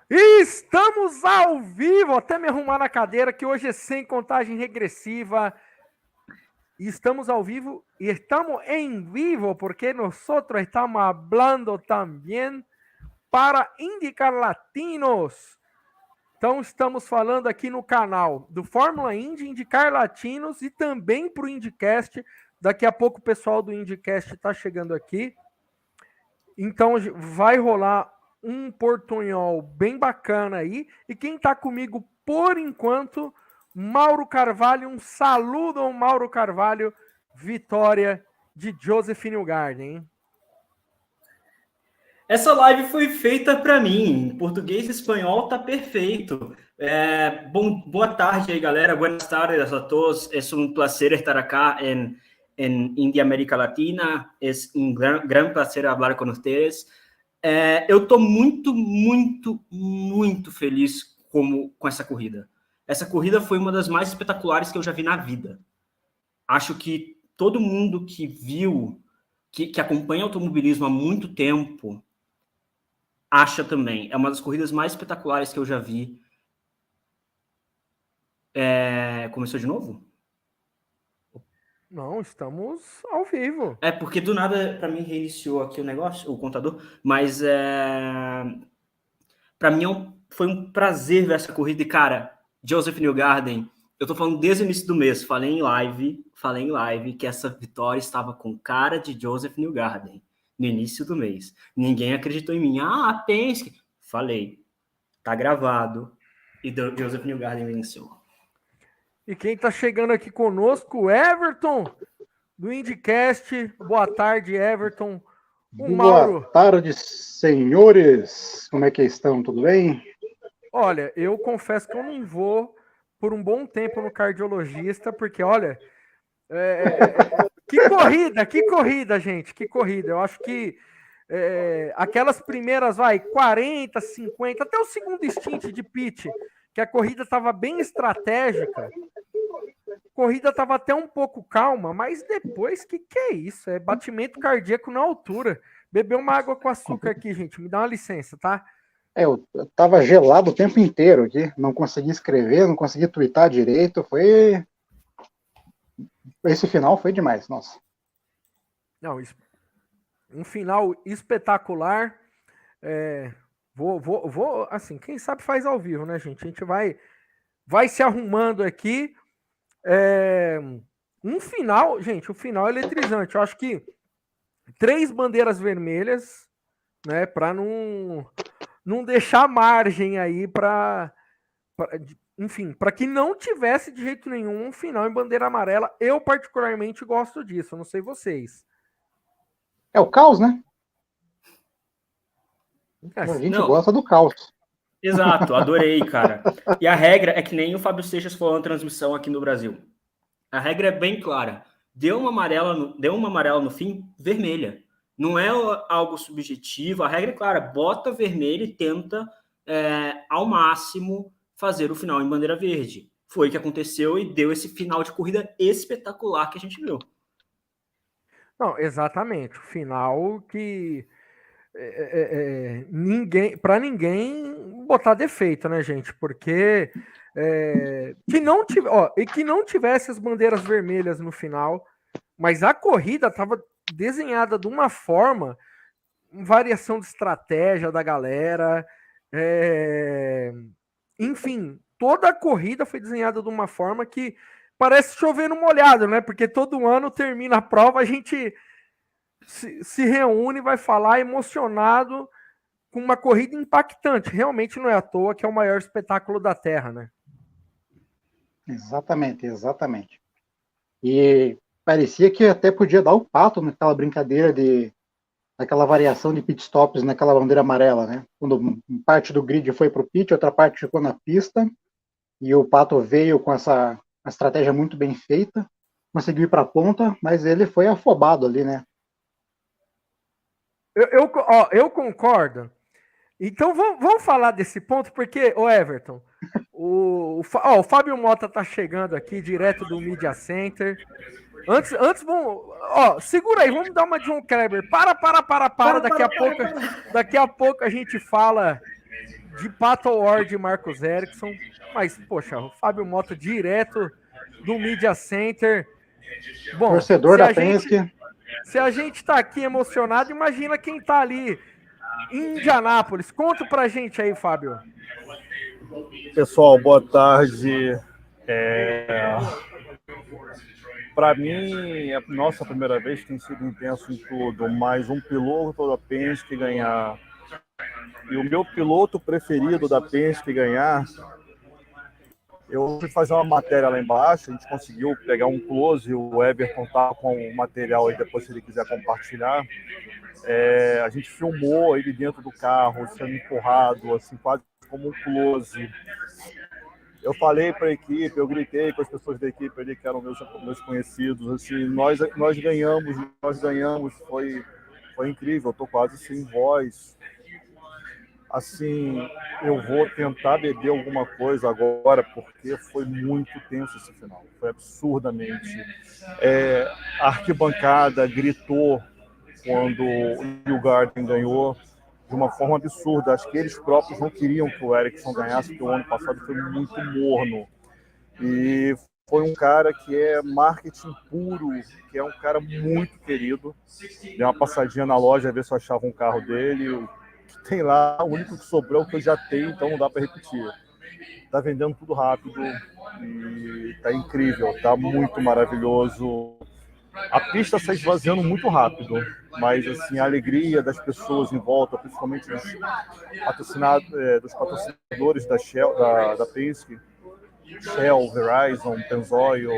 E estamos ao vivo, até me arrumar na cadeira, que hoje é sem contagem regressiva. E estamos ao vivo e estamos em vivo, porque nosotros estamos hablando também para IndyCar Latinos. Então, estamos falando aqui no canal do Fórmula Indy, IndyCar Latinos e também para o IndyCast. Daqui a pouco o pessoal do IndyCast está chegando aqui. Então, vai rolar um portunhol bem bacana aí. E quem está comigo por enquanto, Mauro Carvalho. Um saludo ao Mauro Carvalho. Vitória de Joseph Newgarden, hein? Essa live foi feita para mim. Português e espanhol tá perfeito. Boa tarde aí, galera. Buenas tardes a todos. Es un placer estar acá en Indy América Latina. Es un gran placer hablar con ustedes. Eu tô muito feliz com essa corrida. Essa corrida foi uma das mais espetaculares que eu já vi na vida. Acho que todo mundo que viu, que acompanha automobilismo há muito tempo, acha também. É uma das corridas mais espetaculares que eu já vi. Começou de novo? Não, estamos ao vivo. É porque do nada, para mim, reiniciou aqui o negócio, o contador, mas para mim foi um prazer ver essa corrida. E, cara, Joseph Newgarden, eu tô falando desde o início do mês, falei em live que essa vitória estava com cara de Joseph Newgarden no início do mês. Ninguém acreditou em mim. Penske. Falei, tá gravado. E Joseph Newgarden venceu. E quem está chegando aqui conosco, Everton, do IndyCast. Boa tarde, Everton. O Mauro. Boa tarde, senhores. Como é que estão? Tudo bem? Olha, eu confesso que eu não vou por um bom tempo no cardiologista, porque, olha, que corrida, gente, que corrida. Eu acho que aquelas primeiras, 40, 50, até o segundo stint de pit, que a corrida estava bem estratégica, a corrida estava até um pouco calma, mas depois, que é isso? É batimento cardíaco na altura. Beber uma água com açúcar aqui, gente, me dá uma licença, tá? Eu tava gelado o tempo inteiro aqui, não consegui escrever, não consegui twittar direito, esse final foi demais, nossa. Não, um final espetacular. Vou, assim, quem sabe faz ao vivo, né, gente? A gente vai se arrumando aqui. Um final, gente, o final é eletrizante. Eu acho que 3 bandeiras vermelhas, né, para não deixar margem aí para enfim, para que não tivesse de jeito nenhum um final em bandeira amarela. Eu particularmente gosto disso, eu não sei vocês. É o caos, né? A gente gosta do caos. Exato, adorei, cara. E a regra é que nem o Fábio Seixas falou na transmissão aqui no Brasil. A regra é bem clara. Deu uma amarela no fim, vermelha. Não é algo subjetivo. A regra é clara. Bota vermelho e tenta, ao máximo, fazer o final em bandeira verde. Foi o que aconteceu e deu esse final de corrida espetacular que a gente viu. Não, exatamente. O final que para ninguém botar defeito, né, gente? Porque que não tivesse as bandeiras vermelhas no final, mas a corrida estava desenhada de uma forma, variação de estratégia da galera, enfim, toda a corrida foi desenhada de uma forma que parece chover no molhado, né? Porque todo ano termina a prova, a gente se reúne e vai falar emocionado com uma corrida impactante. Realmente não é à toa que é o maior espetáculo da Terra, né? Exatamente. E parecia que até podia dar o pato naquela brincadeira daquela variação de pit stops naquela bandeira amarela, né? Quando parte do grid foi para o pit, outra parte ficou na pista, e o pato veio com essa estratégia muito bem feita, conseguiu ir para a ponta, mas ele foi afobado ali, né? Eu concordo. Então vamos falar desse ponto, porque, Everton, o Fábio Mota tá chegando aqui direto do Media Center. Antes vamos. Segura aí, vamos dar uma de John Kleber. Para. Daqui a pouco a gente fala de Pato Award de Marcos Ericsson, mas, poxa, o Fábio Mota direto do Media Center. Bom, Torcedor da Penske. Se a gente tá aqui emocionado, imagina quem tá ali em Indianápolis. Conta pra gente aí, Fábio. Pessoal, boa tarde. Para mim, é a nossa primeira vez, tem sido intenso em tudo, mas um piloto da Penske ganhar. E o meu piloto preferido da Penske ganhar, eu fui fazer uma matéria lá embaixo, a gente conseguiu pegar um close, o Everton tá com o material aí depois se ele quiser compartilhar. A gente filmou ele dentro do carro, sendo empurrado, assim, quase como um close. Eu falei para a equipe, eu gritei com as pessoas da equipe ali, que eram meus conhecidos, assim, nós ganhamos, foi incrível, eu tô quase sem voz. Assim, eu vou tentar beber alguma coisa agora, porque foi muito tenso esse final, foi absurdamente. A arquibancada gritou quando o Newgarden ganhou, de uma forma absurda. Acho que eles próprios não queriam que o Ericsson ganhasse, porque o ano passado foi muito morno. E foi um cara que é marketing puro, que é um cara muito querido. Dei uma passadinha na loja, ver se eu achava um carro dele. O que tem lá, o único que sobrou é o que eu já tenho, então não dá para repetir. Tá vendendo tudo rápido e tá incrível, tá muito maravilhoso. A pista está esvaziando muito rápido, mas assim, a alegria das pessoas em volta, principalmente dos patrocinadores da Shell, da Penske, Shell, Verizon, Pennzoil,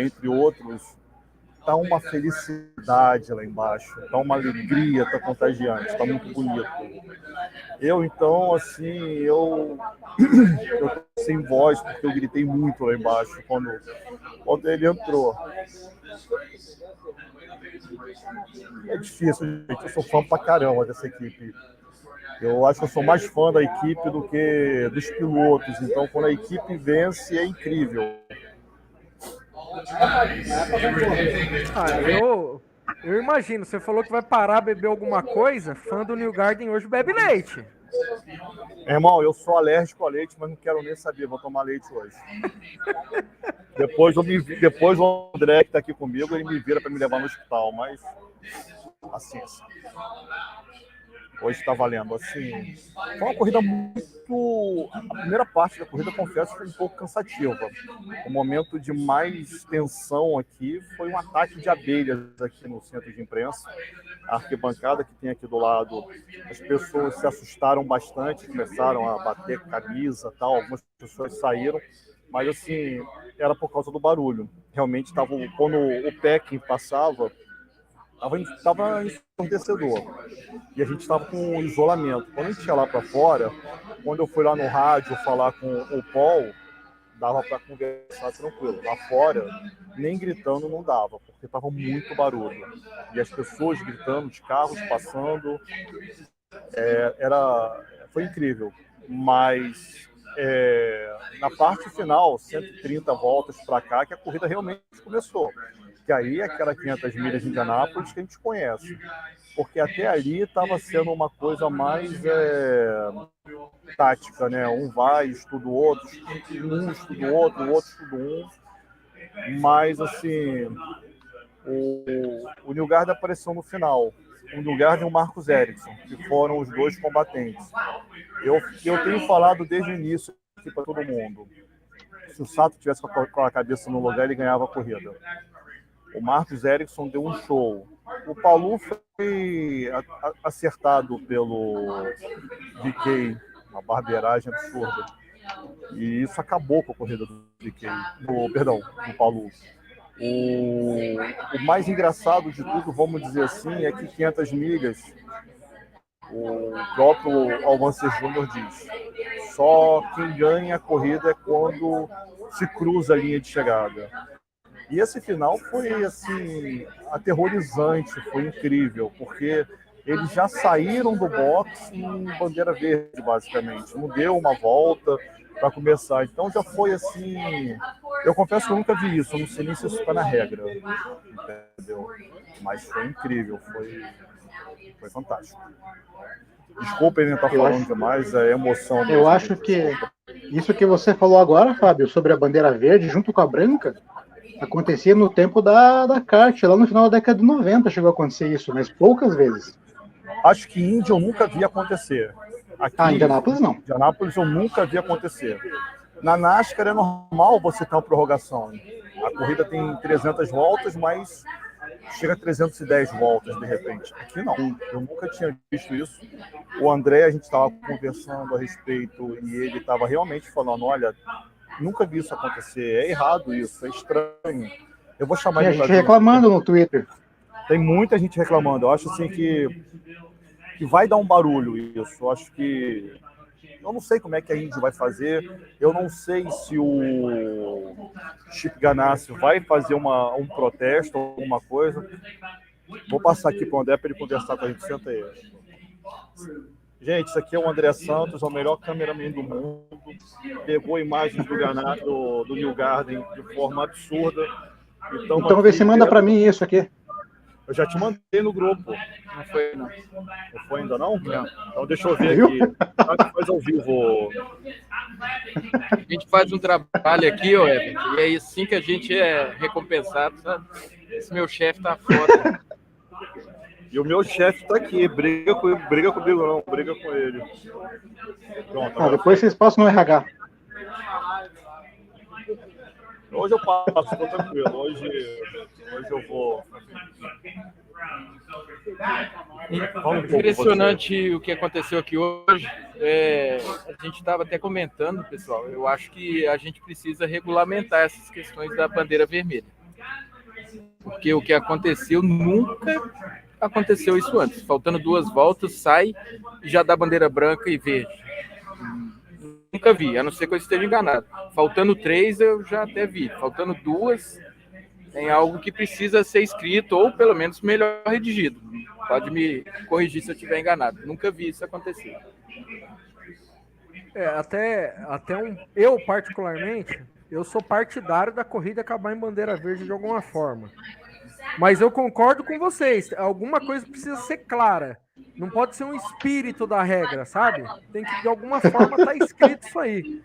entre outros, tá uma felicidade lá embaixo, tá uma alegria, tá contagiante, tá muito bonito. Então, assim, eu tô sem voz, porque eu gritei muito lá embaixo quando ele entrou. É difícil, gente. Eu sou fã pra caramba dessa equipe. Eu acho que eu sou mais fã da equipe do que dos pilotos. Então, quando a equipe vence, é incrível. Eu imagino. Você falou que vai parar a beber alguma coisa. Fã do Newgarden hoje bebe leite. Irmão, eu sou alérgico a leite, mas não quero nem saber. Vou tomar leite hoje. Depois o André, que tá aqui comigo, ele me vira para me levar no hospital, mas paciência. Hoje está valendo. Assim, foi uma corrida muito... A primeira parte da corrida, confesso, foi um pouco cansativa. O momento de mais tensão aqui foi um ataque de abelhas aqui no centro de imprensa. A arquibancada que tem aqui do lado, as pessoas se assustaram bastante, começaram a bater camisa, tal. Algumas pessoas saíram, mas assim, era por causa do barulho. Realmente, quando o packing passava, estava ensurdecedor. E a gente estava com isolamento. Quando a gente ia lá para fora, quando eu fui lá no rádio falar com o Paul, dava para conversar tranquilo. Lá fora, nem gritando não dava, porque estava muito barulho. E as pessoas gritando, os carros passando, foi incrível. Mas na parte final, 130 voltas para cá, que a corrida realmente começou. Que aí é aquela 500 milhas de Indianápolis que a gente conhece. Porque até ali estava sendo uma coisa mais tática, né? Um vai, estuda o outro, um estuda o outro estuda um. Mas, assim, o Newgarden apareceu no final. O Newgarden e o Marcos Ericsson, que foram os dois combatentes. Eu tenho falado desde o início aqui para todo mundo. Se o Sato tivesse com a cabeça no lugar, ele ganhava a corrida. O Marcos Ericsson deu um show. O Paulo foi acertado pelo DK, uma barbeiragem absurda. E isso acabou com a corrida do DK, do Paulo. O mais engraçado de tudo, vamos dizer assim, é que 500 milhas, o próprio Alvance Júnior diz, só quem ganha a corrida é quando se cruza a linha de chegada. E esse final foi, assim, aterrorizante, foi incrível, porque eles já saíram do box em bandeira verde, basicamente. Não deu uma volta para começar. Então já foi assim... Eu confesso que eu nunca vi isso, eu não sei nem se isso está na regra, entendeu? Mas foi incrível, foi fantástico. Desculpa ele não estar falando demais, é emoção. Eu acho que isso que você falou agora, Fábio, sobre a bandeira verde junto com a branca, acontecia no tempo da kart, lá no final da década de 90 chegou a acontecer isso, mas poucas vezes. Acho que Indy eu nunca vi acontecer. Aqui, Indianápolis não. Indianápolis eu nunca vi acontecer. Na NASCAR é normal você ter uma prorrogação. A corrida tem 300 voltas, mas chega a 310 voltas de repente. Aqui não, eu nunca tinha visto isso. O André, a gente estava conversando a respeito e ele estava realmente falando, olha, nunca vi isso acontecer, é errado isso, é estranho. Eu vou chamar Tem gente reclamando no Twitter. Tem muita gente reclamando. Eu acho assim que vai dar um barulho isso. Eu acho que... Eu não sei como é que a Indy vai fazer. Eu não sei se o Chip Ganassi vai fazer um protesto, alguma coisa. Vou passar aqui para o André para ele conversar com a gente. Senta aí. Gente, isso aqui é o André Santos, é o melhor cameraman do mundo. Pegou imagens do New Garden de forma absurda. Então vê se manda para mim isso aqui. Eu já te mandei no grupo. Não foi, não. Não foi ainda, não? Não. Então deixa eu ver aqui. Faz ao vivo. A gente faz um trabalho aqui, ó, Everton, e é assim que a gente é recompensado, sabe? Esse meu chefe tá fora. E o meu chefe tá aqui. Briga comigo não, briga com ele. Pronto. Depois vocês passam no RH. Hoje eu passo, tô tranquilo. Hoje eu vou. Impressionante o que aconteceu aqui hoje. A gente estava até comentando, pessoal. Eu acho que a gente precisa regulamentar essas questões da bandeira vermelha. Porque o que aconteceu nunca aconteceu isso antes. Faltando 2 voltas, sai e já dá bandeira branca e verde. Nunca vi, a não ser que eu esteja enganado. Faltando 3, eu já até vi. Faltando 2, tem algo que precisa ser escrito ou pelo menos melhor redigido. Pode me corrigir se eu estiver enganado. Nunca vi isso acontecer. Eu particularmente, eu sou partidário da corrida acabar em bandeira verde de alguma forma. Mas eu concordo com vocês. Alguma coisa precisa ser clara. Não pode ser um espírito da regra, sabe? Tem que, de alguma forma, estar escrito isso aí.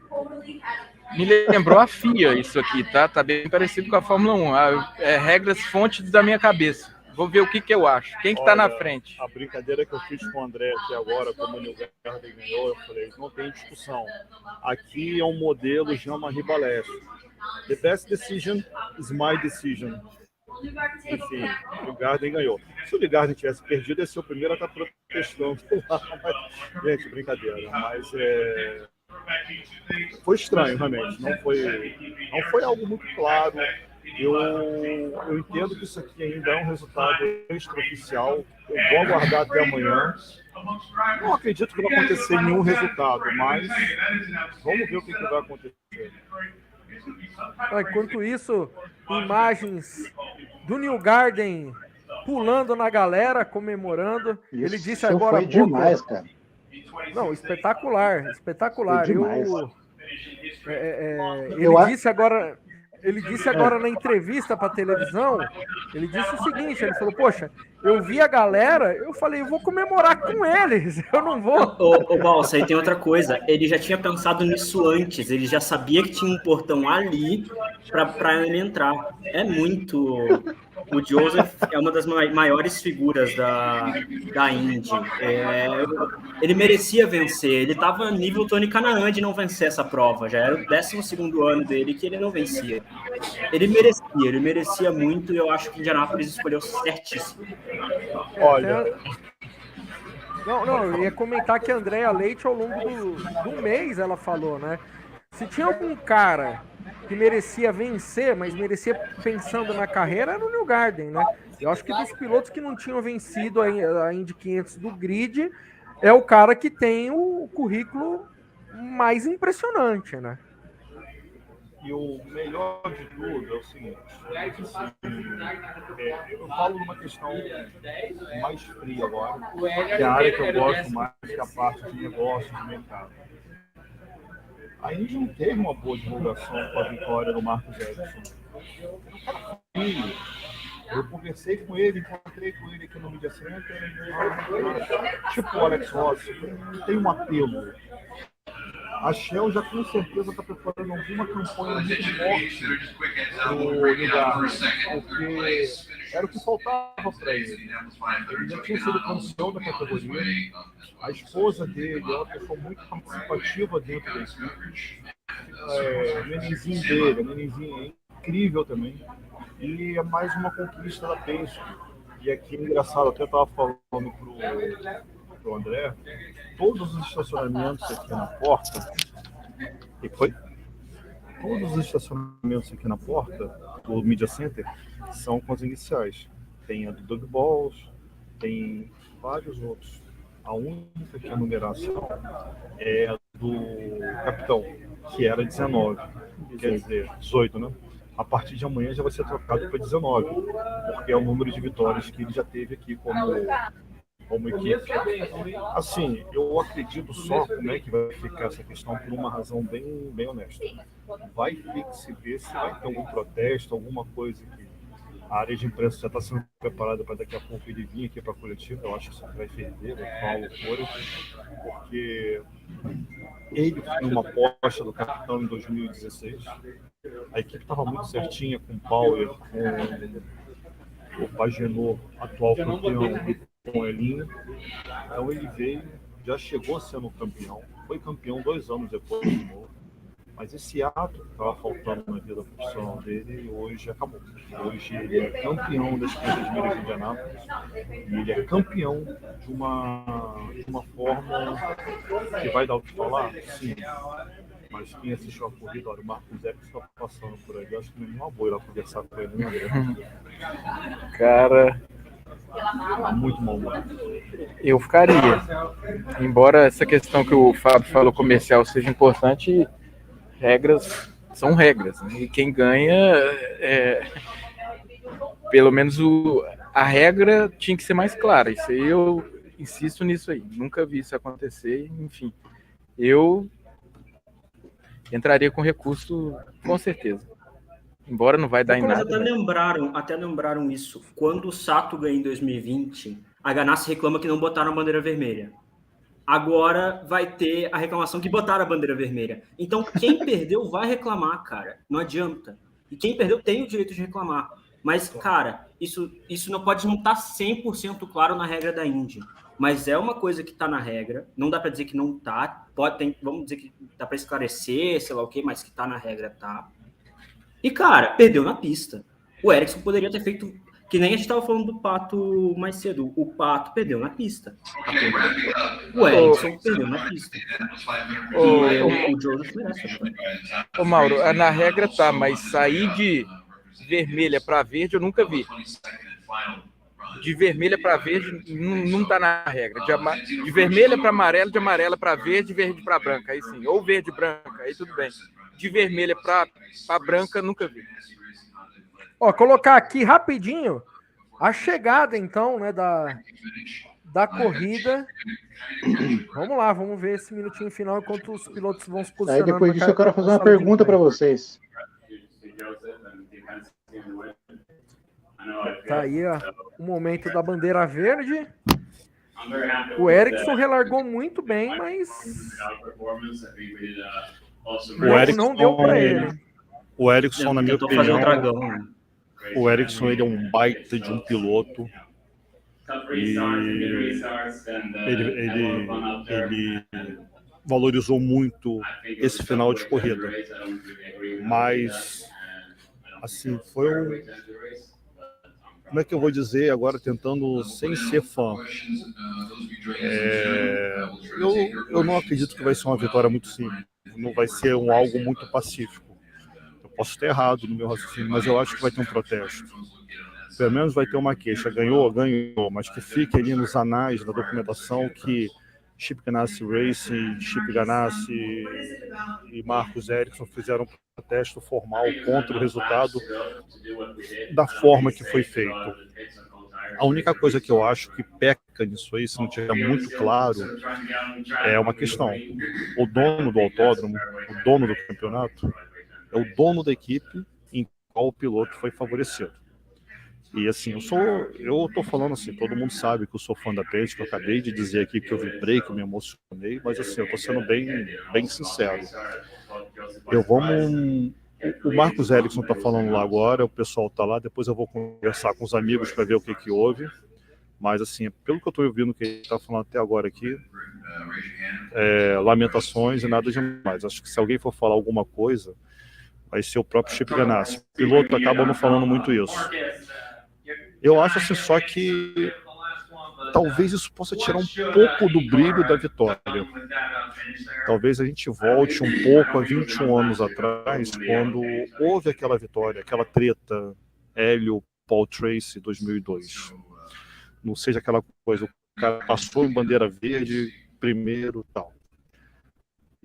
Me lembrou a FIA isso aqui, tá? Tá bem parecido com a Fórmula 1. Regras fontes da minha cabeça. Vou ver o que eu acho. Quem que tá na frente? A brincadeira que eu fiz com o André aqui agora, como o New Garden ganhou, eu falei, não tem discussão. Aqui é um modelo Jean-Marie Balestre. The best decision is my decision. Enfim, o Garden ganhou. Se o Garden tivesse perdido, esse é o primeiro a estar protestando lá. Mas, gente, brincadeira. Mas foi estranho, realmente. Não foi algo muito claro. Eu entendo que isso aqui ainda é um resultado extraoficial. Eu vou aguardar até amanhã. Não acredito que vai acontecer nenhum resultado, mas vamos ver o que vai acontecer. Enquanto isso, imagens do New Garden pulando na galera, comemorando. Ele disse agora. Foi demais, cara. Não, espetacular, espetacular. Foi demais. Ele disse agora na entrevista para televisão, ele disse o seguinte, ele falou, poxa, eu vi a galera, eu falei, eu vou comemorar com eles, eu não vou... Ô Balsa, aí tem outra coisa, ele já tinha pensado nisso antes, ele já sabia que tinha um portão ali para ele entrar. É muito... O Joseph é uma das maiores figuras da Indy. Ele merecia vencer. Ele estava nível Tony Canaan de não vencer essa prova. Já era o 12º ano dele que ele não vencia. Ele merecia muito e eu acho que Indianápolis escolheu certíssimo. Olha... Não, eu ia comentar que a Andrea Leite, ao longo do mês, ela falou, né? Se tinha algum cara que merecia vencer, mas merecia pensando na carreira, era o New Garden, né? Eu acho que dos pilotos que não tinham vencido a Indy 500 do grid, é o cara que tem o currículo mais impressionante, né? E o melhor de tudo é o seguinte, eu falo numa questão mais fria agora, que é a área que eu gosto mais, que é a parte de negócios, de mercado. A Indy não teve uma boa divulgação com a vitória do Marcos Ericsson. Eu conversei com ele, encontrei com ele aqui no Media Center, tipo o Alex Rossi, tem um apelo. A Shell já com certeza está preparando alguma campanha muito forte para o lugar, porque era o que faltava para ele. Ele já tinha sido campeão da categoria, a esposa dele é uma pessoa muito participativa dentro da equipe, o nenenzinho dele, o nenenzinho é incrível também, e é mais uma conquista da Peixe. E aqui, engraçado, até estava falando pro André, todos os estacionamentos aqui na porta, todos os estacionamentos aqui na porta do Media Center são com as iniciais. Tem a do Doug Balls, tem vários outros. A única que é a numeração é a do Capitão, que era 19, quer dizer, 18, né? A partir de amanhã já vai ser trocado para 19, porque é o número de vitórias que ele já teve aqui como equipe. Assim, eu acredito só como é que vai ficar essa questão por uma razão bem honesta. Vai ter que se ver se vai ter algum protesto, alguma coisa que a área de imprensa já está sendo preparada para daqui a pouco ele vir aqui para a coletiva. Eu acho que isso vai ferver, vai ficar uma loucura, porque ele foi uma aposta do capitão em 2016. A equipe estava muito certinha com o Power, com o Pagenot, atual campeão, com o Elinho. Então ele veio, já chegou sendo campeão, foi campeão 2 anos depois de novo. Mas esse ato que estava faltando na vida profissional dele, hoje acabou. Hoje ele é campeão das 500 milhas de Indianápolis e ele é campeão de uma forma que vai dar o que falar? Sim. Mas quem assistiu a corrida, olha, o Marcos Epps está passando por aí. Eu acho que não é nenhuma boa ir lá conversar com ele, né, André? Cara, Tá muito mal, mano. eu ficaria. Embora essa questão que o Fábio falou comercial seja importante, regras são regras, né? E quem ganha, pelo menos a regra tinha que ser mais clara. Isso aí eu insisto nisso aí. Nunca vi isso acontecer, enfim. Eu entraria com recurso, com certeza. Embora não vai dar em nada. Até lembraram isso. Quando o Sato ganhou em 2020, a Ganassi reclama que não botaram a bandeira vermelha. Agora vai ter a reclamação que botaram a bandeira vermelha. Então, quem perdeu vai reclamar, cara. Não adianta. E quem perdeu tem o direito de reclamar. Mas, cara, isso não pode não estar 100% claro na regra da Indy. Mas é uma coisa que está na regra. Não dá para dizer que não está. Vamos dizer que dá para esclarecer, sei lá o quê, mas que está na regra, tá. E, cara, perdeu na pista. O Ericsson poderia ter feito... Que nem a gente estava falando do Pato mais cedo. O Pato perdeu na pista. O Ericsson perdeu na pista. O Joseph merece. Ô, Mauro, na regra tá, mas sair de vermelha para verde eu nunca vi. De vermelha para verde não tá na regra. De vermelha para amarela, de amarela para verde, de verde para branca. Aí sim. Ou verde branca, aí tudo bem. De vermelha para branca, nunca vi. Ó, colocar aqui rapidinho a chegada, então, né, da corrida. Vamos lá, vamos ver esse minutinho final enquanto os pilotos vão se posicionando. Aí depois disso eu quero fazer uma pergunta para vocês. Tá aí, ó, o momento da bandeira verde. O Ericsson relargou muito bem, mas não deu para ele. O Ericsson, na minha opinião, dragão. O Ericsson, ele é um baita de um piloto e ele valorizou muito esse final de corrida, mas assim, foi como é que eu vou dizer agora, tentando sem ser fã, eu não acredito que vai ser uma vitória muito simples, não vai ser algo muito pacífico. Posso estar errado no meu raciocínio, mas eu acho que vai ter um protesto. Pelo menos vai ter uma queixa. Ganhou, mas que fique ali nos anais da documentação que Chip Ganassi Racing, Chip Ganassi e Marcos Ericsson fizeram um protesto formal contra o resultado da forma que foi feito. A única coisa que eu acho que peca nisso aí, se não tiver muito claro, é uma questão. O dono do autódromo, o dono do campeonato, é o dono da equipe em qual o piloto foi favorecido. E assim, eu tô falando assim, todo mundo sabe que eu sou fã da prensa, que eu acabei de dizer aqui que eu vibrei, que eu me emocionei, mas assim, eu tô sendo bem sincero. O Marcos Erickson tá falando lá agora, o pessoal tá lá, depois eu vou conversar com os amigos para ver o que houve. Mas assim, pelo que eu tô ouvindo que ele tá falando até agora aqui, lamentações e nada demais. Acho que se alguém for falar alguma coisa, vai ser o próprio Chip Ganassi. O piloto acaba não falando muito isso. Eu acho assim só que talvez isso possa tirar um pouco do brilho da vitória. Talvez a gente volte um pouco a 21 anos atrás, quando houve aquela vitória, aquela treta Hélio, Paul Tracy, 2002. Não seja aquela coisa, o cara passou em bandeira verde primeiro e tal.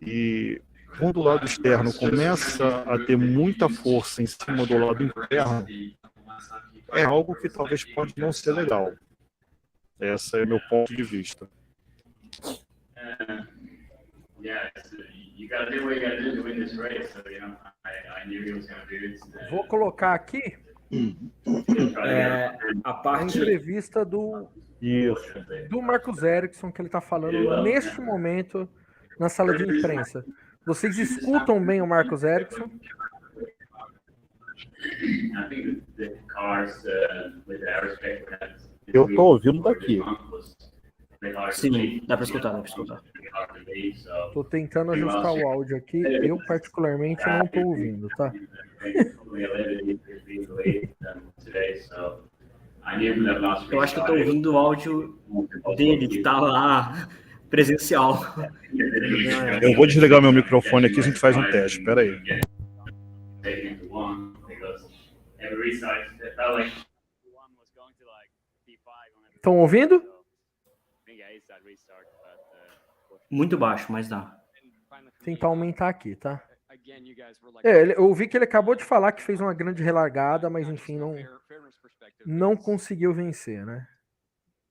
E quando o lado externo começa a ter muita força em cima do lado interno, é algo que talvez pode não ser legal. Esse é meu ponto de vista. Vou colocar aqui a entrevista do Marcos Erickson, que ele está falando neste momento na sala de imprensa. Vocês escutam bem o Marcos Erickson? Eu estou ouvindo daqui. Sim, dá para escutar. Estou tentando ajustar o áudio aqui. Eu, particularmente, não estou ouvindo, tá? Eu acho que eu estou ouvindo o áudio dele, que está lá presencial. Eu vou desligar meu microfone aqui e a gente faz um teste. Espera aí. Estão ouvindo? Muito baixo, mas dá. Tentar aumentar aqui, tá? Eu vi que ele acabou de falar que fez uma grande relargada, mas enfim, não conseguiu vencer, né?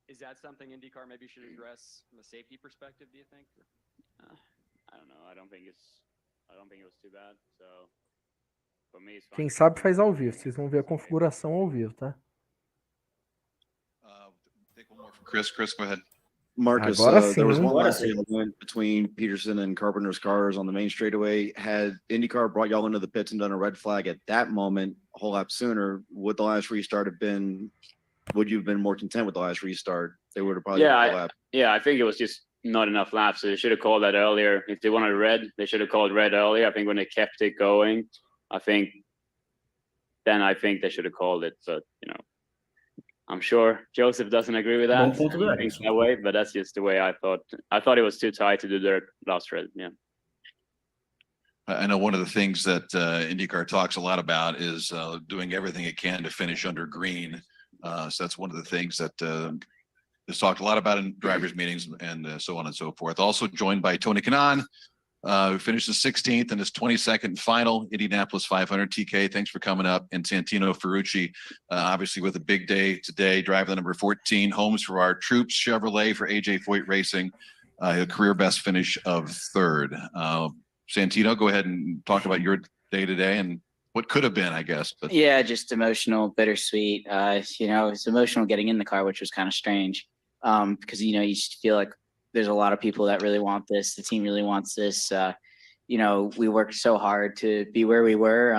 Is that something IndyCar maybe should address from a safety perspective, do you think? I don't know. I don't think it was too bad. So for me, it's fine. Quem sabe faz ao vivo. Vocês vão ver a configuração ao vivo, tá? Take one more from Chris. Chris, go ahead. Marcus, there was one last line between Peterson and Carpenter's cars on the main straightaway. Had IndyCar brought y'all into the pits and done a red flag at that moment, a whole lap sooner, would the last restart have been? Would you have been more content with the last restart? They would have probably I think it was just not enough laps. So they should have called that earlier. If they wanted red, they should have called red earlier. I think when they kept it going, I think they should have called it. But I'm sure Joseph doesn't agree with that. I think that way, but that's just the way I thought. I thought it was too tight to do their last red. Yeah. I know one of the things that IndyCar talks a lot about is doing everything it can to finish under green. So that's one of the things that is talked a lot about in drivers' meetings and so on and so forth. Also joined by Tony Kanaan, who finished the 16th in his 22nd final Indianapolis 500. TK, thanks for coming up. And Santino Ferrucci, obviously with a big day today, driving the number 14, homes for our troops, Chevrolet for AJ Foyt Racing, a career best finish of third. Santino, go ahead and talk about your day today and what could have been, I guess. But yeah, just emotional, bittersweet. It's emotional getting in the car, which was kind of strange because, you just feel like there's a lot of people that really want this. The team really wants this. We worked so hard to be where we were.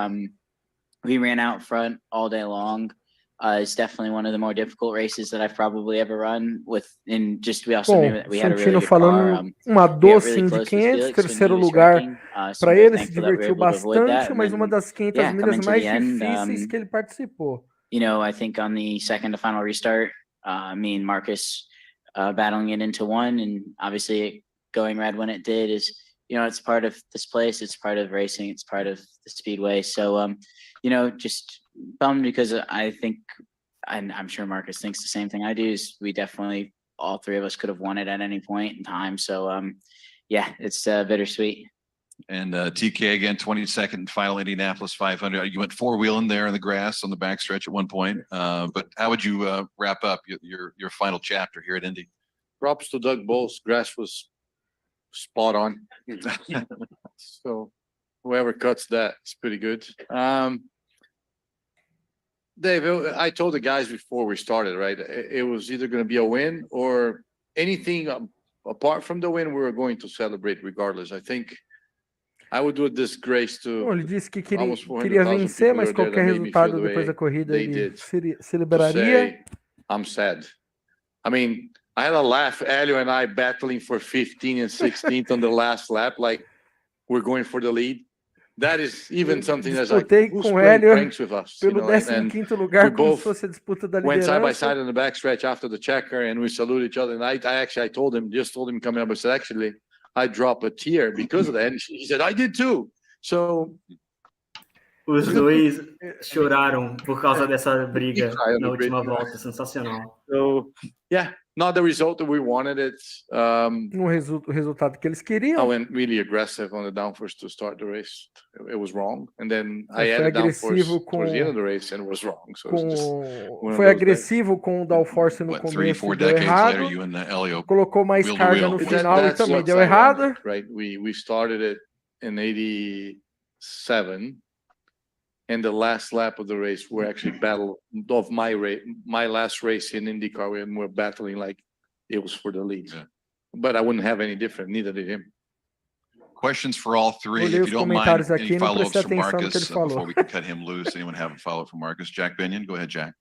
We ran out front all day long. It's definitely one of the more difficult races that I've probably ever run with. And just we also knew that we had a really good car. Uma doce de 500, terceiro lugar para ele, se divertiu bastante, mas uma das 500 milhas mais difíceis que ele participou. I think on the second to final restart, me and Marcus battling it into one, and obviously it going red when it did is, it's part of this place, it's part of racing, it's part of the speedway. So, just bummed because I think, and I'm sure Marcus thinks the same thing I do, is we definitely, all three of us could have won it at any point in time. So, it's bittersweet. And TK again, 22nd final Indianapolis 500. You went four-wheeling there in the grass on the backstretch at one point. But how would you wrap up your final chapter here at Indy? Props to Doug Bowles. Grass was spot on. So whoever cuts that is pretty good. Dave, I told the guys before we started, right? It was either going to be a win or anything apart from the win, we were going to celebrate regardless. I think I would do a disgrace to. Bom, ele disse que queria, almost 400,000 queria vencer, people mas that were there qualquer that made me feel resultado the depois da way corrida they ele did. celebraria. Say, I'm sad. I mean, I had a laugh, Hélio and I battling for 15 and 16th on the last lap, like we're going for the lead. That is even something that's like, who's playing pranks with us? Pelo 15º lugar, como se fosse a disputa da went side by liderança. side on the backstretch after the checker, and we salute each other. And I told him coming up, I said, actually, I dropped a tear because of that. And he said, I did too. So. Os dois choraram por causa dessa briga na última volta, sensacional. So, yeah, not the result that we wanted. It's o resultado que eles queriam. I went really aggressive on the downforce to start the race. It was wrong, and then I added downforce towards the end of the race, and it was wrong. So foi agressivo com o downforce no começo e deu errado. Colocou mais carga no final e também deu errado. Right, we started it in 87. And the last lap of the race, we're actually battle of my last race in IndyCar, and we're battling like it was for the lead. Yeah. But I wouldn't have any different, neither did him. Questions for all three. If you don't mind, any follow-ups from Marcus before we can cut him loose. Anyone have a follow-up from Marcus? Jack Binion, go ahead, Jack.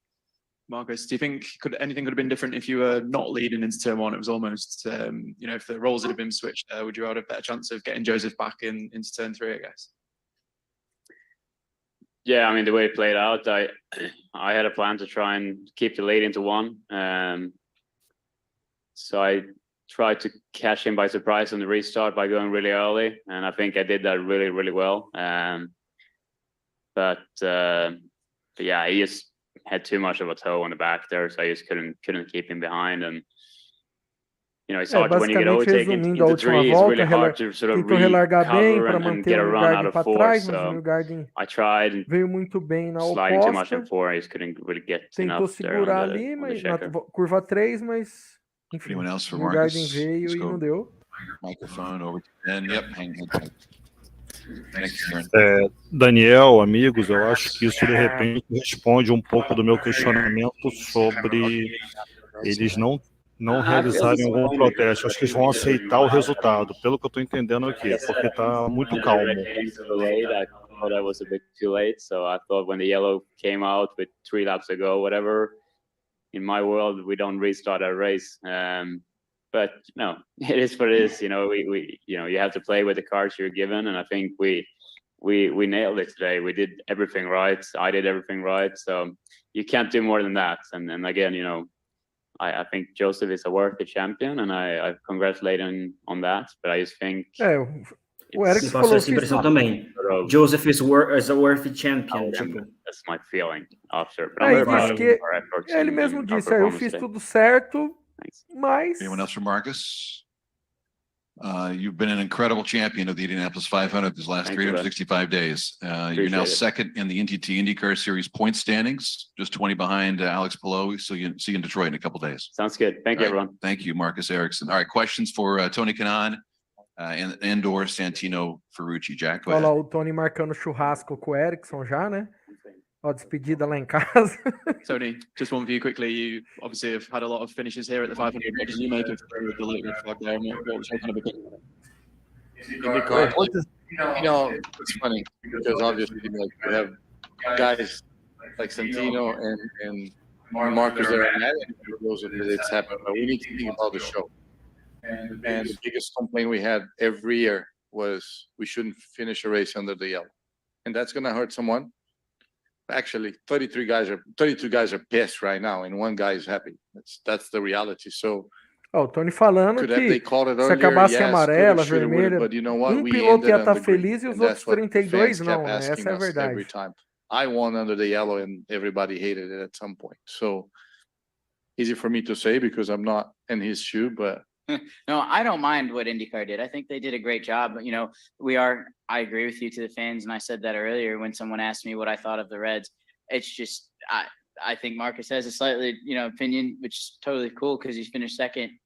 Marcus, do you think anything could have been different if you were not leading into turn one? It was almost, if the roles had been switched, would you have had a better chance of getting Joseph back into turn three, I guess? Yeah, I mean, the way it played out, I had a plan to try and keep the lead into one. So I tried to catch him by surprise on the restart by going really early, and I think I did that really, really well. But yeah, he just had too much of a toe on the back there, so I just couldn't keep him behind. And it's hard when you get overtaken into three. It's really hard to sort of recover and get a run out of four. So I tried and sliding too much in four. I just couldn't really get enough there on the checker. Curva 3, mas enfim, anyone else for o Garden veio e não deu. Microphone over to Ben. Yep, hang on. Daniel, amigos, eu acho que isso de repente responde um pouco do meu questionamento sobre eles não realizarem algum protesto. Acho que eles vão aceitar o resultado, pelo que eu estou entendendo aqui, porque está muito calmo. I thought I was a bit too late, so I thought when the yellow came out with 3 laps to go, whatever, in my world, we don't restart a race. But no, it is what it is. We you have to play with the cards you're given, and I think we nailed it today. We did everything right. I did everything right, so you can't do more than that. And again, I think Joseph is a worthy champion, and I congratulate him on that. But I just think o Eric falou essa impressão também. Joseph is a worthy champion. That's my feeling after. Ele mesmo disse, eu fiz tudo certo, mas. Anyone else from Marcus? You've been an incredible champion of the Indianapolis 500 these last 365 days. You're now second in the NTT IndyCar Series point standings, just 20 behind Alex Palou. So you see you in Detroit in a couple days. Sounds good. Thank you, everyone. Thank you, Marcus Ericsson. All right, questions for Tony Kanaan and/or Santino Ferrucci. Jack, go ahead. Olha lá, o Tony marcando churrasco com o Ericsson já, né? Ó, despedida lá em casa. Tony, just one for you quickly. You obviously have had a lot of finishes here at the 500. What did you make of the late red flag there? What was your kind of opinion? It's funny because obviously we have guys like Santino and Marcus there, and those are it's happened. But we need to think about the show. And the biggest complaint we had every year was we shouldn't finish a race under the yellow, and that's going to hurt someone. Actually, 32 guys are pissed right now, and one guy is happy. That's the reality. So, o Tony falando que se acabasse amarela, vermelha, piloto ia estar feliz e os outros 32 não. Essa é a verdade. I won under the yellow, and everybody hated it at some point. So, easy for me to say because I'm not in his shoe, but. No, I don't mind what IndyCar did. I think they did a great job. I agree with you to the fans, and I said that earlier when someone asked me what I thought of the Reds. It's just, I think Marcus has a slightly, opinion, which is totally cool because he's finished second.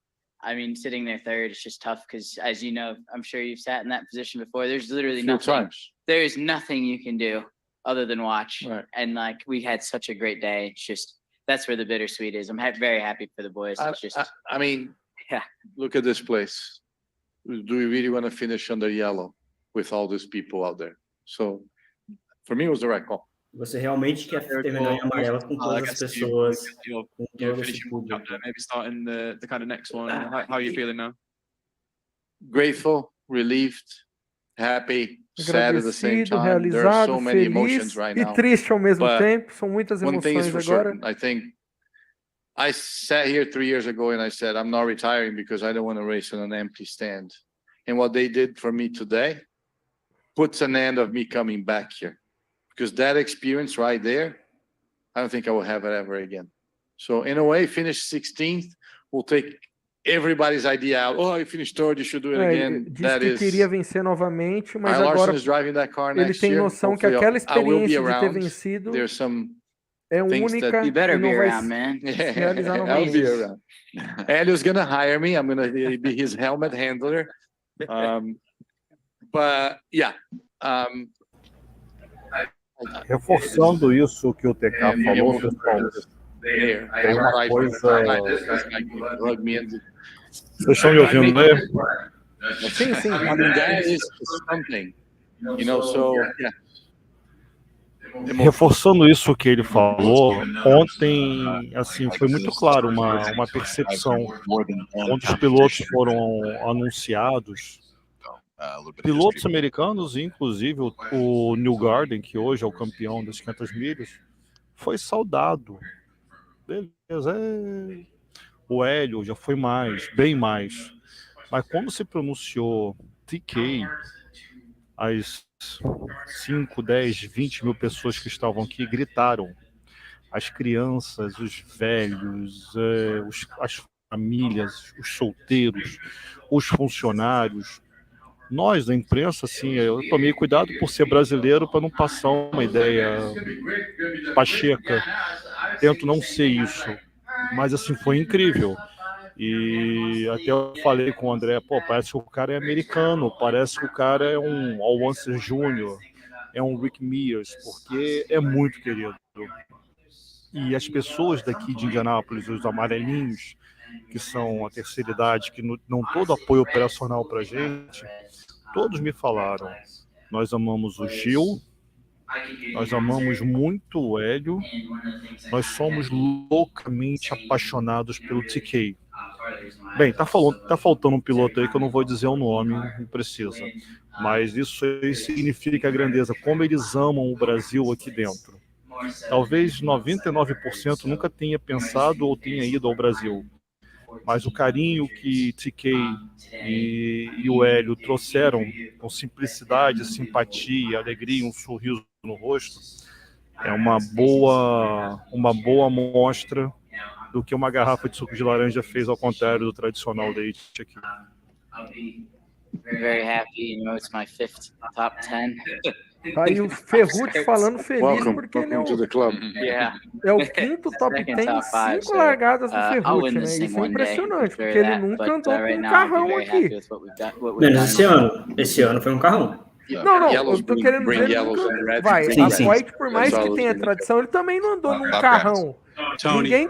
I mean, sitting there third, it's just tough because, as you know, I'm sure you've sat in that position before. There's literally nothing. There is nothing you can do other than watch. Right. And like we had such a great day. It's just that's where the bittersweet is. I'm very happy for the boys. It's just I mean, yeah. look at this place. Do we really want to finish under yellow with all these people out there? So, for me, it was the right call. Você realmente quer terminar em amarela com todas as pessoas, com todo esse público. Maybe starting the kind of next one. How are you feeling now? Grateful, relieved, happy, sad at the same Agradecido, time. There are so realizado, many feliz emotions right e now. triste ao mesmo But tempo. São muitas one thing is emoções for agora. certain. I think I sat here 3 years ago and I said, I'm not retiring because I don't want to race on an empty stand. And what they did for me today puts an end of me coming back here. Because that experience right there, I don't think I will have it ever again. So in a way, finish 16th, we'll take everybody's idea out. Oh, you finished third, you should do it again. Disse que queria vencer novamente, mas Larson agora is driving that car ele next tem year. noção que Hopefully aquela I will be experiência de ter around. vencido There's some é things única that e You better não be vai around, man. se realizar I'll novamente. be around. Helio's gonna hire me. I'm gonna be his helmet handler. But yeah. Reforçando isso que o TK falou, pessoal, tem uma coisa. Vocês estão me ouvindo, né? Sim, sim. I mean, that is something, you know. So yeah. Reforçando isso que ele falou, ontem, assim, foi muito claro uma percepção. Quando os pilotos foram anunciados, pilotos americanos, inclusive o New Garden, que hoje é o campeão das 500 milhas, foi saudado. Beleza, o Hélio já foi mais, bem mais. Mas quando se pronunciou TK, as 5, 10, 20 mil pessoas que estavam aqui gritaram. As crianças, os velhos, as famílias, os solteiros, os funcionários. Nós, da imprensa, assim, eu tomei cuidado por ser brasileiro para não passar uma ideia pacheca. Tento não ser isso. Mas, assim, foi incrível. E até eu falei com o André, parece que o cara é americano, parece que o cara é um Al Unser Jr., é um Rick Mears, porque é muito querido. E as pessoas daqui de Indianápolis, os amarelinhos, que são a terceira idade, que não todo apoio operacional pra gente, todos me falaram, nós amamos o Gil, nós amamos muito o Hélio, nós somos loucamente apaixonados pelo TK. Bem, tá faltando um piloto aí que eu não vou dizer o nome, não precisa. Mas isso aí significa a grandeza, como eles amam o Brasil aqui dentro. Talvez 99% nunca tenha pensado ou tenha ido ao Brasil. Mas o carinho que TK e o Hélio trouxeram com simplicidade, simpatia, alegria, um sorriso no rosto, é uma boa amostra do que uma garrafa de suco de laranja fez ao contrário do tradicional leite aqui. Very happy, you know, it's my 5th top 10. Aí o Ferrucci falando feliz porque ele Welcome to the club. é o quinto top 10 em 5 largadas do Ferrucci, né? Isso é impressionante, porque ele nunca andou com um carrão aqui. Menos esse ano foi um carrão. Não, eu tô querendo dizer, ele nunca... Vai, a White, por mais que tenha tradição, ele também não andou num carrão. Ninguém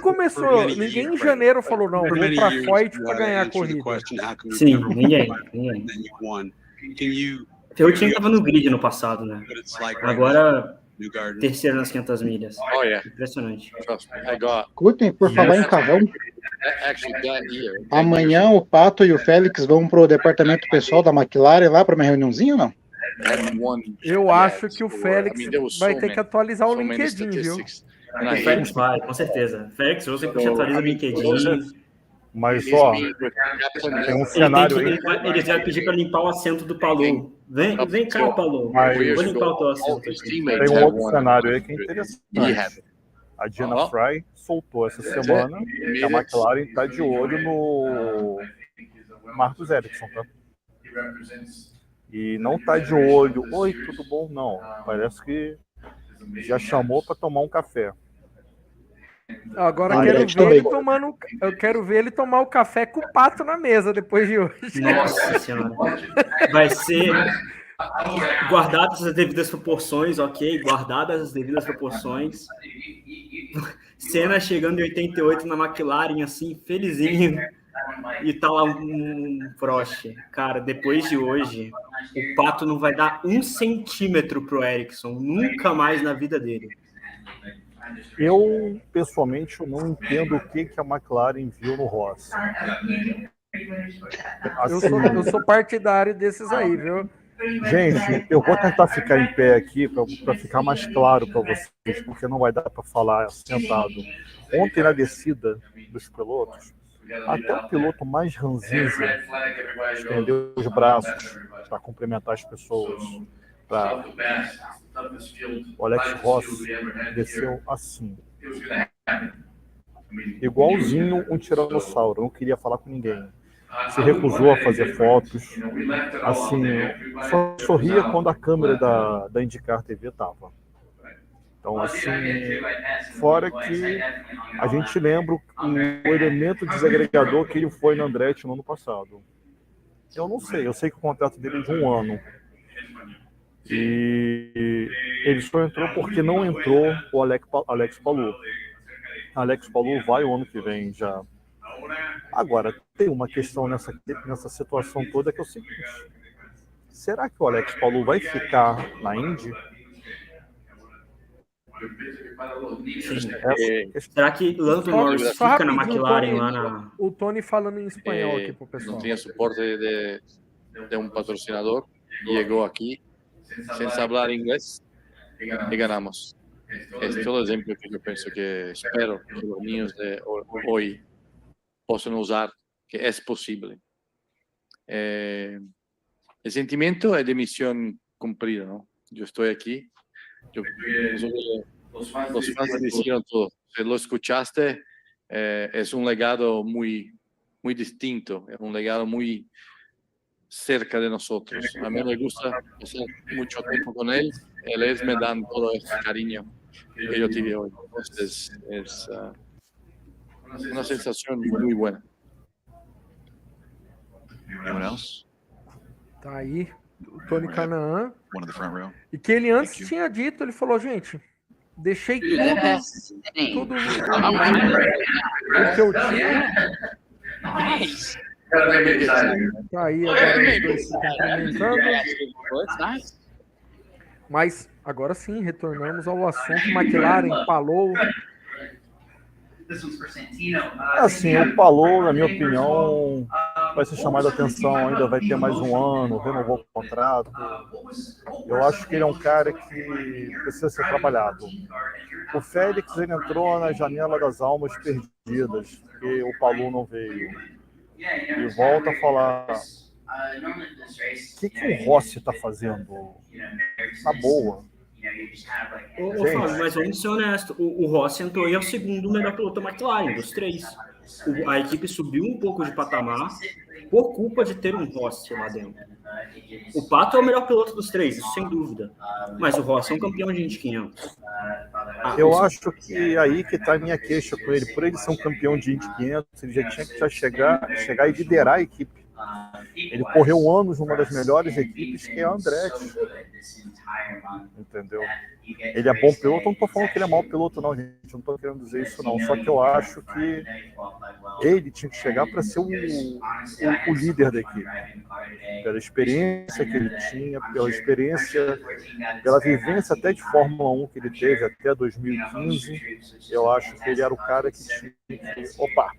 em janeiro falou, não, vou pra Foyt pra ganhar a corrida. Sim, ninguém. Ferrucci estava no grid no passado, né? Agora, terceiro nas 500 milhas. Impressionante. Escutem, por falar em carrão, amanhã o Pato e o Félix vão pro departamento pessoal da McLaren lá para uma reuniãozinha ou não? Eu acho que o Félix vai ter que atualizar o LinkedIn, viu? O Félix vai, com certeza. Félix, você que atualiza o LinkedIn. Mas, ó, tem um cenário aí. Ele vai pedir para limpar o assento do Palou. Vem cá, Palou. Vou limpar o teu assento. Tem um outro cenário aí que é interessante. A Diana Fry soltou essa semana que a McLaren está de olho no Marcus Ericsson, tá? E não está de olho, oi, tudo bom? Não, parece que já chamou para tomar um café. Agora eu quero ver ele tomar o café com o Pato na mesa depois de hoje. Nossa senhora. Vai ser Guardadas as devidas proporções, ok? Guardadas as devidas proporções. Senna chegando em 88 na McLaren, assim, felizinho. E tá lá um Prost. Cara, depois de hoje, o Pato não vai dar 1 centímetro pro Ericsson. Nunca mais na vida dele. Eu, pessoalmente, eu não entendo o que a McLaren viu no Rossi. Eu sou partidário desses aí, viu? Gente, eu vou tentar ficar em pé aqui para ficar mais claro para vocês, porque não vai dar para falar sentado. Ontem, na descida dos pilotos, até o piloto mais ranzinza estendeu os braços para cumprimentar as pessoas. O Alex Rossi desceu assim, igualzinho um tiranossauro, não queria falar com ninguém. Se recusou a fazer fotos, assim, só sorria quando a câmera da IndyCar TV estava. Então, assim, fora que a gente lembra o elemento desagregador que ele foi no Andretti no ano passado. Eu não sei, eu sei que o contrato dele é de 1 ano. E ele só entrou porque não entrou o Alex Palou. Alex Palou vai o ano que vem já. Agora, tem uma questão nessa situação toda que é o seguinte: será que o Alex Palou vai ficar na Indy? Será que Lando Norris fica na McLaren lá na... O Tony falando em espanhol aqui pro pessoal. Não tinha suporte de um patrocinador, chegou aqui sem saber inglês e ganhamos. Este é o exemplo que eu penso que espero que os niños de hoje possam usar, que é possível. O sentimento é de missão cumprida, não? Eu estou aqui. Los fans dijeron todo. Si lo escuchaste, es un legado muy distinto, es un legado muy cerca de nosotros. A mí me gusta pasar mucho tiempo con él. Él me dan todo este cariño que yo tuve hoy. Entonces, es una sensación muy buena. Anyone else? Tá aí o Tony Canaan. One in the front row. E que ele antes tinha dito, ele falou, gente, deixei tudo o que eu tinha. Tá aí agora os dois se cumprimentando. Mas agora sim, retornamos ao assunto McLaren, Palou. Assim, o Palou, na minha opinião, vai ser chamado a atenção, ainda vai ter mais 1 ano, renovou o contrato. Eu acho que ele é um cara que precisa ser trabalhado. O Félix, ele entrou na janela das almas perdidas, porque o Palou não veio. E volta a falar, o que o Rossi está fazendo? Na boa. Fábio, mas vamos ser honestos, o Rossi entrou e é o segundo melhor piloto da McLaren, dos 3. A equipe subiu um pouco de patamar por culpa de ter um Rossi lá dentro. O Pato é o melhor piloto dos 3, isso sem dúvida. Mas o Rossi é um campeão de Indy 500. Eu acho que aí que está a minha queixa com ele. Por ele ser um campeão de Indy 500, ele já tinha que chegar e liderar a equipe. Ele correu anos numa das melhores equipes, que é a Andretti. Entendeu? Ele é bom piloto, eu não estou falando que ele é mau piloto, não, gente. Eu não estou querendo dizer isso, não. Só que eu acho que ele tinha que chegar para ser o líder da equipe. Pela experiência que ele tinha, pela experiência, pela vivência até de Fórmula 1 que ele teve até 2015, eu acho que ele era o cara que tinha que... Opa,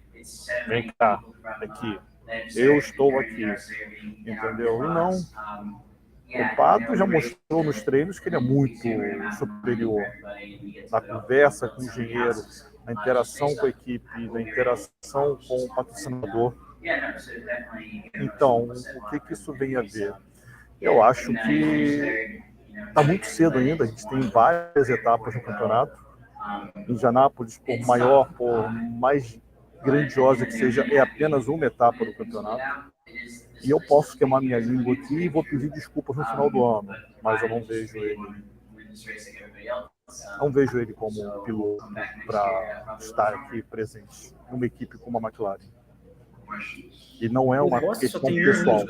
vem cá, aqui. Eu estou aqui, entendeu? E não. O Pato já mostrou nos treinos que ele é muito superior na conversa com o engenheiro, na interação com a equipe, na interação com o patrocinador. Então, o que isso vem a ver? Eu acho que está muito cedo ainda, a gente tem várias etapas no campeonato. Indianápolis, por maior, por mais grandiosa que seja, é apenas uma etapa do campeonato. E eu posso queimar minha língua aqui e vou pedir desculpas no final do ano, mas eu não vejo ele como piloto para estar aqui presente numa equipe como a McLaren. E não é uma questão pessoal.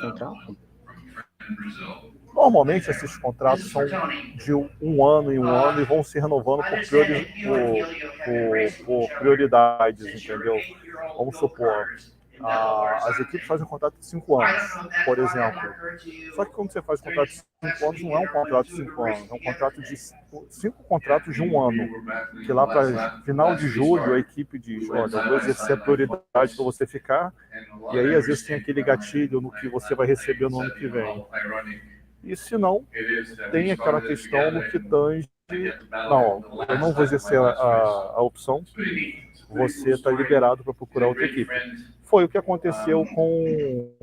Normalmente esses contratos são de um ano em um ano e vão se renovando por prioridades, entendeu? Vamos supor, as equipes fazem um contrato de 5 anos, por exemplo. Só que quando você faz um contrato de 5 anos, não é um contrato de 5 anos, é um contrato de 5 contratos de um ano. Que lá para final de julho a equipe diz, olha, eu vou exercer a prioridade para você ficar, e aí às vezes tem aquele gatilho no que você vai receber no ano que vem. E se não, tem aquela questão no que tange, não, eu não vou exercer a opção, você está liberado para procurar outra equipe. Foi o que aconteceu com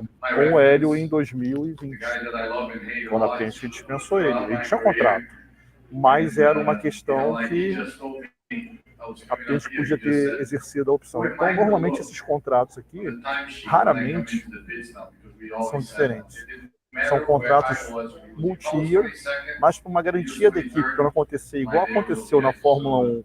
o Hélio em 2020, quando a Penske dispensou ele. Ele tinha contrato, mas era uma questão que a Penske podia ter exercido a opção. Então, normalmente, esses contratos aqui, raramente, são diferentes. São contratos multi-year, mas para uma garantia da equipe, para não acontecer igual aconteceu na Fórmula 1,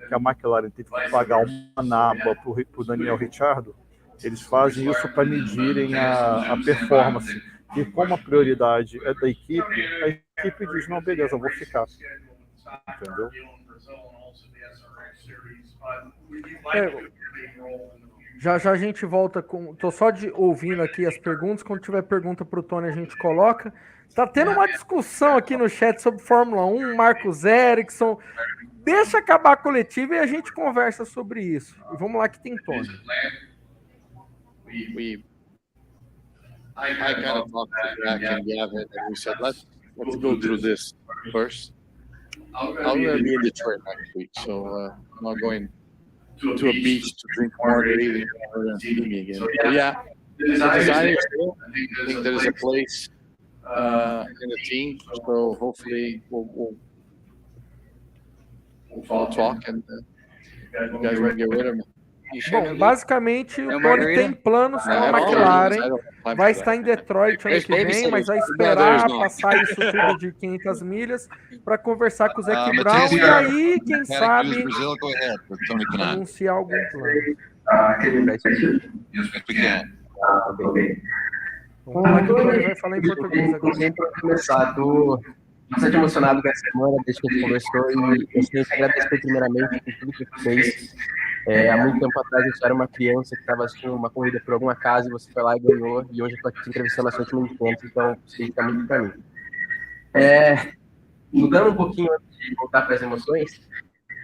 que a McLaren teve que pagar uma naba para o Daniel Ricciardo. Eles fazem isso para medirem a performance. E como a prioridade é da equipe, a equipe diz, não, beleza, eu vou ficar. Entendeu? Já a gente volta com... Tô só ouvindo aqui as perguntas. Quando tiver pergunta para o Tony, a gente coloca. Tá tendo uma discussão aqui no chat sobre Fórmula 1, Marcos Ericsson. Deixa acabar a coletiva e a gente conversa sobre isso. E vamos lá que tem Tony. I kind of talked to Jack and Gavin, and we said, let's go through this first. I'm going to be in Detroit next week, so I'm not going to a beach to drink margarita and see me again. But yeah, the desire still. I think there is a place in the team, so hopefully we'll talk and you guys won't get rid of me. Bom, basicamente o Tony tem planos com a McLaren, vai estar em Detroit ano que vem, mas vai esperar passar isso tudo de 500 milhas para conversar com o Zac Brown e aí, quem sabe, anunciar algum plano. Vamos lá que o Tony vai falar em português agora. Para começar, tô bastante emocionado com essa semana, desde que a gente conversou, e eu queria te agradecer primeiramente por tudo que você fez. Há muito tempo atrás eu era uma criança que estava assistindo uma corrida por algum acaso e você foi lá e ganhou, e hoje eu estou aqui te entrevistando há 7 minutos, então você está muito para mim. Mudando um pouquinho antes de voltar para as emoções,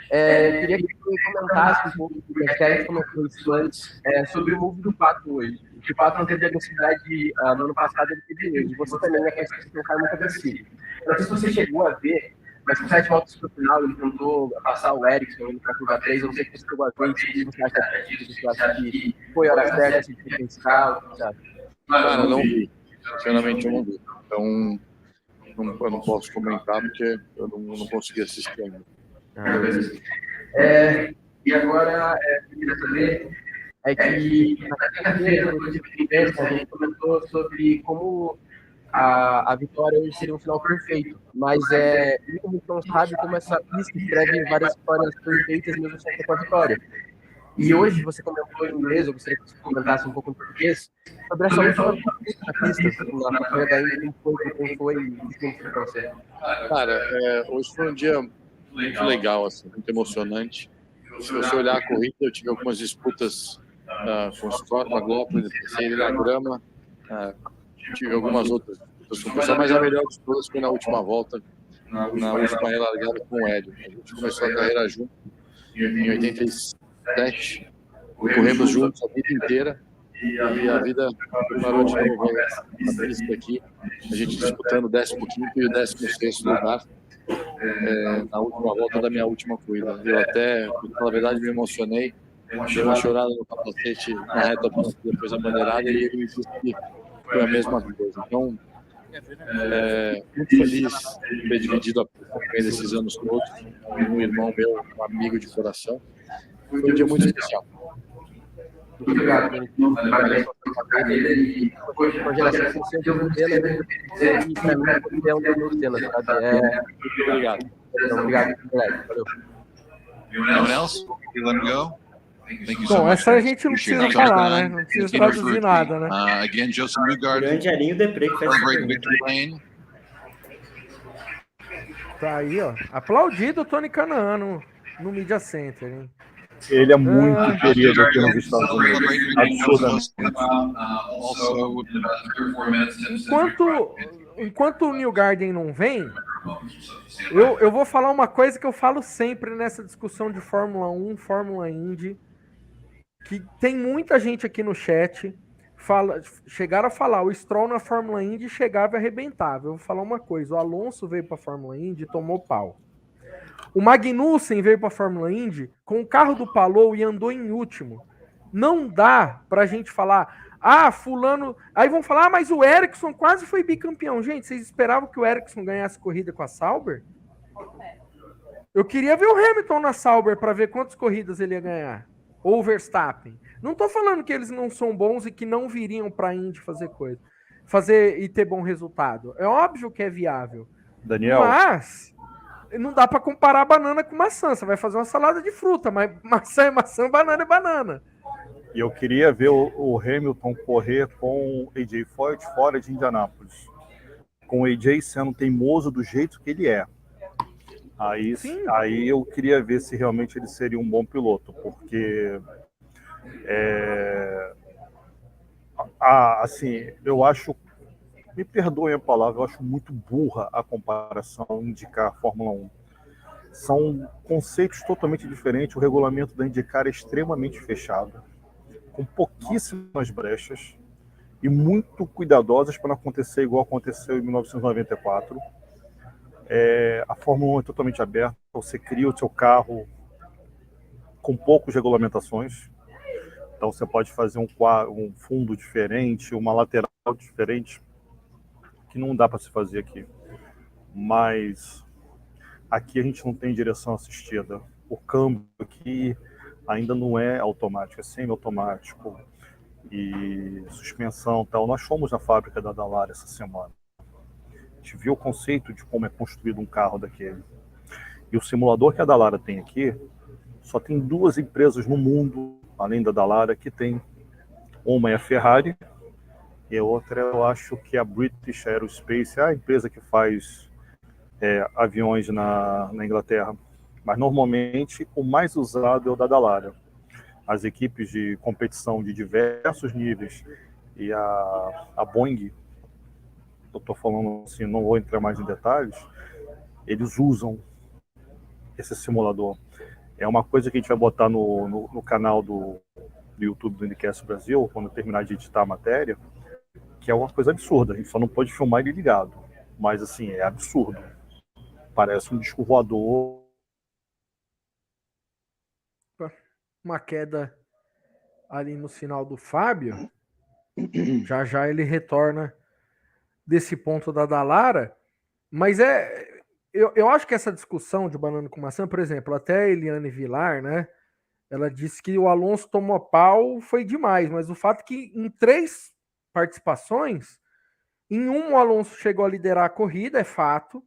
queria que você comentasse um pouco, porque a gente comentou isso antes, sobre o move do Pato hoje. O Pato não teve agressividade no ano passado, ele teve hoje. Você também é que você tem um cara muito agressivo. Eu não sei se você chegou a ver, mas com 7 voltas para o final, ele tentou passar o Ericsson indo para a curva 3. Eu não sei se você chegou a ver, se você acha que foi a hora certa, se foi pensar, sabe? Cara, não vi. Sinceramente, eu não vi. Então, eu não posso comentar porque eu não consegui assistir ainda. E agora, eu queria saber que na quinta-feira, no dia de prensa, a gente comentou sobre como a vitória hoje seria um final perfeito, mas muita gente não sabe como essa pista escreve várias histórias perfeitas mesmo sem com a vitória. E hoje você comentou em inglês, eu gostaria que você comentasse um pouco em português, sobre essa última pista, na corrida da Indy, como foi para você. Cara, hoje foi um dia muito legal, assim, muito emocionante. Se você olhar a corrida, eu tive algumas disputas com o Scott, com a Globo, terceiro na grama, tive algumas outras disputas com o pessoal, mas a melhor de todas foi na última volta, na última relargada com o Hélio. A gente começou a carreira junto, em 87, corremos juntos a vida inteira, e a vida parou de novo a pista aqui, a gente disputando o 15º e o 16º lugar. Na última volta da minha última corrida. Eu até, na verdade, me emocionei, dei uma chorada no capacete na reta depois da bandeirada e ele me disse que foi a mesma coisa. Então, muito feliz de ter dividido a pista com ele esses anos todos, um irmão meu, um amigo de coração. Foi um dia muito especial. Muito obrigado, parabéns pela carreira e por geração de Cena, e para mim é um dos Cena, sabe? Muito obrigado. Obrigado, valeu. Anyone else? You let him go? Thank you so Bom, much, essa a guys. gente não Appreciate precisa it. Coming falar, né? on. Não precisa It's been a traduzir fruit. nada, né? Again, Joseph Newgarden, Grande Arinho Depré que faz essa celebrating pergunta. Victory Lane. Tá aí, ó. Aplaudido o Tony Canaan no Media Center, hein? Ele é muito querido aqui nos Estados Unidos. Absurdamente. Enquanto o Newgarden não vem, eu vou falar uma coisa que eu falo sempre nessa discussão de Fórmula 1, Fórmula Indy, que tem muita gente aqui no chat, chegaram a falar, o Stroll na Fórmula Indy chegava e arrebentava. Eu vou falar uma coisa, o Alonso veio para a Fórmula Indy e tomou pau. O Magnussen veio para a Fórmula Indy com o carro do Palou e andou em último. Não dá pra gente falar, fulano... Aí vão falar, mas o Ericsson quase foi bicampeão. Gente, vocês esperavam que o Ericsson ganhasse corrida com a Sauber? Eu queria ver o Hamilton na Sauber para ver quantas corridas ele ia ganhar. Ou o Verstappen. Não tô falando que eles não são bons e que não viriam pra Indy fazer coisa. E ter bom resultado. É óbvio que é viável. Daniel. Mas... não dá para comparar banana com maçã. Você vai fazer uma salada de fruta, mas maçã é maçã, banana é banana. E eu queria ver o Hamilton correr com o AJ Foyt fora de Indianápolis. Com o AJ sendo teimoso do jeito que ele é. Aí eu queria ver se realmente ele seria um bom piloto, porque assim, eu acho, me perdoem a palavra, eu acho muito burra a comparação IndyCar Fórmula 1. São conceitos totalmente diferentes, o regulamento da IndyCar é extremamente fechado, com pouquíssimas brechas e muito cuidadosas para não acontecer igual aconteceu em 1994. A Fórmula 1 é totalmente aberta, você cria o seu carro com poucas regulamentações. Então você pode fazer um fundo diferente, uma lateral diferente, que não dá para se fazer aqui. Mas aqui a gente não tem direção assistida. O câmbio aqui ainda não é automático, é semi-automático. E suspensão e tal. Nós fomos na fábrica da Dallara essa semana. A gente viu o conceito de como é construído um carro daquele. E o simulador que a Dallara tem aqui, só tem 2 empresas no mundo, além da Dallara, que tem. Uma é a Ferrari, e a outra eu acho que é a British Aerospace, a empresa que faz aviões na Inglaterra. Mas normalmente o mais usado é o da Dallara. As equipes de competição de diversos níveis e a Boeing, eu estou falando assim, não vou entrar mais em detalhes, eles usam esse simulador. É uma coisa que a gente vai botar no canal do YouTube do IndyCar Brasil, quando eu terminar de editar a matéria, que é uma coisa absurda. A gente só não pode filmar ele ligado. Mas, assim, é absurdo. Parece um disco voador. Uma queda ali no sinal do Fábio. Já ele retorna desse ponto da Dallara. Mas eu acho que essa discussão de banana com maçã, por exemplo, até a Eliane Vilar, né? Ela disse que o Alonso tomou pau, foi demais. Mas o fato é que em 3 participações, em um o Alonso chegou a liderar a corrida, é fato.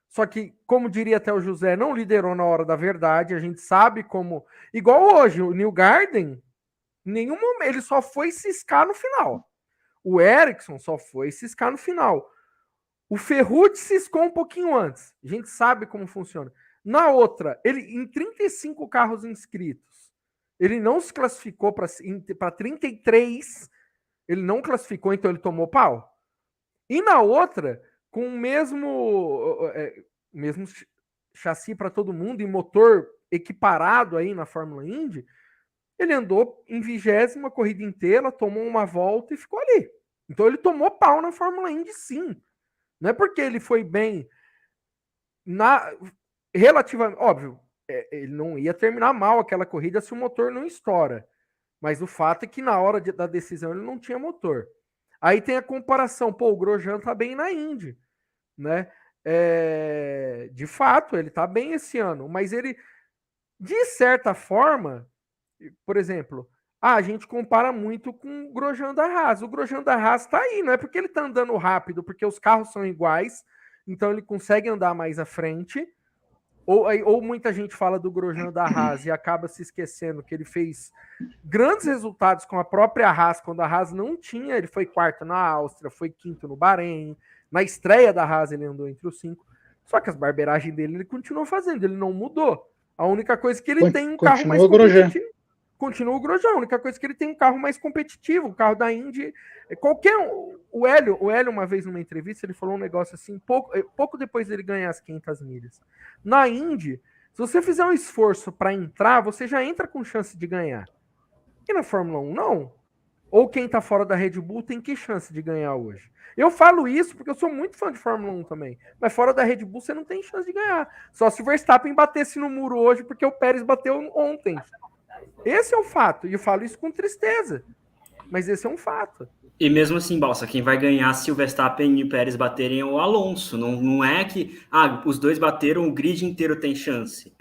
Só que, como diria até o José, não liderou na hora da verdade. A gente sabe como... Igual hoje, o Newgarden, em nenhum momento, ele só foi ciscar no final. O Ericsson só foi ciscar no final. O Ferrucci ciscou um pouquinho antes. A gente sabe como funciona. Na outra, ele em 35 carros inscritos, ele não se classificou para 33, ele não classificou, então ele tomou pau. E na outra, com o mesmo chassi para todo mundo e motor equiparado aí na Fórmula Indy, ele andou em 20ª corrida inteira, tomou uma volta e ficou ali. Então ele tomou pau na Fórmula Indy, sim. Não é porque ele foi bem relativamente... Óbvio, ele não ia terminar mal aquela corrida se o motor não estoura. Mas o fato é que na hora da decisão ele não tinha motor. Aí tem a comparação. Pô, o Grosjean tá bem na Indy, né? De fato, ele tá bem esse ano. Mas ele, de certa forma, por exemplo... a gente compara muito com o Grosjean da Haas. O Grosjean da Haas tá aí, não é porque ele tá andando rápido, porque os carros são iguais, então ele consegue andar mais à frente, Ou muita gente fala do Grosjean da Haas e acaba se esquecendo que ele fez grandes resultados com a própria Haas, quando a Haas não tinha, ele foi quarto na Áustria, foi quinto no Bahrein, na estreia da Haas ele andou entre os 5, só que as barberagens dele ele continuou fazendo, ele não mudou. A única coisa que ele tem um carro mais competitivo. Continua o Grosjean, a única coisa que ele tem um carro mais competitivo, o carro da Indy, qualquer um. O Hélio, uma vez numa entrevista, ele falou um negócio assim, pouco depois dele ganhar as 500 milhas. Na Indy, se você fizer um esforço para entrar, você já entra com chance de ganhar. E na Fórmula 1, não. Ou quem tá fora da Red Bull tem que chance de ganhar hoje. Eu falo isso porque eu sou muito fã de Fórmula 1 também. Mas fora da Red Bull você não tem chance de ganhar. Só se o Verstappen batesse no muro hoje, porque o Pérez bateu ontem. Esse é o fato, e eu falo isso com tristeza, mas esse é um fato. E mesmo assim, Balsa, quem vai ganhar se o Verstappen e o Pérez baterem é o Alonso, não é que os dois bateram, o grid inteiro tem chance.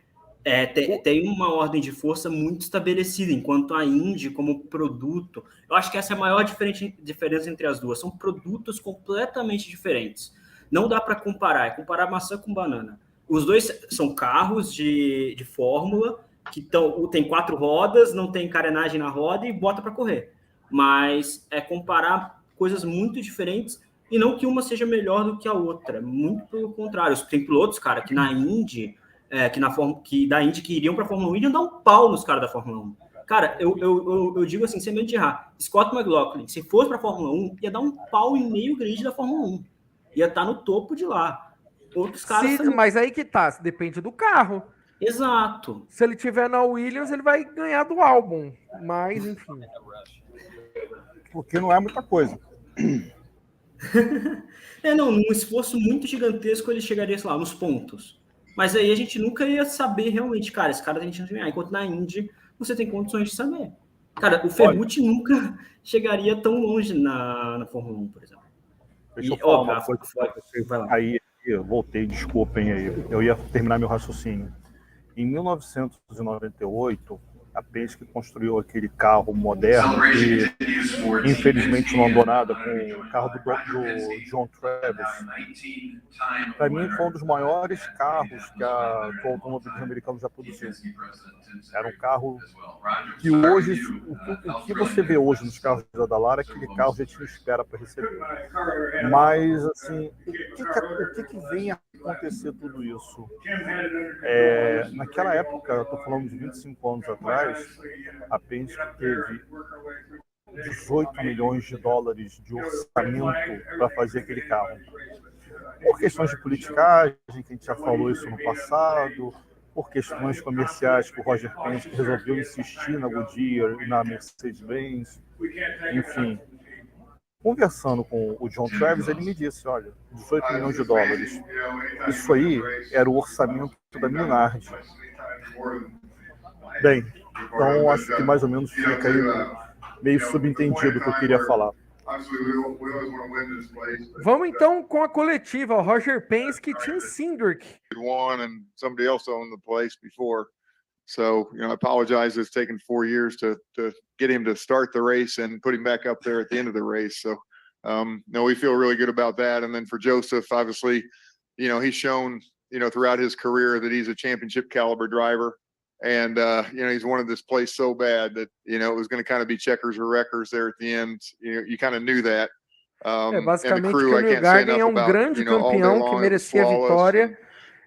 Tem uma ordem de força muito estabelecida, enquanto a Indy, como produto, eu acho que essa é a maior diferença entre as duas, são produtos completamente diferentes. Não dá para comparar, é comparar maçã com banana. Os dois são carros de fórmula, que tem 4 rodas, não tem carenagem na roda e bota para correr. Mas é comparar coisas muito diferentes e não que uma seja melhor do que a outra. Muito pelo contrário. Tem pilotos, cara, que na Indy, da Indy que iriam para a Fórmula 1 iriam dar um pau nos caras da Fórmula 1. Cara, eu digo assim, sem medo de errar. Scott McLaughlin, se fosse para a Fórmula 1, ia dar um pau em meio grid da Fórmula 1. Ia estar no topo de lá. Outros caras... Mas aí que tá, depende do carro. Exato. Se ele tiver na Williams, ele vai ganhar do álbum. Mas, enfim. Porque não é muita coisa. Num esforço muito gigantesco ele chegaria, sei lá, nos pontos. Mas aí a gente nunca ia saber realmente, cara, esse cara tem chance de ganhar. Enquanto na Indy, você tem condições de saber. Cara, o Ferrucci nunca chegaria tão longe na Fórmula 1, por exemplo. Deixa eu falar uma coisa. Aí, eu voltei, desculpem aí. Eu ia terminar meu raciocínio. Em 1998, a Penske construiu aquele carro moderno que, infelizmente, não andou nada, com o carro do John Travis. Para mim, foi um dos maiores carros que o automobilismo americano já produziu. Era um carro que hoje, o que você vê hoje nos carros da Dallara, aquele carro a gente não espera para receber. Mas, assim, o que vem a acontecer tudo isso? Naquela época, eu estou falando de 25 anos atrás, a Penske teve 18 milhões de dólares de orçamento para fazer aquele carro. Por questões de politicagem, que a gente já falou isso no passado, por questões comerciais que o Roger Penske resolveu insistir na Goodyear e na Mercedes-Benz, enfim. Conversando com o John Travis, ele me disse, olha, 18 milhões de dólares. Isso aí era o orçamento da Minardi. Bem, então acho que mais ou menos fica aí meio subentendido o que eu queria falar. Vamos então com a coletiva, o Roger Penske e Tim Cindric. And somebody else owned the place before. So, I apologize. It's taken 4 years to get him to start the race and put him back up there at the end of the race. So, no, we feel really good about that. And then for Joseph, obviously, he's shown, throughout his career that he's a championship caliber driver. And, he's wanted this place so bad that, it was going to kind of be checkers or wreckers there at the end. You kind of knew that. Basicamente, o Kenny Garden é um grande campeão que merecia a vitória.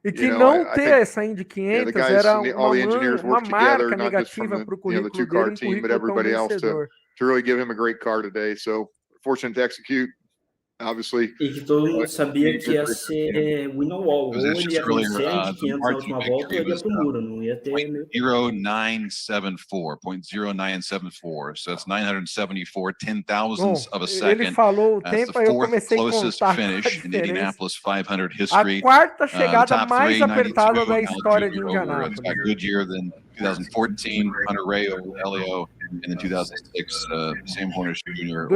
E que não ter essa Indy 500 era uma marca negativa para o currículo dele, currículo vencedor. To really give him a great car today. So, fortunate to execute, obviously. E que todo mundo sabia que ia ser win or wall. Ou ele ia vencer a Indy 500 na última volta ou ele ia pro muro. Não ia ter... 0.0974. So it's 974 10,000ths of a second. Ele falou o tempo, aí eu comecei a contar finish in Indianapolis 500 history. A quarta chegada mais apertada da história de Indianápolis. Goodyear, then 2014, Hunter Ray over Elio, and then 2006, Sam Horner Jr.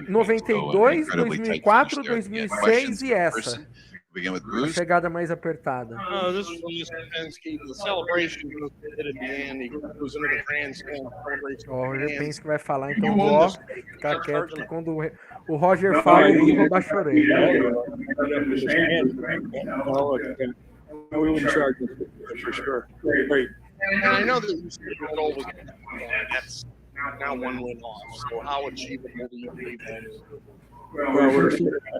92, 2004, 2006 e essa. Begin with A Bruce. chegada mais apertada. This is from Mr. Penske. The celebration was at the end. He goes into the grandstand celebration. O Roger Penske vai falar, então vou ficar quieto, que quando o Roger fala, eu vou baixar a orelha. we wouldn't charge them for sure. Great. And I know that you said the goal was that's now one win off. So how achievable do you believe that is? Well, we're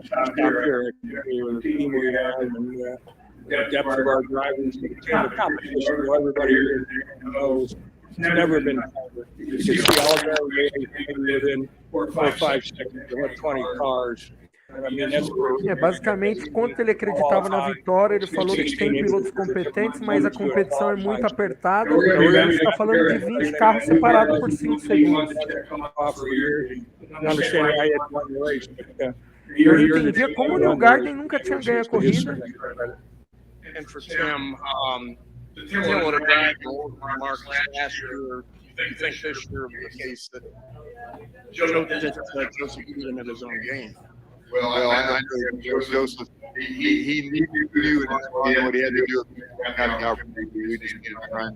top here with the team we have and the depth of our drivers and the competition. Everybody here knows it's never been harder. You can see all the within 4 or 5 seconds. There were 20 cars. Basicamente, quanto ele acreditava na vitória, ele falou que tem pilotos competentes, mas a competição é muito apertada. A gente está falando de 20 carros separados por 5 segundos. Eu não entendia como o Newgarden nunca tinha ganho a corrida. And for Tim, Tim would have dragged Marcus last year. You think this year will be the case that Joseph beat him at his own game? Well, I know Joseph, he knew what he had to do. We just needed to try and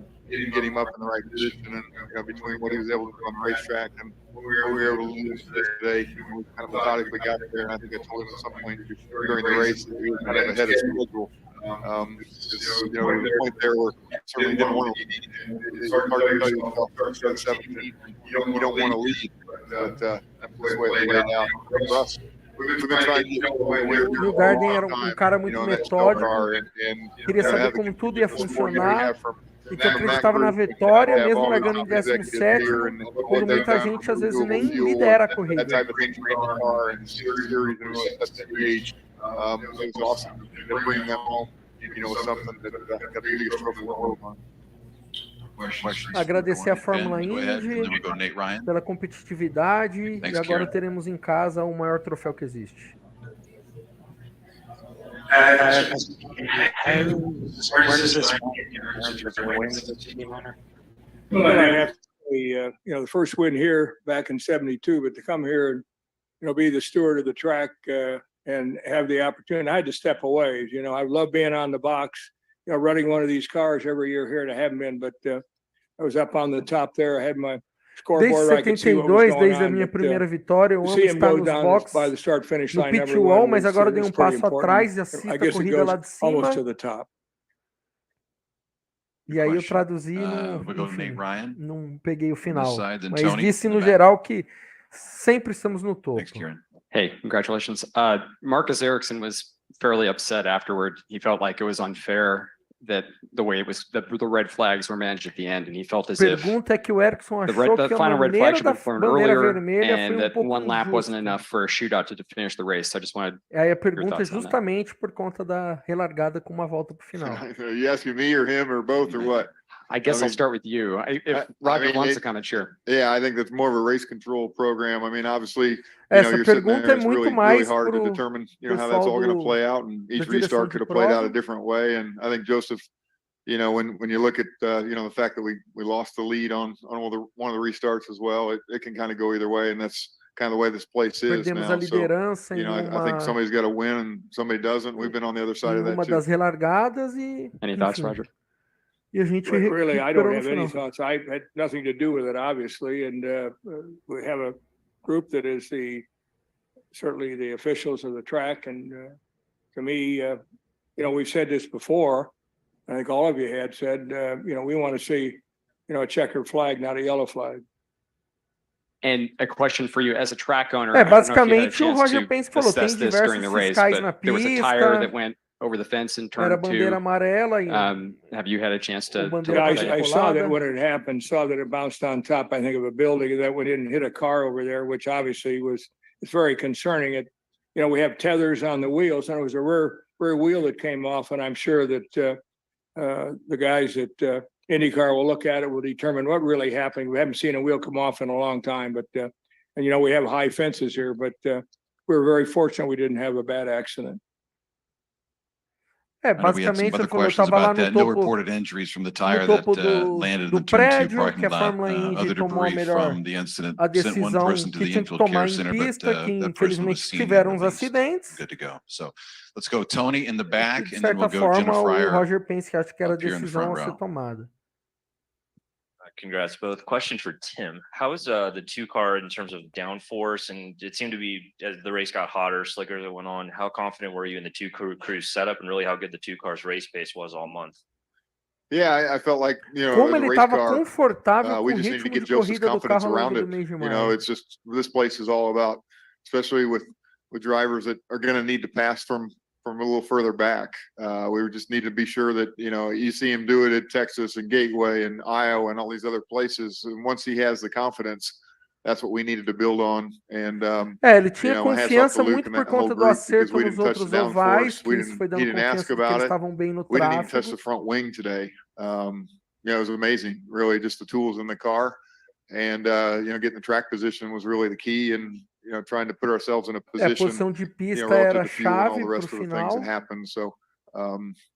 get him up in the right position and between what he was able to do on the racetrack and what we were able to do today. We kind of methodically got there, and I think I told him at some point during the race that we were kind of ahead of schedule. The point there where certainly didn't want to lead. It's hard to tell you about first and 17. You don't want to lead, but that's the way it played out for us. O Newgarden era cara muito metódico, queria saber como tudo ia funcionar e que acreditava na vitória, mesmo largando em 17º, quando muita gente às vezes nem lidera a corrida. Agradecer a Fórmula Indy pela competitividade e agora teremos em casa o maior troféu que existe. The first win here back in '72, but to come here and be the steward of the track and have the opportunity, I had to step away. I love being on the box. Running one of these cars every year here, and I haven't been, but I was up on the top there. I had my scoreboard. Desde 72, desde a minha primeira vitória, eu amo estar nos boxes, no pit wall, mas agora dei um passo atrás e assisto a corrida lá de cima. E aí eu traduzi, não peguei o final. Mas disse no geral que sempre estamos no topo. Hey, congratulations. Marcus Ericsson was fairly upset afterward. He felt like it was unfair that the way it was, the red flags were managed at the end, and he felt as if pergunta é que o Ericsson achou the que final red flag should have been flown earlier, and that pouco one lap wasn't enough for a shootout to finish the race. So I just wanted. Aí a pergunta é justamente por conta da relargada com uma volta para o final. You asking me or him or both or what? I guess I'll start with you. If Roger wants to comment, sure. Yeah, I think that's more of a race control program. I mean, obviously, essa pergunta é muito mais hard to determine, how that's all going to play out, and each restart could have played out a different way. And I think Joseph, when you look at the fact that we lost the lead on one of the restarts as well, it can kind of go either way, and that's kind of the way this place is now. So, I think somebody's got to win and somebody doesn't. We've been on the other side of that too. Das relargadas e any thoughts, Roger? E a gente really, I don't have any thoughts. I had nothing to do with it, obviously, and we have a group that is certainly the officials of the track, and to me, we've said this before. I think all of you had said, we want to see, a checkered flag, not a yellow flag. And a question for you as a track owner. Basicamente o Roger Penske falou, tem diversos fiscais na pista. There was a tire that went over the fence in turn 2. Era bandeira amarela. Have you had a chance to? I saw that when it happened. Saw that it bounced on top, I think, of a building, and that one didn't hit a car over there, which obviously it's very concerning. We have tethers on the wheels, and it was a rear wheel that came off, and I'm sure that the guys at IndyCar will look at it, will determine what really happened. We haven't seen a wheel come off in a long time, but and we have high fences here, but we're very fortunate we didn't have a bad accident. Basicamente ele falou, eu estava lá no topo, do prédio, que a Fórmula Indy tomou a decisão que tinha que tomar em pista, que infelizmente tiveram uns acidentes. Let's go, Tony, in the back, de certa forma, o Roger Penske acha que era a decisão a ser tomada. Congrats both. Question for Tim. How is the two car in terms of downforce? And it seemed to be, as the race got hotter, slicker as it went on, how confident were you in the two crew setup and really how good the two cars race pace was all month? Yeah, I felt like, you know, Como as a ele race estava car, confortável com we o just need to ritmo get de Joseph's corrida do confidence carro ao around longo it. do mês de You maio. know, it's just, this place is all about, especially with drivers that are going to need to pass from a little further back. We just need to be sure that, you know, you see him do it at Texas and Gateway and Iowa and all these other places. And once he has the confidence, that's what we needed to build on. And, ele you tinha know, my hats off to confiança Luke muito and por that whole conta do group because acerto we nos didn't touch the outros ovais, downforce. que isso foi He dando didn't ask confiança de que about eles it. estavam bem no We didn't even touch tráfego. the front wing today. Yeah, it was amazing. Really, just the tools in the car, and you know, getting the track position was really the key, and you know, trying to put ourselves in a A position, posição de you know, pista relative era to fuel and all chave the para o rest of the things that final. happened. So,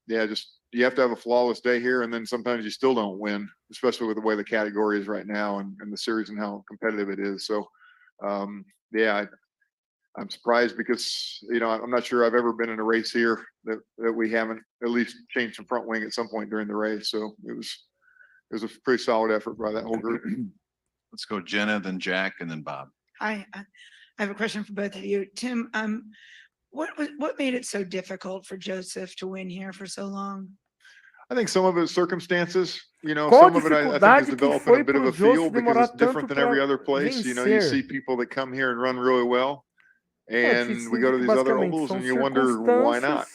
yeah, just you have to have a flawless day here, and then sometimes you still don't win, especially with the way the category is right now and the series and how competitive it is. So, yeah, I'm surprised because, you know, I'm not sure I've ever been in a race here that we haven't at least changed the front wing at some point during the race. So it was a pretty solid effort by that whole group. Let's go Jenna, then Jack, and then Bob. Hi, I have a question for both of you. Tim, what made it so difficult for Joseph to win here for so long? I think some of it is circumstances, you know, Qual a some of it I think is dificuldade que developing foi a bit of pro a feel Joseph because demorar it's different tanto than every para other place. You know, you see vencer? people that come here and run really well, and we go to que these other basicamente ovals são and you wonder why not. circunstâncias.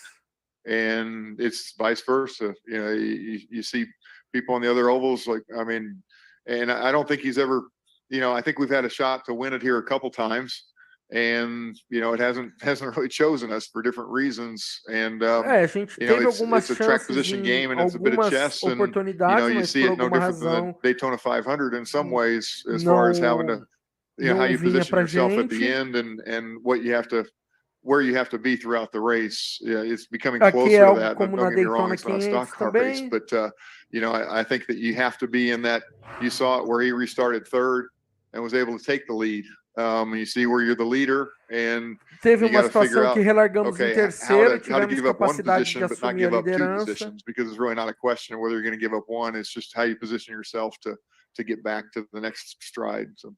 And it's vice versa. You know, you see people on the other ovals, like, I mean, and I don't think he's ever, you know, I think we've had a shot to win it here a couple times, and you know, it hasn't really chosen us for different reasons. And A gente you know, teve algumas it's a track chances position em game, and it's a bit of algumas chess. And you know, oportunidades, you mas see por it no alguma different than razão the Daytona 500 in some ways, as far as having to, you know, how não you vinha position pra yourself at the gente. end and what you have to, where you have to be throughout the race. Yeah, it's becoming Aqui closer é to algo that. como Don't na get me wrong, Daytona it's not a stock 500 car race, também. but you know, I think that you have to be in that. You saw it where he restarted third and was able to take the lead. You see where you're the leader, and Teve you uma got to figure situação out, que relargamos em okay, how terceiro, to tivemos give up one capacidade de position but not assumir a give up two liderança. positions, because it's really not a question of whether you're going to give up one. It's just how you position yourself to get back to the next stride. So.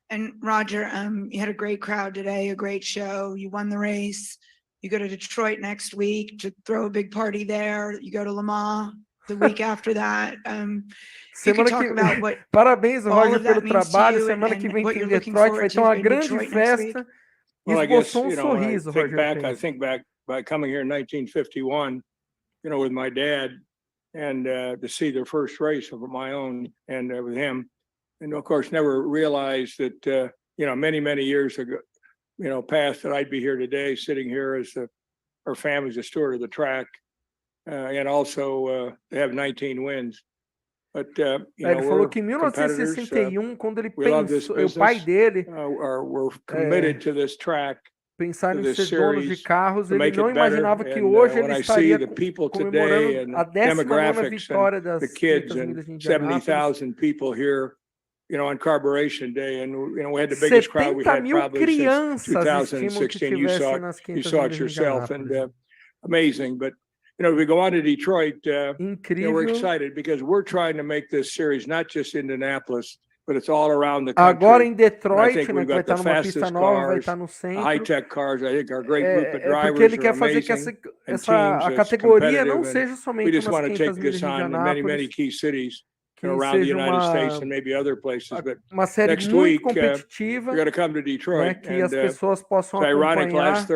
And Roger, you had a great crowd today, a great show. You won the race. You go to Detroit next week to throw a big party there. You go to Le Mans the week after that. You can Semana talk que about what parabéns, all Roger, of that pelo means to trabalho. you Semana and que vem what tem you're looking Detroit, vai forward ter uma to in grande Detroit next week. festa. Well, I guess, Esboçou um you know, when I sorriso, think Roger back, I Penske. think back by coming here in 1951, you know, with my dad, and to see the first race of my own and with him, and of course never realized that, you know, many years ago, you know, past, that I'd be here today, sitting here as our family's a steward of the track, and also they have 19 wins. But you know, Ele falou we're que em competitors. 1961, quando ele We love this pensou, o pai business. dele We're committed to this track. pensaram em this ser donos de series carros, to ele make não it better. imaginava que And, hoje when ele I see estaria the people comemorando today and a 19ª demographics vitória and das the kids 500 and milhas de Indianápolis. 70,000 people here, you know, on Carburation Day, and you know, we had the biggest crowd we had 70.000 probably since crianças estimam que 2016. You saw tivessem it, nas you 500 saw it milhas de yourself, and Indianápolis. amazing. But you know, we go on to Detroit. You know, we're Incrível. excited because we're trying to make this series not just Indianapolis, but it's all around the country. Agora em And I Detroit, think né, we've que vai got the estar numa pista fastest nova, vai cars, estar no the centro. high-tech cars. I think our great group of Porque drivers ele are quer fazer que amazing, and essa a teams that's categoria não competitive, and seja we somente just umas want to 500 take milhas this de on to many Indianápolis, key cities que around the seja United States and maybe other places. But uma série next muito week, competitiva, we're going to come to né, Detroit. que as And pessoas possam it's ironic, acompanhar. last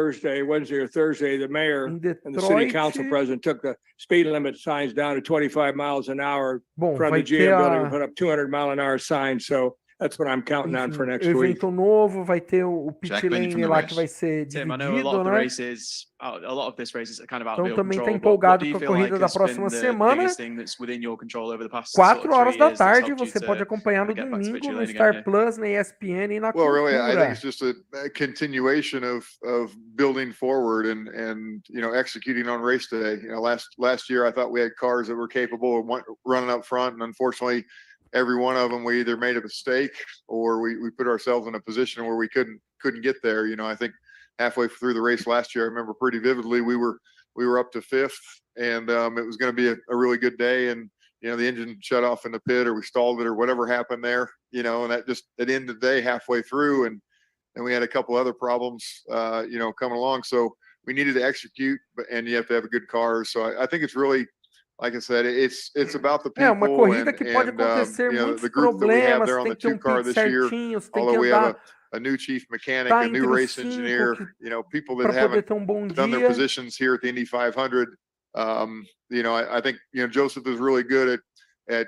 Wednesday or Thursday, the mayor Em and the city Detroit, council president took the speed limit signs down to 25 miles an hour bom, in front vai of the ter GM building and put up 200-mile-an-hour signs. So that's what I'm counting on for enfim, next week. evento novo, vai ter o pit Jack Benny from lane the lá race. que vai ser Tim, I know a lot dividido, of the né? races, a lot of this race is kind of out of Então your também está control. What empolgado do you com a feel corrida like da has been próxima the semana. biggest thing that's within your control over the past 4 sort of horas 3 da years that's tarde, helped you você to pode acompanhar no get back to domingo victory no lane again Star here? Plus, na ESPN e na Well, really, I think Cultura. it's just a continuation of building forward and you know, executing on race day. You know, last year I thought we had cars that were capable of running up front, and unfortunately, every one of them we either made a mistake or we put ourselves in a position where we couldn't get there. You know, I think halfway through the race last year, I remember pretty vividly we were up to 5th, and it was going to be a really good day, and the engine shut off in the pit, or we stalled it, or whatever happened there, and that just at the end of the day, halfway through, and we had a couple other problems, coming along. So we needed to execute, and you have to have a good car. So I think it's really, like I said, it's about the people. Uma corrida que pode acontecer muitos the group that we have problemas, there on tem the que ter 2 car pit this year, certinho, você tem que although we have andar a new chief mechanic, tá a new entre os race 5 engineer, people that para poder haven't ter bom done their dia. positions here at the Indy 500. I think, Joseph is really good at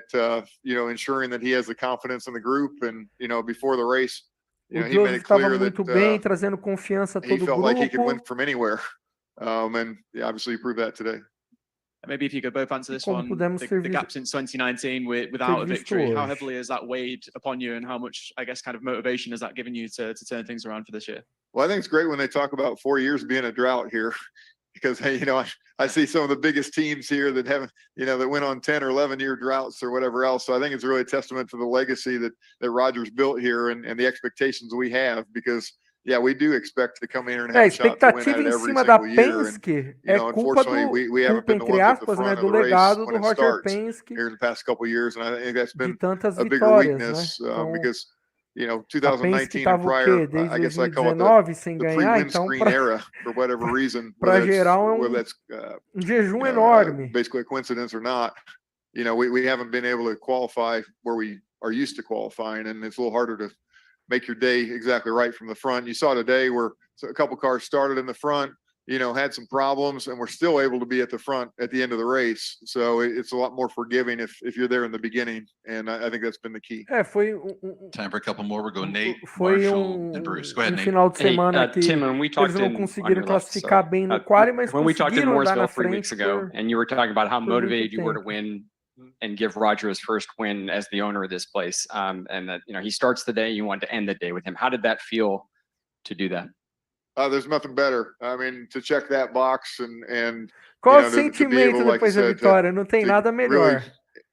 ensuring that he has the confidence in the group. And, before the race, O he made Joseph it estava clear muito that bem, trazendo confiança a he todo o felt like he could win grupo. from anywhere. And obviously he proved that today. Maybe if you could both answer this Como one, pudemos the ter gap since 2019 without a visto victory, how hoje. heavily has that weighed upon you, and how much, I guess, kind of motivation has that given you to turn things around for this year? Well, I think it's great when they talk about 4 years being a drought here, because, hey, I see some of the biggest teams here that haven't, that went on 10 or 11-year droughts or whatever else. So I think it's really a testament to the legacy that Roger's built here, and the expectations we have, because, yeah, we do expect to come in here and have A a shot to win expectativa at it em every cima da single year. And, Penske é culpa unfortunately, we haven't culpa been the entre ones at the aspas, né, front of do the race legado when do it Roger starts Penske here in the past couple of years. And I think that's de been tantas a bigger vitórias, weakness, né? Então, because, a Penske 2019 and estava o prior, quê? Desde I guess I call it 2019 sem the ganhar, então pre-windscreen era, for whatever reason, para whether geral é that's jejum enorme. basically a coincidence or not. We haven't been able to qualify where we are used to qualifying, and it's a little harder to make your day exactly right from the front. You saw today where a couple cars started in the front, had some problems, and we're still able to be at the front at the end of the race. So it's a lot more forgiving if you're there in the beginning, and I think that's been the key. Foi Time for a couple more. We'll go Nate, foi Marshall, and Bruce. Go ahead, Nate. final de semana que Tim, when we talked eles não on conseguiram your left, classificar sorry. bem no quali, mas When we talked in conseguiram andar na Mooresville 3 weeks frente ago, and you were talking about how por muito motivated you were to tempo. win and give Roger his first win as the owner of this place, and that he starts the day, you want to end the day with him. How did that feel to do that? There's nothing better. I mean, to check that box and Qual o to be sentimento able, like depois you da said, vitória? Não tem nada melhor.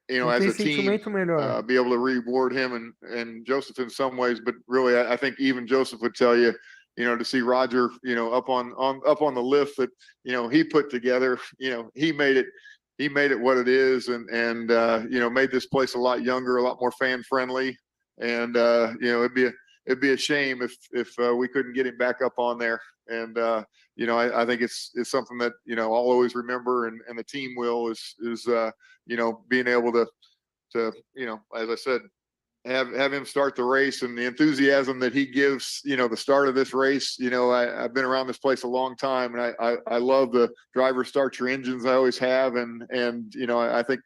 Really, Não as tem a team, sentimento melhor. be able to reward him and Joseph in some ways, but really, I think even Joseph would tell you, to see Roger, up on the lift that, he put together, he made it what it is, and made this place a lot younger, a lot more fan friendly, and it'd be a shame if we couldn't get him back up on there. And I think it's something that I'll always remember, and the team will is being able to as I said, have him start the race, and the enthusiasm that he gives the start of this race. I've been around this place a long time, and I love the driver start your engines. I always have, and I think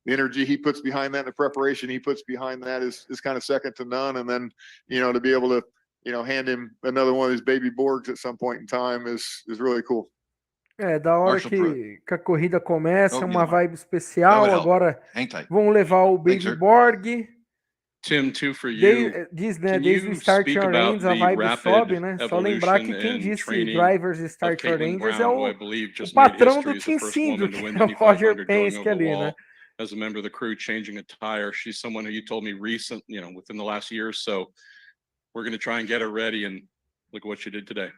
the energy he puts behind that and the preparation he puts behind that is kind of second to none. And then to be able to hand him another one of these baby Borgs at some point in time is really cool. Da hora que a corrida começa, uma vibe especial. Agora vão levar o Baby Borg. Tim, too, for you. Desde o Start Your Engines a vibe sobe, né? Só lembrar que quem disse Drivers Start Your Engines é o patrão do Team Sindic, que é o Roger Penske ali, né? As a member of the crew, changing a tire. She's someone who you told me within the last year or so. We're going to try and get her ready, and look at what she did today.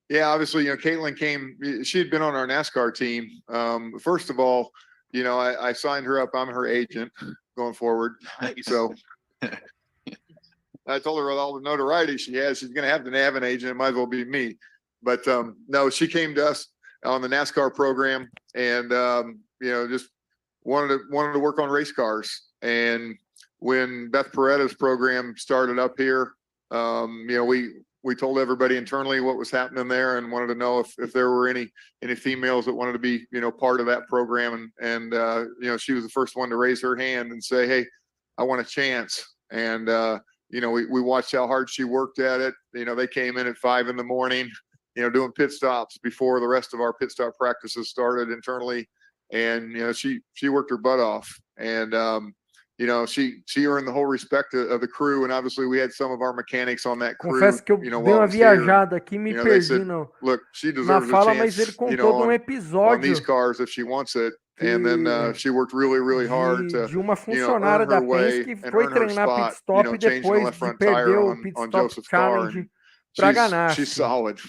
Yeah, obviously, Caitlin came. She had been on our NASCAR team. First of all, I signed her up. I'm her agent going forward. So I told her with all the notoriety she has, she's going to have an agent. It might as well be me. But no, she came to us on the NASCAR program, and just wanted to work on race cars. And when Beth Paretta's program started up here, we told everybody internally what was happening there, and wanted to know if there were any females that wanted to be part of that program. And she was the first one to raise her hand and say, hey, I want a chance. And we watched how hard she worked at it. They came in at 5 a.m, doing pit stops before the rest of our pit stop practices started internally. And she worked her butt off, and she earned the whole respect of the crew. And obviously we had some of our mechanics on that crew. Confesso que eu dei uma viajada aqui, me perdi look, she na deserves fala, a mas chance, ele contou de on these episódio cars if she wants it. And then she worked really, really hard to de uma funcionária da Penske que foi treinar pit stop e depois de perder o pit stop challenge para ganhar. She's solid,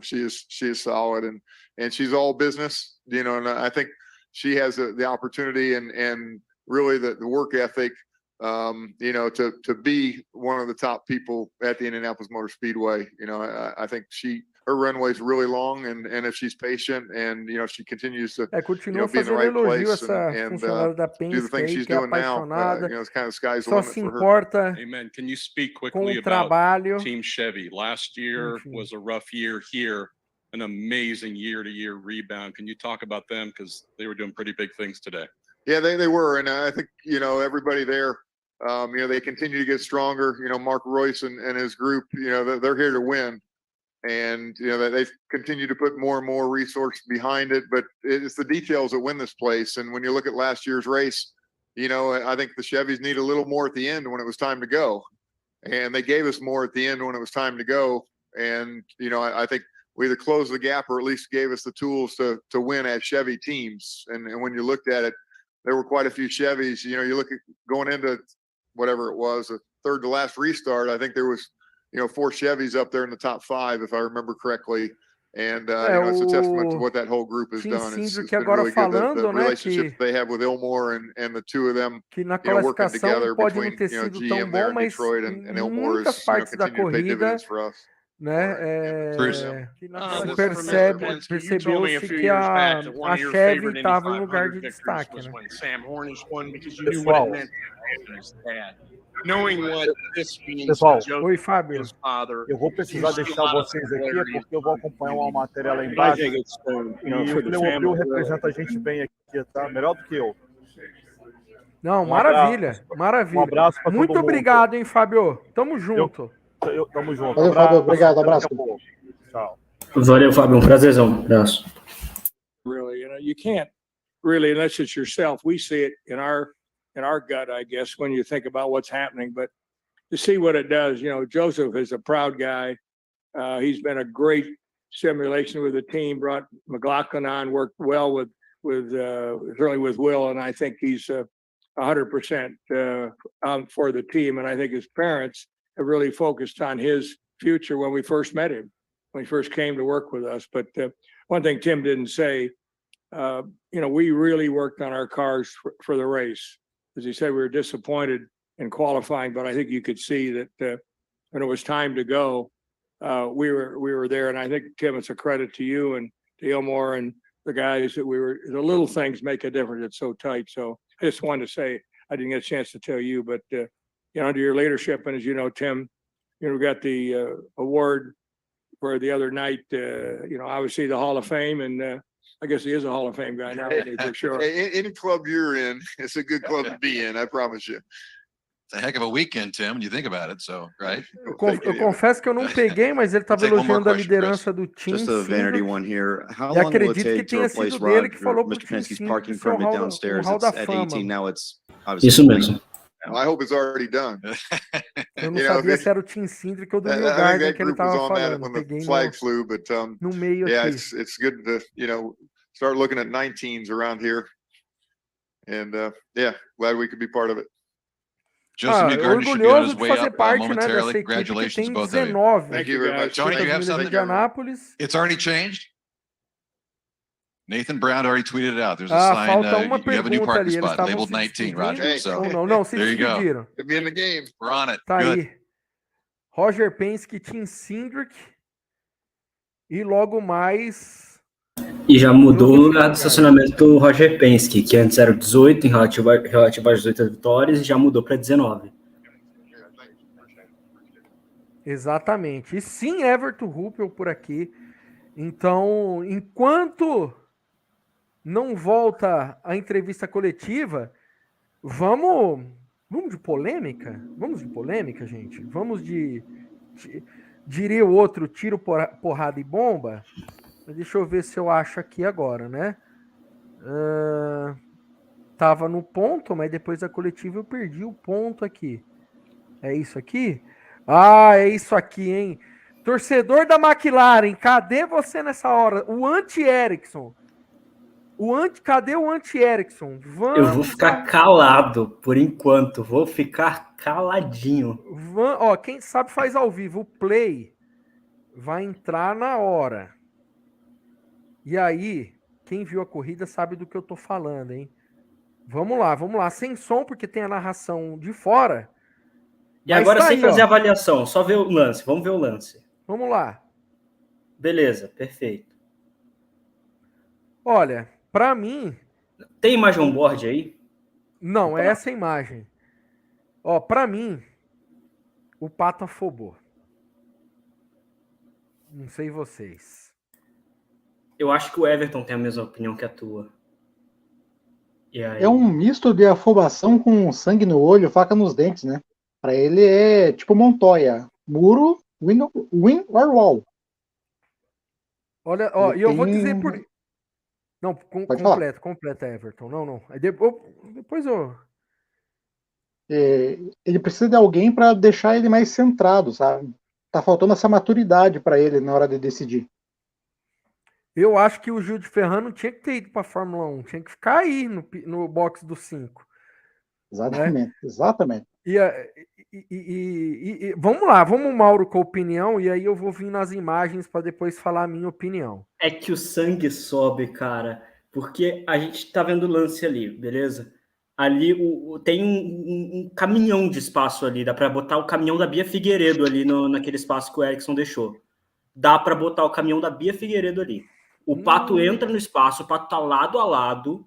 she is solid, and she's all business, and I think she has the opportunity and really the work ethic, you know, to be one of the top people at the Indianapolis Motor Speedway. You know, I think her runway is really long, and if she's patient and, you know, she continues to, you continua know, be in the fazendo right elogio place essa and funcionária da do the Penske things aí, she's que é doing now, apaixonada, you know, it's kind of sky's the só limit se for her. importa Amen. Can you speak com quickly o about trabalho. Team Chevy? Last year Enfim. was a rough year here, an amazing year-to-year rebound. Can you talk about them? Because they were doing pretty big things today. Yeah, they were, and I think, you know, everybody there, you know, they continue to get stronger. You know, Mark Royce and his group, you know, they're here to win, and you know they've continued to put more and more resource behind it. But it's the details that win this place. And when you look at last year's race, you know, I think the Chevys need a little more at the end when it was time to go, and they gave us more at the end when it was time to go. And you know, I think we either closed the gap or at least gave us the tools to win as Chevy teams. And when you looked at it, there were quite a few Chevys. You know, you look at going into whatever it was, a third to last restart, I think there was, you know, 4 Chevys up there in the top 5, if I remember correctly. And, you know, it's a testament to what that whole group has done. It's been really good. The relationships they have with Ilmore and the two of them, que na you know, working classificação together pode between, não ter you know, sido tão GM there bom, in mas Detroit and em Ilmore muitas is, you know, partes da continue to pay corrida, dividends for us. né, percebeu-se que a Chevy estava em lugar de destaque, né? when Sam Hornish won, because you knew what it meant to his dad. Knowing what this means Pessoal, to Oi, Fábio. his father. Eu vou precisar deixar vocês aqui porque eu vou acompanhar uma matéria lá embaixo. E o Cleomopil representa a gente bem aqui, tá? Melhor do que eu. Não, maravilha, abraço, maravilha. Um abraço pra Muito todo mundo. obrigado, hein, Fábio. Tamo junto. Tamo junto. Valeu, Fábio. Obrigado, abraço. Tchau. Valeu, Fábio. Um prazerzão. Abraço. Really, you know, you can't really, unless it's yourself. We see it in our gut, I guess, when you think about what's happening. But to see what it does, you know, Joseph is a proud guy. He's been a great simulation with the team. Brought McLaughlin on, worked well with certainly with Will, and I think he's 100% for the team. And I think his parents have really focused on his future when we first met him, when he first came to work with us. But one thing Tim didn't say, you know, we really worked on our cars for the race. As he said, we were disappointed in qualifying, but I think you could see that when it was time to go, we were there. And I think, Tim, it's a credit to you and to Ilmore and the guys that the little things make a difference. It's so tight. So I just wanted to say, I didn't get a chance to tell you, but you know, under your leadership, and as you know, Tim, you know, we got the award for the other night. You know, obviously the Hall of Fame, and I guess he is a Hall of Fame guy now, for sure. Any club you're in, it's a good club to be in, I promise you. It's a heck of a weekend, Tim, when you think about it, so, right? Eu confesso que eu não peguei, mas ele estava elogiando a liderança do time. Just a vanity one here. How E long will it acredito que take to tenha replace sido dele Rod que for falou pro Mr. time Penske's parking que foi permit o downstairs? Hall It's da at Fama. 18 now. It's obviously Isso mesmo. I hope it's already done. Eu não sabia se era o Tim Cindric ou do Neil Garden que ele estava falando. When Peguei the flag flew, but no meio yeah, aqui. it's good to, you know, start looking at 19s around here, and yeah, glad we could be part of it. Joseph Newgarden should be on his Orgulhoso de way fazer up parte, né, momentarily. dessa equipe que Congratulations, tem both of you. 19. Thank you very much. Tony, do you have Milhas de something? Indianápolis. It's already changed? Nathan Brown already tweeted it out. There's a sign. Falta uma You have a new pergunta parking ali. Eles spot estavam labeled se 19, despedindo. Roger. So Ou não, se there you go. despediram. Could be in the game. We're on it. Tá Good. aí. Roger Penske, Tim Cindric. E logo mais. E já mudou o lugar do estacionamento do Roger Penske, que antes era 18 em relativo às 18 vitórias, e já mudou para 19. Exatamente. E sim, Everton Ruppel por aqui. Então, enquanto não volta a entrevista coletiva, vamos de polêmica? Vamos de polêmica, gente? Vamos diria o outro, tiro, porrada e bomba? Deixa eu ver se eu acho aqui agora, né? Tava no ponto, mas depois da coletiva eu perdi o ponto aqui. É isso aqui? Ah, é isso aqui, hein? Torcedor da McLaren, cadê você nessa hora? O anti-Ericsson. Cadê o anti-Ericsson? Eu vou ficar calado por enquanto. Vou ficar caladinho. Ó, quem sabe faz ao vivo. O play vai entrar na hora. E aí, quem viu a corrida sabe do que eu tô falando, hein? Vamos lá, sem som, porque tem a narração de fora. E agora, sem fazer avaliação, só ver o lance. Vamos ver o lance. Vamos lá. Beleza, perfeito. Olha, para mim... Tem imagem on-board aí? Não, é essa imagem. Ó, para mim, o Pato afobou. Não sei vocês. Eu acho que o Everton tem a mesma opinião que a tua. E aí? É um misto de afobação com sangue no olho, faca nos dentes, né? Para ele é tipo Montoya. Muro, win or wall. Olha, ó, e eu vou dizer por... Não, completa, Everton. Não. Aí depois eu... Ele precisa de alguém para deixar ele mais centrado, sabe? Tá faltando essa maturidade para ele na hora de decidir. Eu acho que o Gil de Ferrano tinha que ter ido para a Fórmula 1, tinha que ficar aí no box do 5. Exatamente, né? exatamente. E vamos lá, vamos, Mauro, com a opinião, e aí eu vou vir nas imagens para depois falar a minha opinião. É que o sangue sobe, cara, porque a gente tá vendo o lance ali, beleza? Ali tem um caminhão de espaço ali, dá para botar o caminhão da Bia Figueiredo ali naquele espaço que o Erickson deixou. Dá para botar o caminhão da Bia Figueiredo ali. O Pato entra no espaço, o Pato tá lado a lado,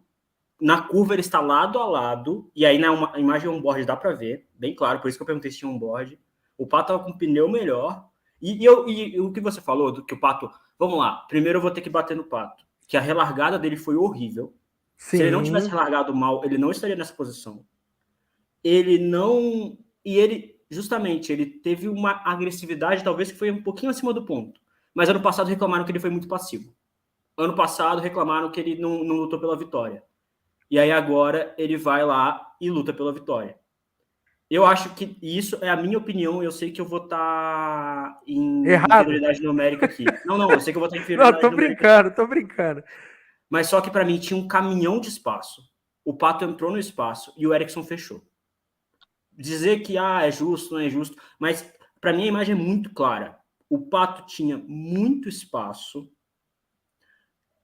na curva ele está lado a lado, e aí na imagem on-board dá para ver, bem claro, por isso que eu perguntei se tinha on-board. O Pato tava com um pneu melhor, e o que você falou, do que o Pato... Vamos lá, primeiro eu vou ter que bater no Pato, que a relargada dele foi horrível. Sim. Se ele não tivesse relargado mal, ele não estaria nessa posição. Ele não... E ele, justamente, ele teve uma agressividade, talvez, que foi um pouquinho acima do ponto. Mas ano passado reclamaram que ele foi muito passivo. Ano passado reclamaram que ele não lutou pela vitória. E aí agora ele vai lá e luta pela vitória. Eu acho que isso é a minha opinião. Eu sei que eu vou estar em inferioridade numérica aqui. Não, eu sei que eu vou estar em inferioridade numérica. Tô brincando. Mas só que para mim tinha um caminhão de espaço. O Pato entrou no espaço e o Erickson fechou. Dizer que é justo, não é justo, mas para mim a imagem é muito clara. O Pato tinha muito espaço.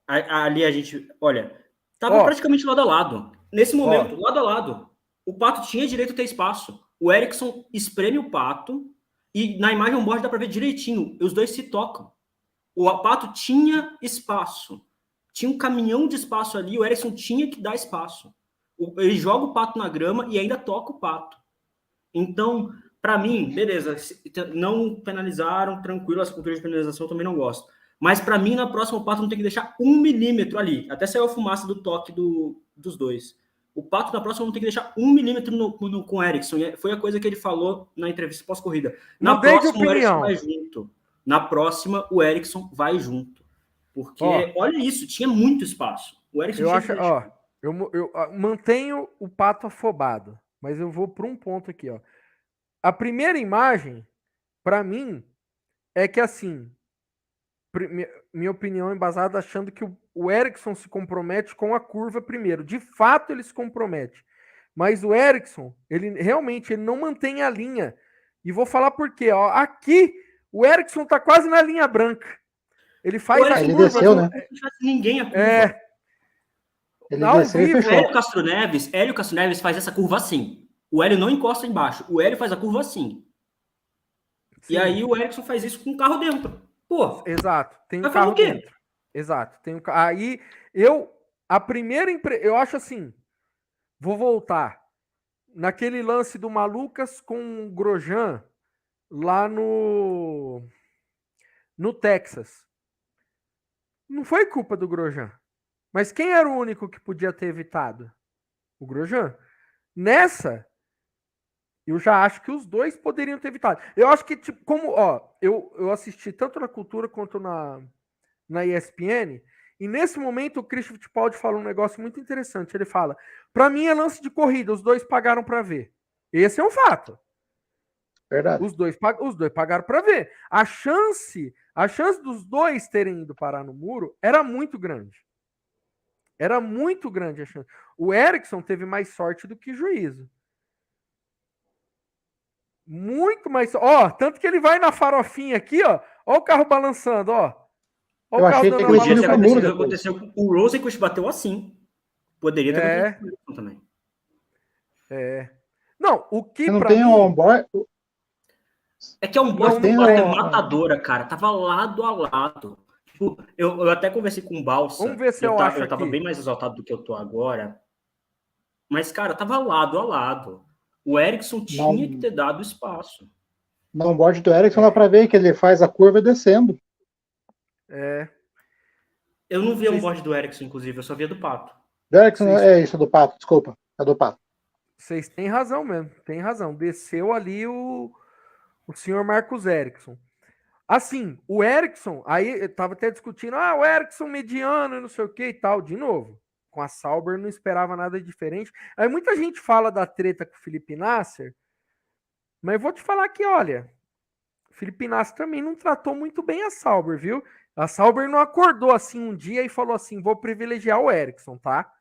Ali a gente, olha, tava praticamente lado a lado. Nesse momento, lado a lado. O Pato tinha direito a ter espaço. O Erickson espreme o Pato e na imagem on-board dá para ver direitinho. Os dois se tocam. O Pato tinha espaço. Tinha um caminhão de espaço ali. O Erickson tinha que dar espaço. Ele joga o Pato na grama e ainda toca o Pato. Então, para mim, beleza. Não penalizaram, tranquilo. Essa cultura de penalização eu também não gosto. Mas para mim, na próxima, o Pato não tem que deixar 1 milímetro ali. Até saiu a fumaça do toque dos dois. O Pato, na próxima, não tem que deixar 1 milímetro com o Erickson. Foi a coisa que ele falou na entrevista pós-corrida. Na próxima, o Erickson vai junto. Na próxima, o Erickson vai junto. Porque, olha isso, tinha muito espaço. O Erickson eu mantenho o Pato afobado. Mas eu vou para um ponto aqui. A primeira imagem, para mim, é que assim... Minha opinião é embasada achando que o Erickson se compromete com a curva primeiro. De fato, ele se compromete. Mas o Erickson, ele realmente não mantém a linha. E vou falar por quê. Aqui, o Erickson tá quase na linha branca. Ele faz a ele curva. Desceu, né? Não faz ninguém a curva. Ele desceu e fechou. Hélio Castro Neves faz essa curva assim. O Hélio não encosta embaixo. O Hélio faz a curva assim. Sim. E aí o Erickson faz isso com o carro dentro. Pô, exato, tem um carro dentro. Exato, tem um carro. Aí a primeira eu acho assim, vou voltar naquele lance do Malucas com o Grosjean lá no Texas. Não foi culpa do Grosjean. Mas quem era o único que podia ter evitado? O Grosjean. Nessa, eu já acho que os dois poderiam ter evitado. Eu acho que, tipo, como, eu assisti tanto na Cultura quanto na ESPN, e nesse momento o Christian Fittipaldi fala um negócio muito interessante. Ele fala, para mim é lance de corrida, os dois pagaram para ver. Esse é um fato. Verdade. Os dois pagaram para ver. A chance dos dois terem ido parar no muro era muito grande. Era muito grande a chance. O Erickson teve mais sorte do que juízo. Muito mais. Tanto que ele vai na farofinha aqui, ó o carro balançando, ó. Eu achei que podia ter acontecido com o Rosenquist bateu assim. Poderia ter acontecido também. Não, o que não pra tem mim... on-board. É que a on-board tem do Pato é um- matadora, cara. Tava lado a lado. Tipo, eu até conversei com o Balsa. Vamos ver se eu acho eu tava aqui. bem mais exaltado do que eu tô agora. Mas, cara, tava lado a lado. O Ericsson tinha que ter dado espaço. No on-board do Ericsson dá pra ver que ele faz a curva descendo. Eu não vi a on-board do Ericsson, inclusive. Eu só via do Pato. Do Ericsson é isso, do Pato, desculpa. É do Pato. Vocês têm razão mesmo, tem razão. Desceu ali o senhor Marcos Ericsson. Assim, o Ericsson, aí eu tava até discutindo, o Ericsson mediano, não sei o que e tal, de novo. Com a Sauber não esperava nada diferente. Aí muita gente fala da treta com o Felipe Nasser, mas eu vou te falar que, olha, o Felipe Nasser também não tratou muito bem a Sauber, viu? A Sauber não acordou assim um dia e falou assim, vou privilegiar o Ericsson, tá?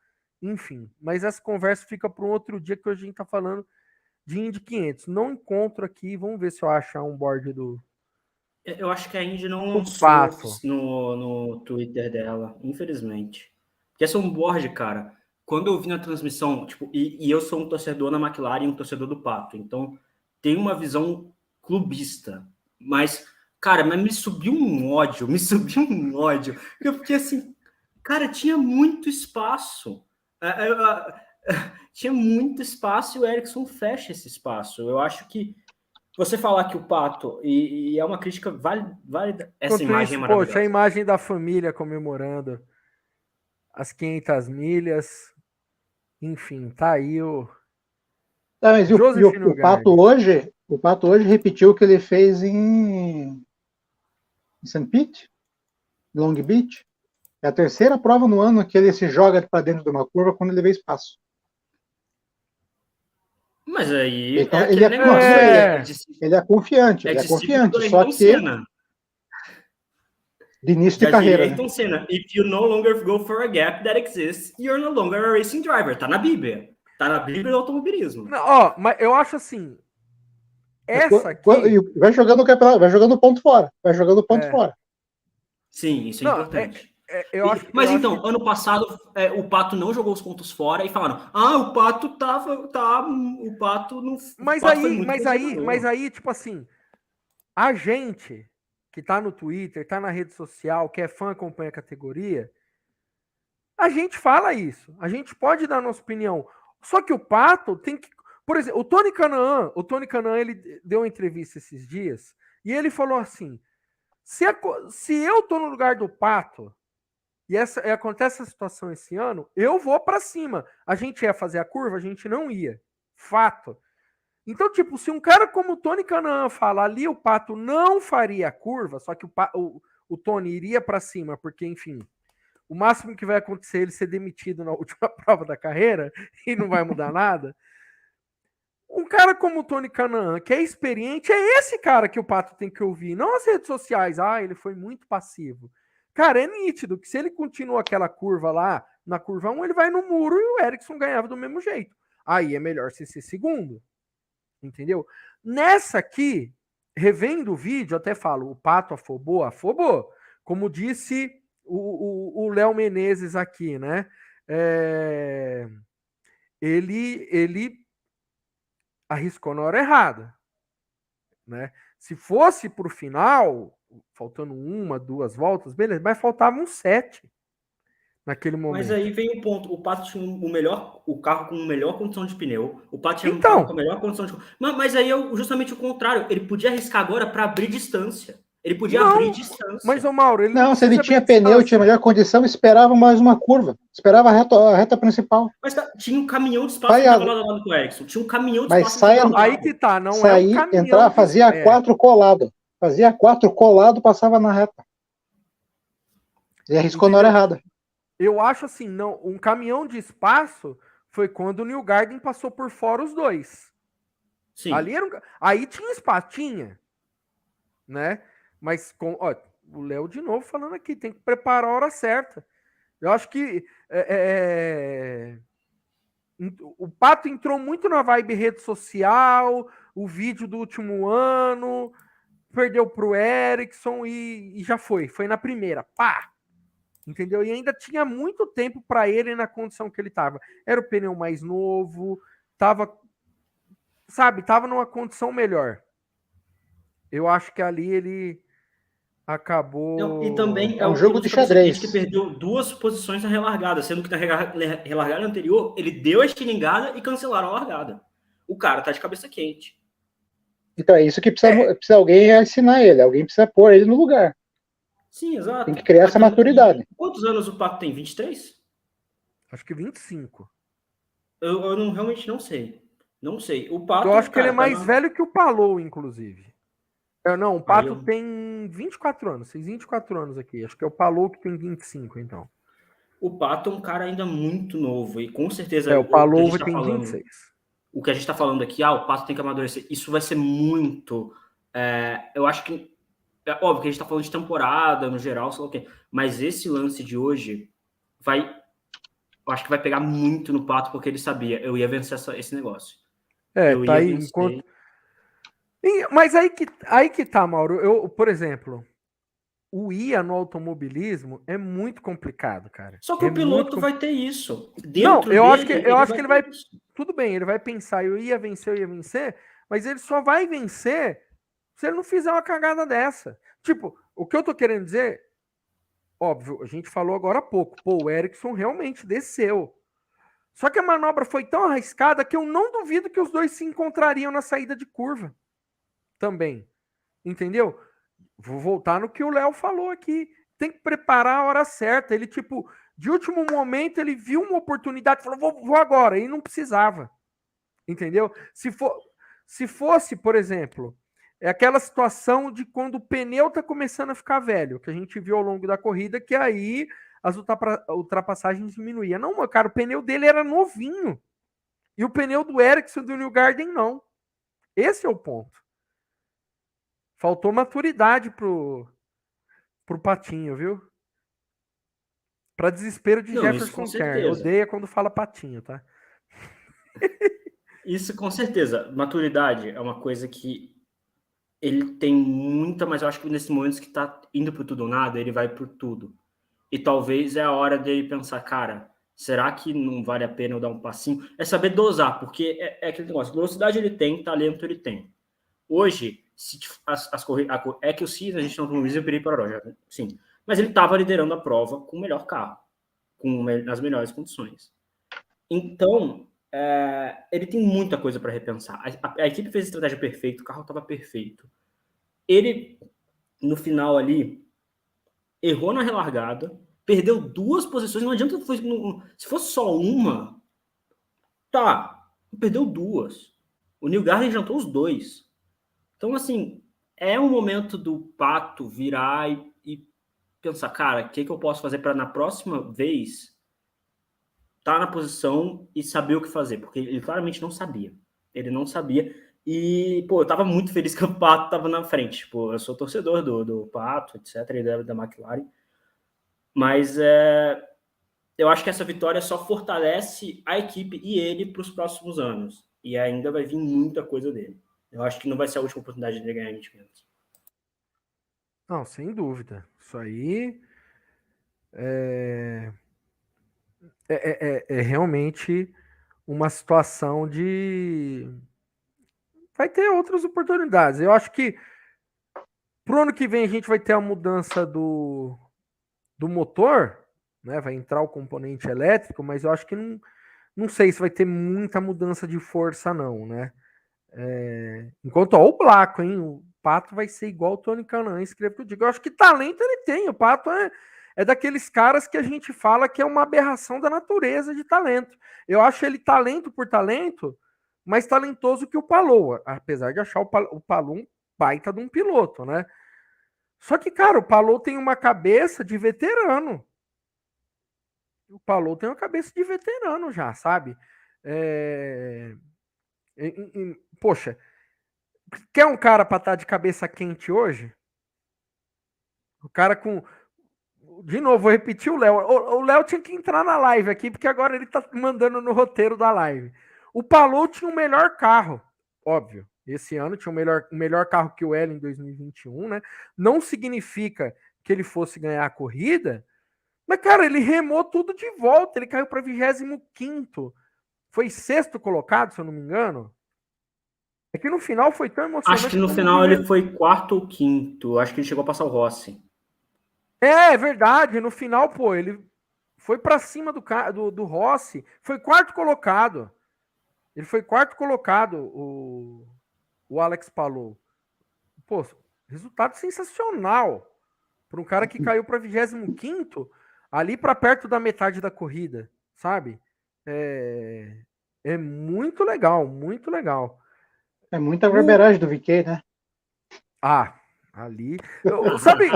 Enfim, mas essa conversa fica para um outro dia que hoje a gente tá falando de Indy 500. Não encontro aqui, vamos ver se eu achar um board do... Eu acho que a Indy não O lançou Pato. no Twitter dela, infelizmente. Porque essa on-board, cara, quando eu vi na transmissão, tipo, e eu sou um torcedor na McLaren e um torcedor do Pato, então tem uma visão clubista. Mas, cara, me subiu um ódio. Eu fiquei assim, cara, tinha muito espaço. Tinha muito espaço e o Ericsson fecha esse espaço. Eu acho que você falar que o Pato, e é uma crítica válida, essa imagem é maravilhosa. Poxa, a imagem da família comemorando as 500 milhas. Enfim, tá aí o... Mas o Pato hoje repetiu o que ele fez em St. Pete, Long Beach. É a terceira prova no ano que ele se joga para dentro de uma curva quando ele vê espaço. Mas aí então, ele é confiante, só que de início de carreira. Ayrton Senna, if you no longer go for a gap that exists, you're no longer a racing driver. Tá na Bíblia. Tá na Bíblia do automobilismo. Não, mas eu acho assim, essa aqui... Vai jogando o campeonato, vai jogando ponto fora. Vai jogando ponto fora. Sim, isso é importante. Mas então, ano passado, o Pato não jogou os pontos fora e falaram, o Pato o Pato não... Mas aí, tipo assim, a gente que tá no Twitter, tá na rede social, que é fã, acompanha a categoria, a gente fala isso. A gente pode dar nossa opinião. Só que o Pato tem que... Por exemplo, o Tony Kanaan, ele deu uma entrevista esses dias e ele falou assim, se eu tô no lugar do Pato e acontece essa situação esse ano, eu vou para cima. A gente ia fazer a curva, a gente não ia. Fato. Então, tipo, se um cara como o Tony Kanaan fala ali, o Pato não faria a curva, só que o Tony iria para cima, porque, enfim, o máximo que vai acontecer é ele ser demitido na última prova da carreira e não vai mudar nada. Um cara como o Tony Kanaan, que é experiente, é esse cara que o Pato tem que ouvir, não as redes sociais. Ele foi muito passivo. Cara, é nítido que se ele continua aquela curva lá, na curva 1, ele vai no muro e o Ericsson ganhava do mesmo jeito. Aí é melhor ser segundo. Entendeu? Nessa aqui, revendo o vídeo, eu até falo, o Pato afobou. Como disse o Léo Menezes aqui, né? Ele arriscou na hora errada, né? Se fosse pro final, faltando 1, 2 voltas, beleza, mas faltavam 7 naquele momento. Mas aí vem o ponto, o Pato tinha o carro com melhor condição de pneu, o Pato tinha um carro com a melhor condição de... Mas aí é justamente o contrário, ele podia arriscar agora para abrir distância. Ele podia abrir distância. Mas o Mauro, ele não se ele tinha pneu, tinha melhor condição, esperava mais uma curva. Esperava a reta principal. Mas tinha um caminhão de espaço que estava lado com o Ericsson. Tinha um caminhão de espaço. Aí que tá, não sair, é um caminhão. Entrar, fazia 4 colado. Fazia 4 colado, passava na reta. E arriscou na hora errada. Eu acho assim, não, um caminhão de espaço foi quando o New Garden passou por fora os dois. Sim. Ali aí tinha espaço, né? Mas o Léo de novo falando aqui, tem que preparar a hora certa. Eu acho que o Pato entrou muito na vibe rede social, o vídeo do último ano, perdeu pro Ericsson e já foi na primeira, pá! Entendeu? E ainda tinha muito tempo para ele na condição que ele estava. Era o pneu mais novo, tava, sabe, tava numa condição melhor. Eu acho que ali ele acabou... Não, e também É um jogo de xadrez. que perdeu 2 posições na relargada, sendo que na relargada anterior ele deu a estilingada e cancelaram a largada. O cara tá de cabeça quente. Então é isso que precisa alguém ensinar ele, alguém precisa pôr ele no lugar. Sim, exato. Tem que criar essa maturidade. Quantos anos o Pato tem? 23? Acho que 25. Eu realmente não sei. Não sei. O Pato, Eu acho que cara, ele é mais velho que o Palou, inclusive. Não, o Pato eu- tem 24 anos. Fez 24 anos aqui. Acho que é o Palou que tem 25, então. O Pato é um cara ainda muito novo e com certeza O que a Palou gente tá tem falando, 26. o que a gente está falando aqui, o Pato tem que amadurecer. Isso vai ser muito... eu acho que... É óbvio que a gente está falando de temporada, no geral, sei lá o quê. Mas esse lance de hoje vai... Eu acho que vai pegar muito no Pato, porque ele sabia. Eu ia vencer esse negócio. Eu Tá ia aí. vencer. Mas aí que tá, Mauro. Eu, por exemplo, o IA no automobilismo é muito complicado, cara. Só que É o piloto muito vai ter isso. Não, Dentro eu acho dele, que ele vai. Tudo bem, ele vai pensar, eu ia vencer, mas ele só vai vencer se ele não fizer uma cagada dessa. Tipo, o que eu tô querendo dizer, óbvio, a gente falou agora há pouco, pô, o Ericsson realmente desceu. Só que a manobra foi tão arriscada que eu não duvido que os dois se encontrariam na saída de curva também. Entendeu? Vou voltar no que o Léo falou aqui. Tem que preparar a hora certa. Ele, tipo, de último momento, ele viu uma oportunidade e falou, vou agora. E não precisava. Entendeu? Se fosse, por exemplo, aquela situação de quando o pneu tá começando a ficar velho, que a gente viu ao longo da corrida, que aí as ultrapassagens diminuíam. Não, meu cara, o pneu dele era novinho. E o pneu do Ericsson e do Newgarden, não. Esse é o ponto. Faltou maturidade pro Patinho, viu? Para desespero de Jefferson Kern. Odeia quando fala Patinho, tá? Isso com certeza. Maturidade é uma coisa que ele tem muita, mas eu acho que nesses momentos que tá indo pro tudo ou nada, ele vai por tudo. E talvez é a hora dele pensar, cara, será que não vale a pena eu dar um passinho? É saber dosar, porque é aquele negócio. Velocidade ele tem, talento ele tem. Hoje, se as corridas... É que o Cid, a gente não tem o Piriporó, já, sim. Mas ele estava liderando a prova com o melhor carro, nas melhores condições. Então, ele tem muita coisa para repensar. A equipe fez a estratégia perfeita, o carro estava perfeito. Ele, no final ali, errou na relargada, perdeu 2 posições, não adianta, se fosse só uma, tá, perdeu 2. O Newgarden jantou os 2. Então, assim, é um momento do Pato virar e pensar, cara, o que eu posso fazer para na próxima vez estar na posição e saber o que fazer? Porque ele claramente não sabia. Ele não sabia. E, pô, eu tava muito feliz que o Pato tava na frente. Pô, eu sou torcedor do Pato, etc., ele da McLaren. Mas eu acho que essa vitória só fortalece a equipe e ele para os próximos anos. E ainda vai vir muita coisa dele. Eu acho que não vai ser a última oportunidade de ganhar 20 minutos. Não, sem dúvida. Isso aí é realmente uma situação de... Vai ter outras oportunidades. Eu acho que pro ano que vem a gente vai ter a mudança do motor, né? Vai entrar o componente elétrico, mas eu acho que não sei se vai ter muita mudança de força, não, né? Enquanto o Blaco, hein? O Pato vai ser igual o Tony Kanaan, escreve que eu digo. Eu acho que talento ele tem. O Pato é daqueles caras que a gente fala que é uma aberração da natureza de talento. Eu acho ele talento por talento, mais talentoso que o Palou, apesar de achar o Palou um baita de um piloto, né? Só que, cara, o Palou tem uma cabeça de veterano. O Palou tem uma cabeça de veterano já, sabe? Poxa, quer um cara para estar de cabeça quente hoje? O cara com... De novo, vou repetir o Léo. O Léo tinha que entrar na live aqui, porque agora ele tá mandando no roteiro da live. O Palou tinha o melhor carro, óbvio. Esse ano tinha o melhor carro que o L em 2021, né? Não significa que ele fosse ganhar a corrida, mas, cara, ele remou tudo de volta. Ele caiu para 25º. foi sexto colocado, se eu não me engano. É que no final foi tão emocionante. Acho que no final ele foi quarto ou quinto. Acho que ele chegou a passar o Rossi. É verdade. No final, pô, ele foi para cima do Rossi. Foi quarto colocado. Ele foi quarto colocado, o Alex Palou. Pô, resultado sensacional para um cara que caiu para 25º, ali para perto da metade da corrida, sabe? É muito legal, muito legal. É muita verberagem do VK, né? Ali. Sabe?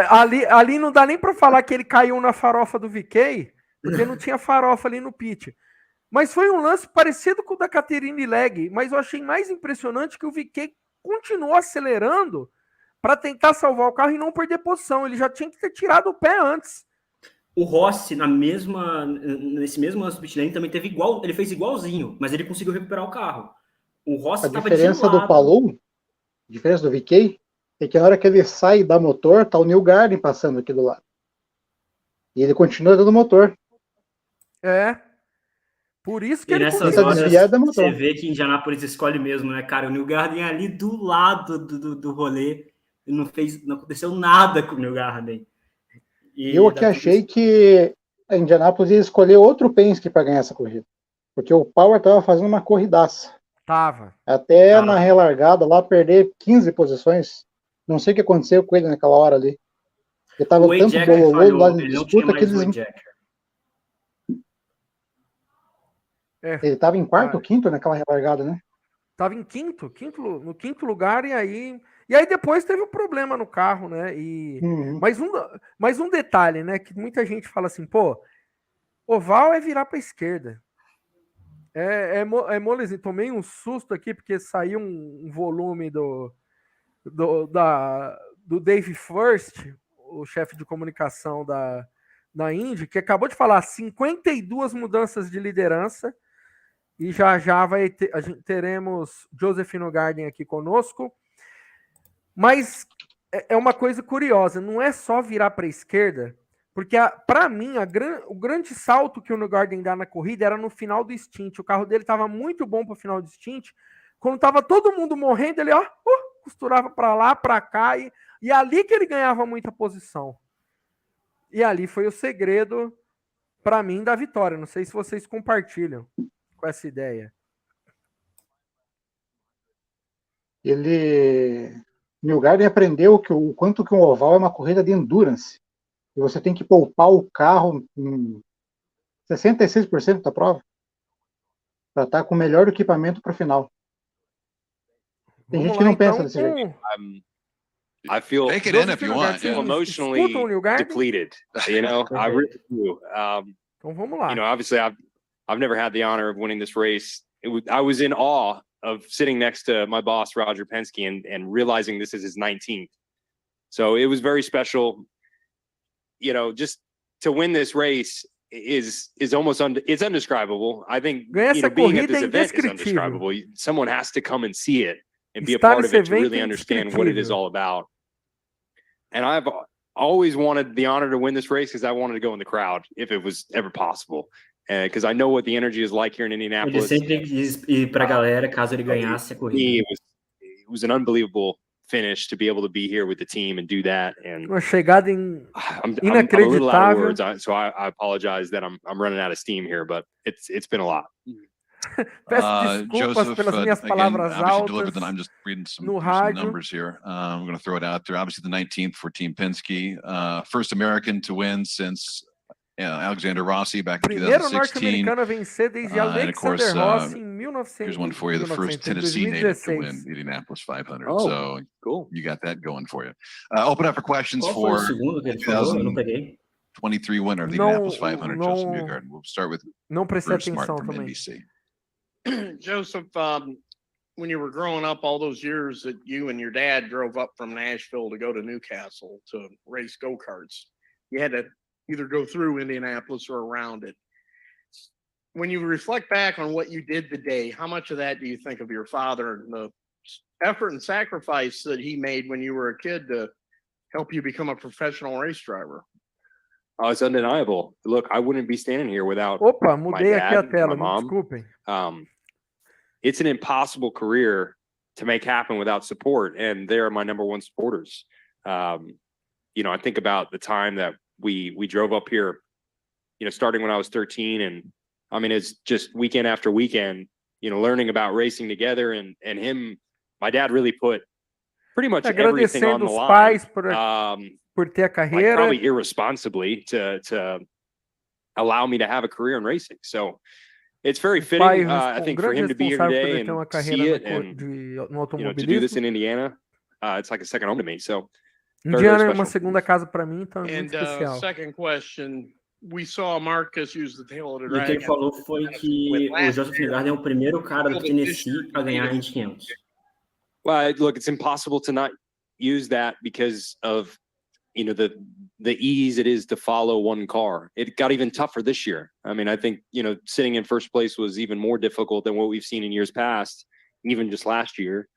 ali não dá nem para falar que ele caiu na farofa do VK, porque não tinha farofa ali no pit. Mas foi um lance parecido com o da Caterine Legge, mas eu achei mais impressionante que o VK continuou acelerando para tentar salvar o carro e não perder posição. Ele já tinha que ter tirado o pé antes. O Rossi, nesse mesmo lance do pit lane, também teve igual, ele fez igualzinho, mas ele conseguiu recuperar o carro. O Rossi estava de lado. A diferença do Palou, a diferença do VK, é que na hora que ele sai da motor, tá o Neil Garden passando aqui do lado. E ele continua dando motor. Por isso que ele nessas horas você vê que Indianápolis escolhe mesmo, né, cara? O Neil Garden ali do lado do rolê, não aconteceu nada com o Neil Garden. Eu aqui achei que a Indianápolis ia escolher outro Penske para ganhar essa corrida, porque o Power estava fazendo uma corridaça. Até na relargada lá perder 15 posições. Não sei o que aconteceu com ele naquela hora ali. Ele estava tanto bololô lá de disputa que eles... Ele estava em quarto ou quinto naquela relargada, né? Estava em no quinto lugar, e aí depois teve um problema no carro, né? Mais um detalhe, né? Que muita gente fala assim, pô, oval é virar para a esquerda. É molezinho. Tomei um susto aqui, porque saiu um volume do Dave First, o chefe de comunicação da Indy, que acabou de falar 52 mudanças de liderança. E já teremos Josefino Garden aqui conosco. Mas é uma coisa curiosa, não é só virar para a esquerda, porque para mim o grande salto que o Garden dá na corrida era no final do stint. O carro dele estava muito bom para o final do stint. Quando estava todo mundo morrendo, ele costurava para lá, para cá, e ali que ele ganhava muita posição. E ali foi o segredo, para mim, da vitória. Não sei se vocês compartilham com essa ideia. Neil Garden aprendeu o quanto que um oval é uma corrida de endurance. E você tem que poupar o carro em 66% da prova para estar com o melhor equipamento para o final. Tem gente que não pensa desse jeito. I feel Take it in if you want. Emotionally depleted. You know, I really do. Então vamos lá. You know, obviously, I've never had the honor of winning this race. I was in awe of sitting next to my boss, Roger Penske, and realizing this is his 19th. So it was very special. You know, just to win this race is almost it's undescribable. I think being at this event is undescribable. Someone has to come and see it and be a part of it to really understand what it is all about. And I've always wanted the honor to win this race because I wanted to go in the crowd if it was ever possible. Because I know what the energy is like here in Indianapolis. Ele sempre quis ir para a galera caso ele ganhasse a corrida. It was an unbelievable finish to be able to be here with the team and do that. And uma chegada inacreditável. I'm a little out of words, so I apologize that I'm running out of steam here, but it's been a lot. Peço desculpas pelas minhas palavras altas. I'm just reading some numbers here. I'm going to throw it out there. Obviously, the 19th for Team Penske, first American to win since Alexander Rossi back in 2016. Primeiro norte-americano a vencer desde Alexander Rossi em 1900. Here's one for you: the first Tennessee native to win Indianapolis 500. Oh, so cool. You got that going for you. Open up for questions for 2023 winner of the Indianapolis 500, Joseph Newgarden. We'll start with Bruce Martin from NBC. Joseph, when you were growing up, all those years that you and your dad drove up from Nashville to go to Newcastle to race go-karts, you had to either go through Indianapolis or around it. When you reflect back on what you did today, how much of that do you think of your father and the effort and sacrifice that he made when you were a kid to help you become a professional race driver? Oh, it's undeniable. Look, I wouldn't be standing here without Opa, my mudei aqui a dad, tela, my me mom. desculpem. It's an impossible career to make happen without support, and they're my number one supporters. You know, I think about the time that we drove up here, you know, starting when I was 13, and I mean, it's just weekend after weekend, you know, learning about racing together, and him, my dad really put pretty much everything on Agradecendo the os line. pais por ter a Like carreira. probably irresponsibly to allow me to have a career in racing. So it's very fitting, I think, for him to be here today and see it, and you know, to do this in Indiana. It's like a second home to me. So very, very Indiana é uma special. segunda casa para mim, então é muito And especial. second question, we saw Marcus use the tail of the E o que ele dragon. falou foi que o Joseph Newgarden é o primeiro cara do Tennessee a ganhar a Indy 500. Well, look, it's impossible to not use that because of, you know, the ease it is to follow one car. It got even tougher this year. I mean, I think, you know, sitting in first place was even more difficult than what we've seen in years past, even just last year.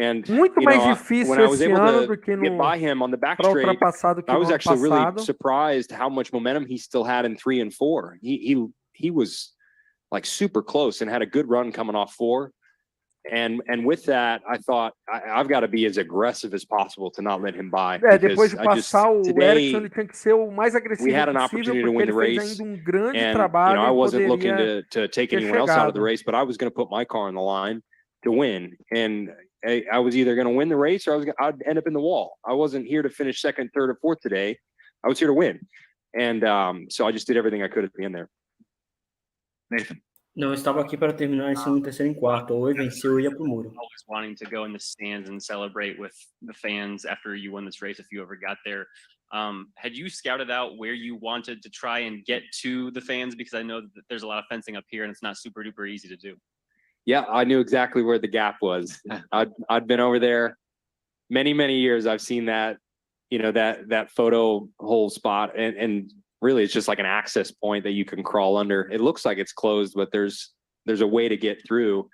And Muito you mais know, difícil when I was esse able ano to do que get by him on the back straight, ultrapassado que I was no ano actually really passado. surprised how much momentum he still had in 3 and 4. He was like super close and had a good run coming off 4. And with that, I thought I've got to be as aggressive as possible to not let him by. Depois de passar o Ericsson, ele tinha que ser o mais agressivo we had an possível, opportunity to porque win ele the fez race, ainda grande and trabalho, you know, I wasn't looking poderia to take ter anyone else out of the chegado. race, but I was going to put my car on the line to win, and I was either going to win the race or I'd end up in the wall. I wasn't here to finish second, third, or fourth today. I was here to win, and so I just did everything I could at the end there. Nathan. Não, eu estava aqui para terminar em segundo, terceiro e quarto. Ou eu venci ou ia pro muro. Always wanting to go in the stands and celebrate with the fans after you won this race, if you ever got there. Had you scouted out where you wanted to try and get to the fans? Because I know that there's a lot of fencing up here and it's not super duper easy to do. Yeah, I knew exactly where the gap was. I'd been over there many, many years. I've seen that, you know, that photo hole spot, and really it's just like an access point that you can crawl under. It looks like it's closed, but there's a way to get through.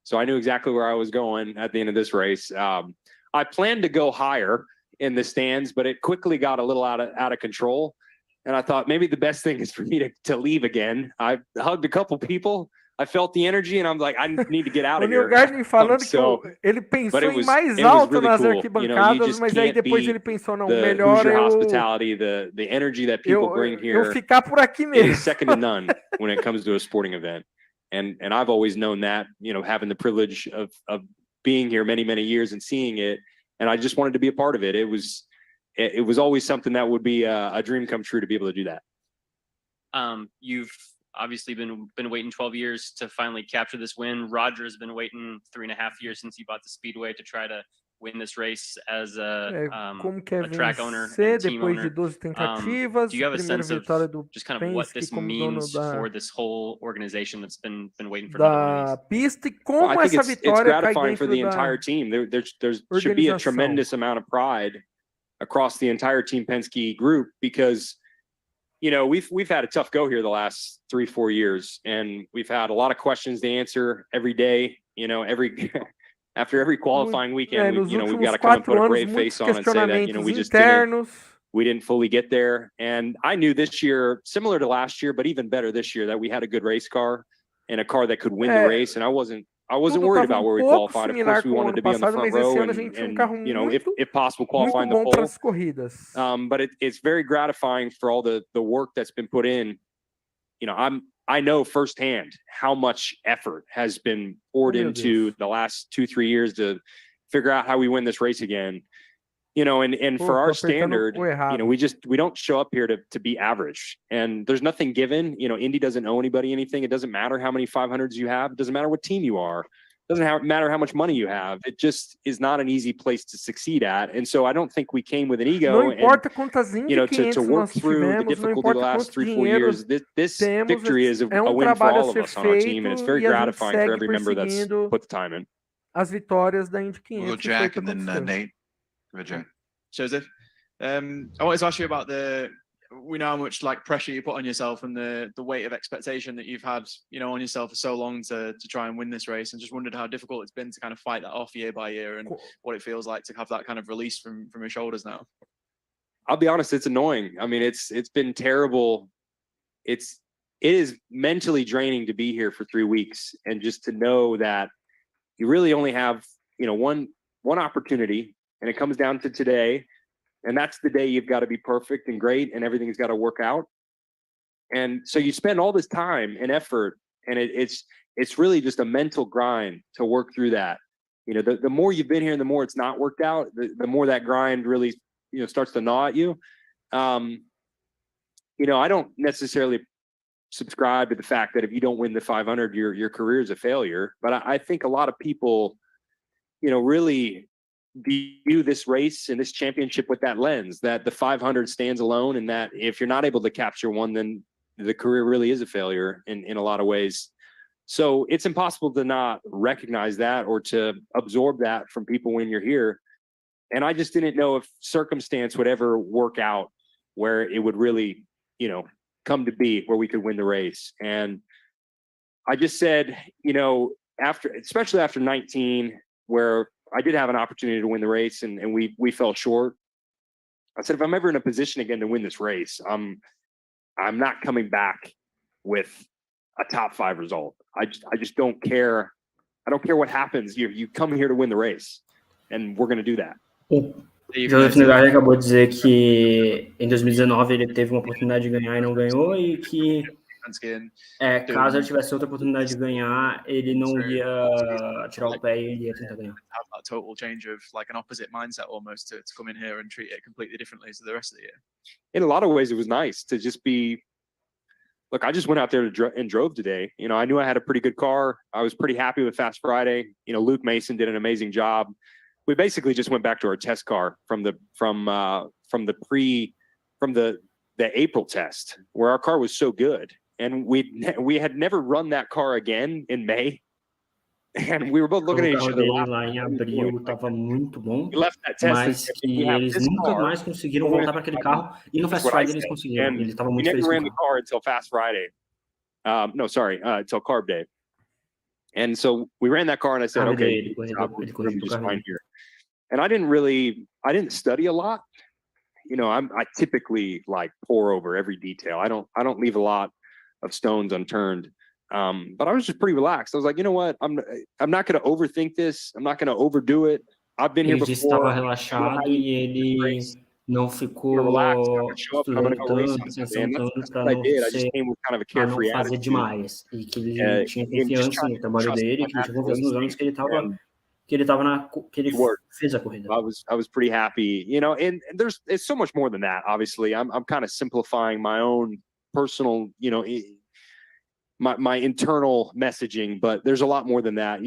So I knew exactly where I was going at the end of this race. I planned to go higher in the stands, but it quickly got a little out of control. And I thought maybe the best thing is for me to leave again. I hugged a couple people. I felt the energy, and I'm like, I need to get out of here. O Newgarden falando que ele pensou em mais alto nas arquibancadas, mas aí depois ele pensou, não, melhor hospitality, the energy that people bring here, eu ficar por aqui mesmo. Is second to none when it comes to a sporting event. And I've always known that, you know, having the privilege of being here many, many years and seeing it, and I just wanted to be a part of it. It was always something that would be a dream come true to be able to do that. You've obviously been waiting 12 years to finally capture this win. Roger has been waiting 3.5 years since he bought the Speedway to try to win this race as a track owner and team depois owner. de 12 tentativas, Do you have a sense of vitória do just kind of what this como means dono for this whole organization that's been waiting for da pista, e como I think essa it's vitória cai gratifying for dentro the da entire team. There should be a tremendous amount of pride across the entire Team Penske group, because you know, we've had a tough go here the last 3-4 years, and we've had a lot of questions to answer every day. You know, after every qualifying weekend, we've got to come and put a brave face on and say that, you know, we didn't fully get there. And I knew this year, similar to last year, but even better this year, that we had a good race car and a car that could win the race. And I wasn't worried about where we qualified. Of course, we wanted to be on the front row and you know, if possible, qualifying the pole. But it's very gratifying for all the work that's been put in. You know, I know firsthand how much effort has been poured into the last 2-3 years to figure out how we win this race again. You know, and for our standard, you know, we don't show up here to be average, and there's nothing given. You know, Indy doesn't owe anybody anything. It doesn't matter how many 500s you have. It doesn't matter what team you are. It doesn't matter how much money you have. It just is not an easy place to succeed at. And so I don't think we came with an ego and, you know, to work through the difficulty of the last 3-4 years. This victory is a win for all of us on our team, and it's very gratifying for every member that's put the time in. As vitórias da Indy 500. We'll go Jack and then Nate. Joseph, I wanted to ask you about we know how much like pressure you put on yourself and the weight of expectation that you've had, you know, on yourself for so long to try and win this race, and just wondered how difficult it's been to kind of fight that off year by year, and what it feels like to have that kind of release from your shoulders now. I'll be honest, it's annoying. I mean, it's been terrible. It is mentally draining to be here for 3 weeks and just to know that you really only have, one opportunity, and it comes down to today, and that's the day you've got to be perfect and great and everything's got to work out. And so you spend all this time and effort, and it's really just a mental grind to work through that. The more you've been here and the more it's not worked out, the more that grind really, starts to gnaw at you. I don't necessarily subscribe to the fact that if you don't win the 500, your career is a failure. But I think a lot of people, really view this race and this championship with that lens, that the 500 stands alone, and that if you're not able to capture one, then the career really is a failure in a lot of ways. So it's impossible to not recognize that or to absorb that from people when you're here. And I just didn't know if circumstance would ever work out where it would really, come to be where we could win the race. And I just said, especially after 19, where I did have an opportunity to win the race and we fell short. I said, if I'm ever in a position again to win this race, I'm not coming back with a top 5 result. I just don't care. I don't care what happens. You come here to win the race, and we're going to do that. Joseph Newgarden acabou de dizer que em 2019 ele teve uma oportunidade de ganhar e não ganhou, e que caso ele tivesse outra oportunidade de ganhar, ele não ia tirar o pé e ele ia tentar ganhar. Have that total change of like an opposite mindset almost to come in here and treat it completely differently to the rest of the year. In a lot of ways, it was nice to just be. Look, I just went out there and drove today. I knew I had a pretty good car. I was pretty happy with Fast Friday. Luke Mason did an amazing job. We basically just went back to our test car from the April test, where our car was so good, and we had never run that car again in May. And we were both looking at each other. Lá em abril estava muito bom, mas que eles nunca mais conseguiram voltar para aquele carro, e no Fast Friday eles conseguiram. Ele estava muito feliz com o carro. We never ran the car until Fast Friday. Until Carb Day. And so we ran that car, and I said, okay, we're just fine here. And I didn't study a lot. I typically pour over every detail. I don't leave a lot of stones unturned. But I was just pretty relaxed. I was like, you know what? I'm not going to overthink this. I'm not going to overdo it. I've been here before. Ele estava relaxado e ele não ficou estudando tanto, pensando tanto para não fazer demais. E que ele tinha confiança no trabalho dele, que ele tinha confiança nos anos que ele fez a corrida. I was pretty happy, and it's so much more than that. Obviously, I'm kind of simplifying my own personal, my internal messaging, but there's a lot more than that.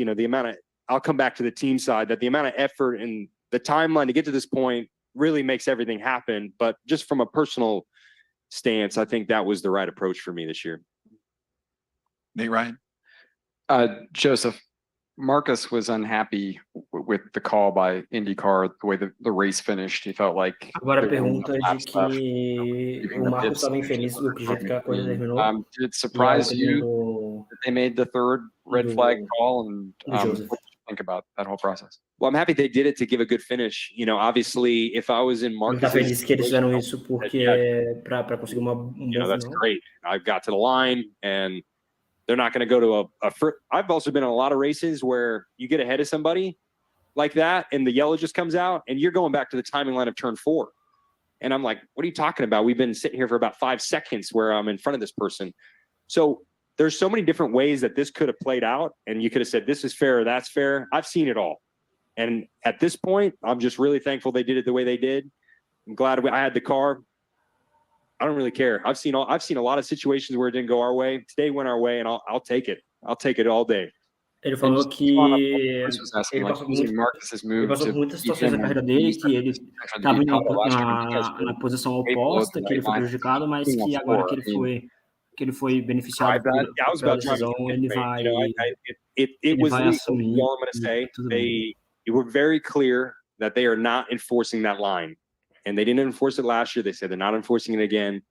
I'll come back to the team side, that the amount of effort and the timeline to get to this point really makes everything happen. But just from a personal stance, I think that was the right approach for me this year. Nate Ryan? Joseph, Marcus was unhappy with the call by IndyCar, the way the race finished. He felt like. Agora a pergunta é de que o Marcos estava infeliz do jeito que a coisa terminou. Did it surprise you that they made the third red flag call? And what do you think about that whole process? Well, I'm happy they did it to give a good finish. Obviously, if I was in Marcus, tá feliz que eles fizeram isso porque para conseguir bom that's great. I got to the line and. They're not going to go to I've also been in a lot of races where you get ahead of somebody like that and the yellow just comes out and you're going back to the timing line of turn 4. And I'm like, what are you talking about? We've been sitting here for about 5 seconds where I'm in front of this person. So there's so many different ways that this could have played out. And you could have said, this is fair or that's fair. I've seen it all. And at this point, I'm just really thankful they did it the way they did. I'm glad I had the car. I don't really care. I've seen a lot of situations where it didn't go our way. Today went our way, and I'll take it. I'll take it all day. Ele falou que ele passou por muitas situações na carreira dele, que ele estava na posição oposta, que ele foi prejudicado, mas que agora que ele foi beneficiado pela decisão, ele vai assumir. They were very clear that they are not enforcing that line. And they didn't enforce it last year. They said they're not enforcing it again.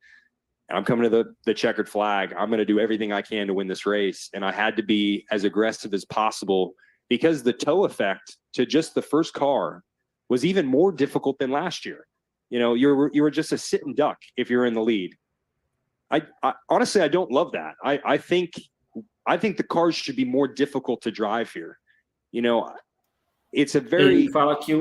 And I'm coming to the checkered flag. I'm going to do everything I can to win this race. And I had to be as aggressive as possible because the tow effect to just the first car was even more difficult than last year. You know, you were just a sitting duck if you're in the lead. I honestly, I don't love that. I think the cars should be more difficult to drive here. You know, it's a very Ele fala que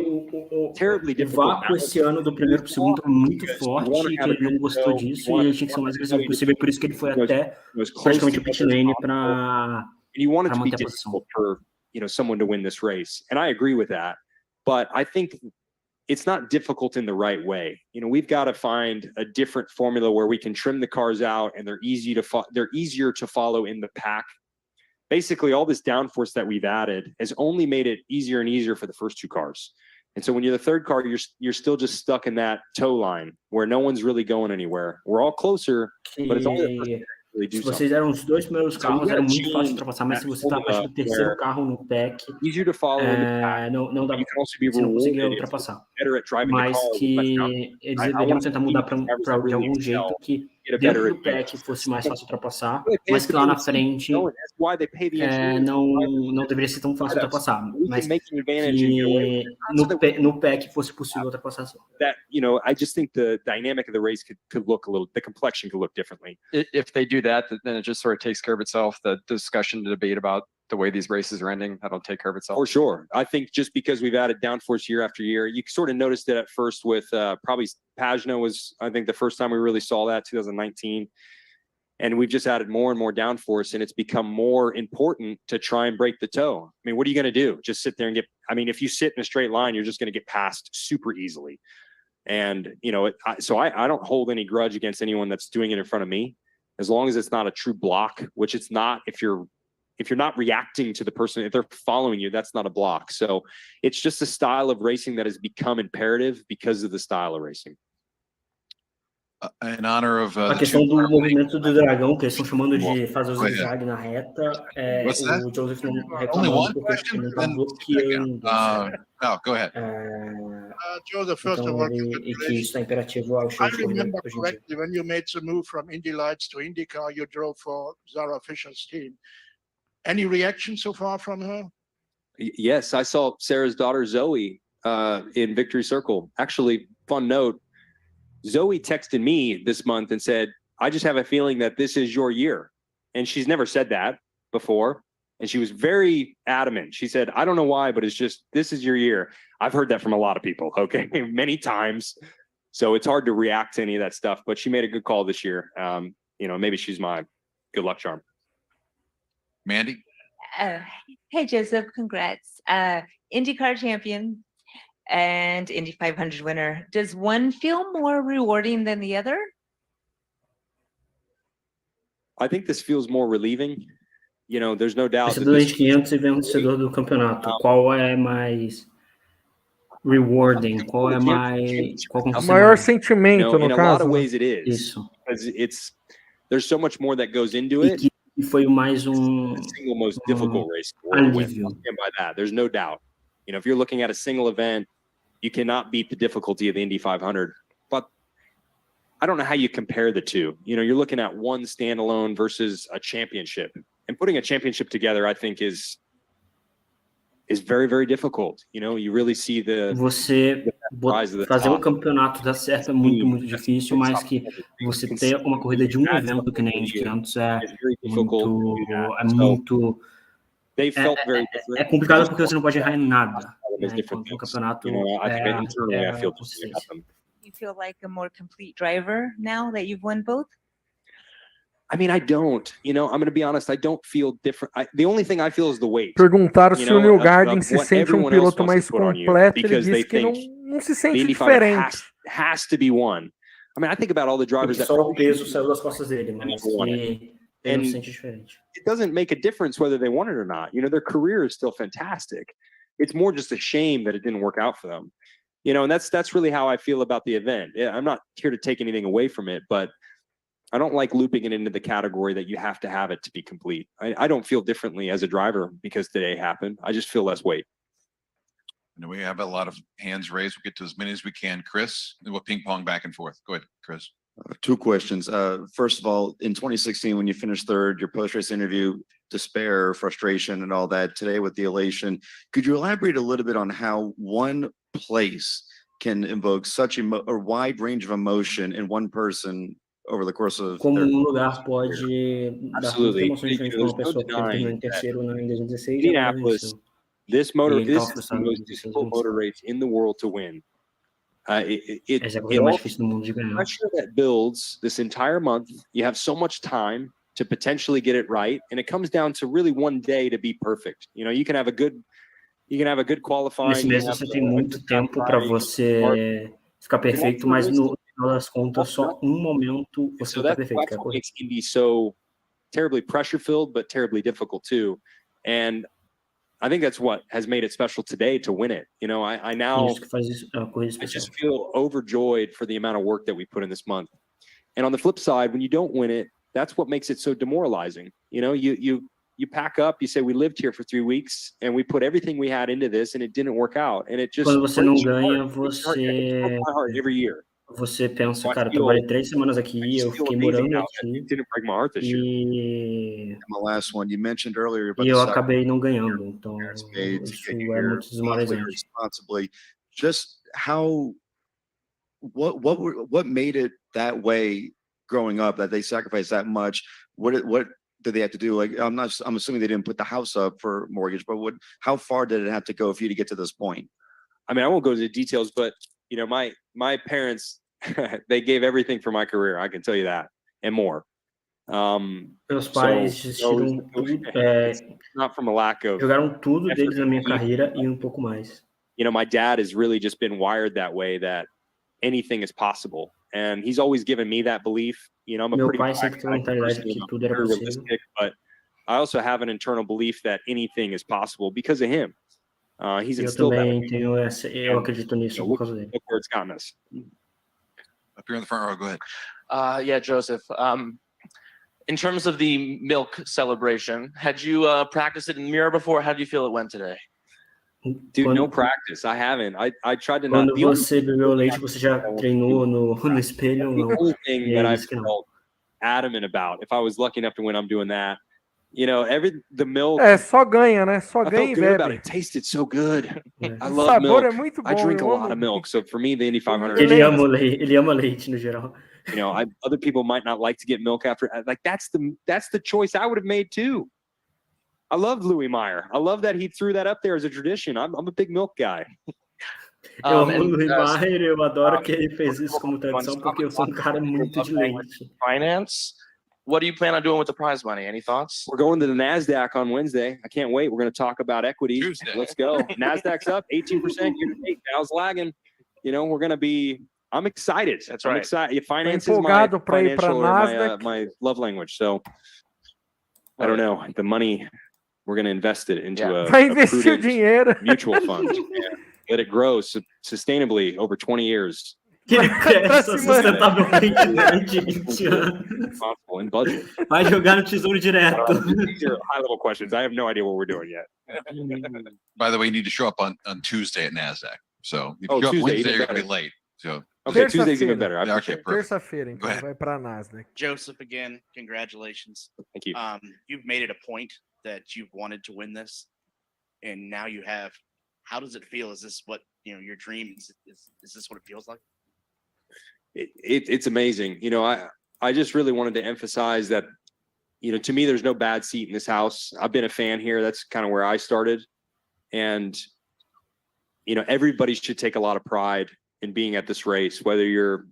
terribly o difficult vácuo esse ano do primeiro para o segundo é muito forte e que ele não gostou disso e ele tinha que ser o mais agressivo possível, por isso que ele foi até praticamente o pit lane para manter a posição. For, you know, someone to win this race, and I agree with that, but I think it's not difficult in the right way. You know, we've got to find a different formula where we can trim the cars out and they're easier to follow in the pack. Basically, all this downforce that we've added has only made it easier and easier for the first two cars. And so when you're the third car, you're still just stuck in that tow line where no one's really going anywhere. We're all closer, but it's only the first car. Se vocês eram os dois primeiros carros, era muito fácil de ultrapassar, mas se você está a partir do terceiro carro no pack, não dá, você não conseguia ultrapassar. Mas que eles deveriam tentar mudar de algum jeito que dentro do pack fosse mais fácil de ultrapassar, mas que lá na frente não deveria ser tão fácil de ultrapassar, mas que no pack fosse possível ultrapassar. That, you know, I just think the dynamic of the race could look a little, the complexion could look differently. If they do that, then it just sort of takes care of itself. The discussion, the debate about the way these races are ending, that'll take care of itself. For sure. I think just because we've added downforce year after year, you sort of noticed it at first with probably Pagano was, I think, the first time we really saw that, 2019. And we've just added more and more downforce, and it's become more important to try and break the toe. I mean, what are you going to do? Just sit there and if you sit in a straight line, you're just going to get passed super easily. And, you know, so I don't hold any grudge against anyone that's doing it in front of me, as long as it's not a true block, which it's not. If you're not reacting to the person, if they're following you, that's not a block. So it's just a style of racing that has become imperative because of the style of racing. In honor of a questão do movimento do dragão, que eles estão chamando de fazer o zigue-zague na reta, o Joseph não reclamou porque ele está bloqueando. No, go ahead. Joseph, first of all, E que isso está imperativo ao show I de corrida remember hoje em dia. correctly when you made the move from Indy Lights to IndyCar, you drove for Zara Fisher's team. Any reaction so far from her? Yes, I saw Sarah's daughter Zoe in Victory Circle. Actually, fun note, Zoe texted me this month and said, I just have a feeling that this is your year. And she's never said that before. And she was very adamant. She said, I don't know why, but it's just, this is your year. I've heard that from a lot of people, okay, many times. So it's hard to react to any of that stuff, but she made a good call this year. You know, maybe she's my good luck charm. Mandy? Hey, Joseph, congrats. IndyCar champion and Indy 500 winner. Does one feel more rewarding than the other? I think this feels more relieving. You know, there's no doubt. Vencedor de 500 e vencedor do campeonato. Qual é mais rewarding? Qual é mais... Qual o maior sentimento, no in a caso? lot of ways it is. Isso. Because there's so much more that goes into it. E foi mais The single most difficult race to win. And by that, there's no doubt. You know, if you're looking at a single event, you cannot beat the difficulty of the Indy 500. But I don't know how you compare the two. You know, you're looking at one standalone versus a championship. And putting a championship together, I think, is very, very difficult. You know, you really see Você fazer um campeonato dar certo é muito, muito difícil, mas que você ter uma corrida de um evento que nem Indy 500 é complicado porque você não pode errar em nada. Enquanto no campeonato You feel like a more complete driver now that you've won both? I mean, I don't. You know, I'm going to be honest. I don't feel different. The only thing I feel is the weight. Perguntaram se o Neil Garding se sente piloto mais completo. Ele disse que não se sente diferente. Has to be one. I mean, I think about all the drivers that. Só o peso saiu das costas dele, mas ele não se sente diferente. It doesn't make a difference whether they won it or not. You know, their career is still fantastic. It's more just a shame that it didn't work out for them. You know, and that's really how I feel about the event. Yeah, I'm not here to take anything away from it, but I don't like looping it into the category that you have to have it to be complete. I don't feel differently as a driver because today happened. I just feel less weight. And we have a lot of hands raised. We'll get to as many as we can. Chris, and we'll ping pong back and forth. Go ahead, Chris. Two questions. First of all, in 2016, when you finished third, your post-race interview, despair, frustration, and all that. Today with the elation, could you elaborate a little bit on how one place can invoke such a wide range of emotion in one person over the course of Como their lugar pode dar tantas Absolutely. emoções diferentes para uma There's no pessoa, porque ele terminou denying em that terceiro em 2016 e agora Indianapolis, venceu. this E ele is estava the frustrado em most 2016 difficult venceu. motor race in the world to win. Essa é a corrida mais difícil do mundo de ganhar. Pressure that builds this entire month. You have so much time to potentially get it right, and it comes down to really one day to be perfect. You know, you can have a good qualifying. Nesse mês você tem muito tempo para você ficar perfeito, mas no final das contas só um momento você está perfeito, que é a corrida. Makes Indy so terribly pressure filled, but terribly difficult too. And I think that's what has made it special today to win it. You know, I now Isso que faz isso a corrida I especial. just feel overjoyed for the amount of work that we put in this month. And on the flip side, when you don't win it, that's what makes it so demoralizing. You know, you pack up, you say we lived here for 3 weeks and we put everything we had into this and it didn't work out. And it just Quando você não breaks your ganha, heart. It breaks my heart every year. você pensa, cara, eu trabalhei 3 semanas aqui, eu fiquei morando aqui e my last one, you mentioned earlier about e eu the acabei não ganhando, então sacrifice made to isso get é here muito safely, desmoralizante. responsibly. Just how what made it that way growing up, that they sacrificed that much? What did they have to do? Like, I'm assuming they didn't put the house up for mortgage, but how far did it have to go for you to get to this point? I mean, I won't go into the details, but you know, my parents, they gave everything for my career. I can tell you that, and more. Meus pais desistiram tudo, not from a lack of jogaram tudo deles na minha carreira e um pouco mais. You know, my dad has really just been wired that way, that anything is possible, and he's always given me that belief. You know, I'm a Meu pretty pai sempre teve a mentalidade de que tudo era very possível. realistic, but I also have an internal belief that anything is possible because of him. He's Eu instilled that. também tenho essa, eu acredito nisso por causa dele. Look where it's gotten us. Up here in the front row, go ahead. Yeah, Joseph. In terms of the milk celebration, had you practiced it in the mirror before? How do you feel it went today? Dude, no practice. I haven't. I tried to not. Quando você bebeu leite, você já treinou no espelho ou não? The only thing E that é I isso que não. felt adamant about, if I was lucky enough to win, I'm doing that. You know, the milk. É, só ganha, né? Só I ganha felt e good about bebe. it. It tasted so good. I O love sabor milk. é muito bom. I drink a eu lot amo. of milk, so for me, the Indy 500. Ele ama leite no geral. You know, other people might not like to get milk after. Like that's the choice I would have made too. I love Louis Meyer. I love that he threw that up there as a tradition. I'm a big milk guy. Eu amo o Louis Meyer, eu adoro que ele fez isso como tradição, porque eu sou cara muito de leite. Finance. What do you plan on doing with the prize money? Any thoughts? We're going to the NASDAQ on Wednesday. I can't wait. We're going to talk about equities. Tuesday. Let's go. NASDAQ's up 18% year to date. Dow's lagging. You know, we're going to be. I'm excited. That's I'm right. excited. Finance is my empolgado pra ir pra financial or NASDAQ. my love language. So I don't know. The money, we're going to invest it into Vai a investir o prudent dinheiro. mutual fund. And let it grow sustainably over 20 years. Que ele cresça sustentavelmente durante 20 anos. Responsible and budget. Vai jogar no tesouro direto. These are high-level questions. I have no idea what we're doing yet. By the way, you need to show up on Tuesday at NASDAQ. So if you Oh, show up Tuesday, Wednesday, even you're going to be better. late. So Okay, Tuesday's even better. I Yeah, appreciate okay, it. perfect. Terça-feira, Go então, ahead. vai pra Nasdaq. Joseph, again, congratulations. Thank you. You've made it a point that you've wanted to win this, and now you have. How does it feel? Is this what your dream is? Is this what it feels like? It's amazing. You know, I just really wanted to emphasize that, you know, to me, there's no bad seat in this house. I've been a fan here. That's kind of where I started. And, you know, everybody should take a lot of pride in being at this race, whether you're,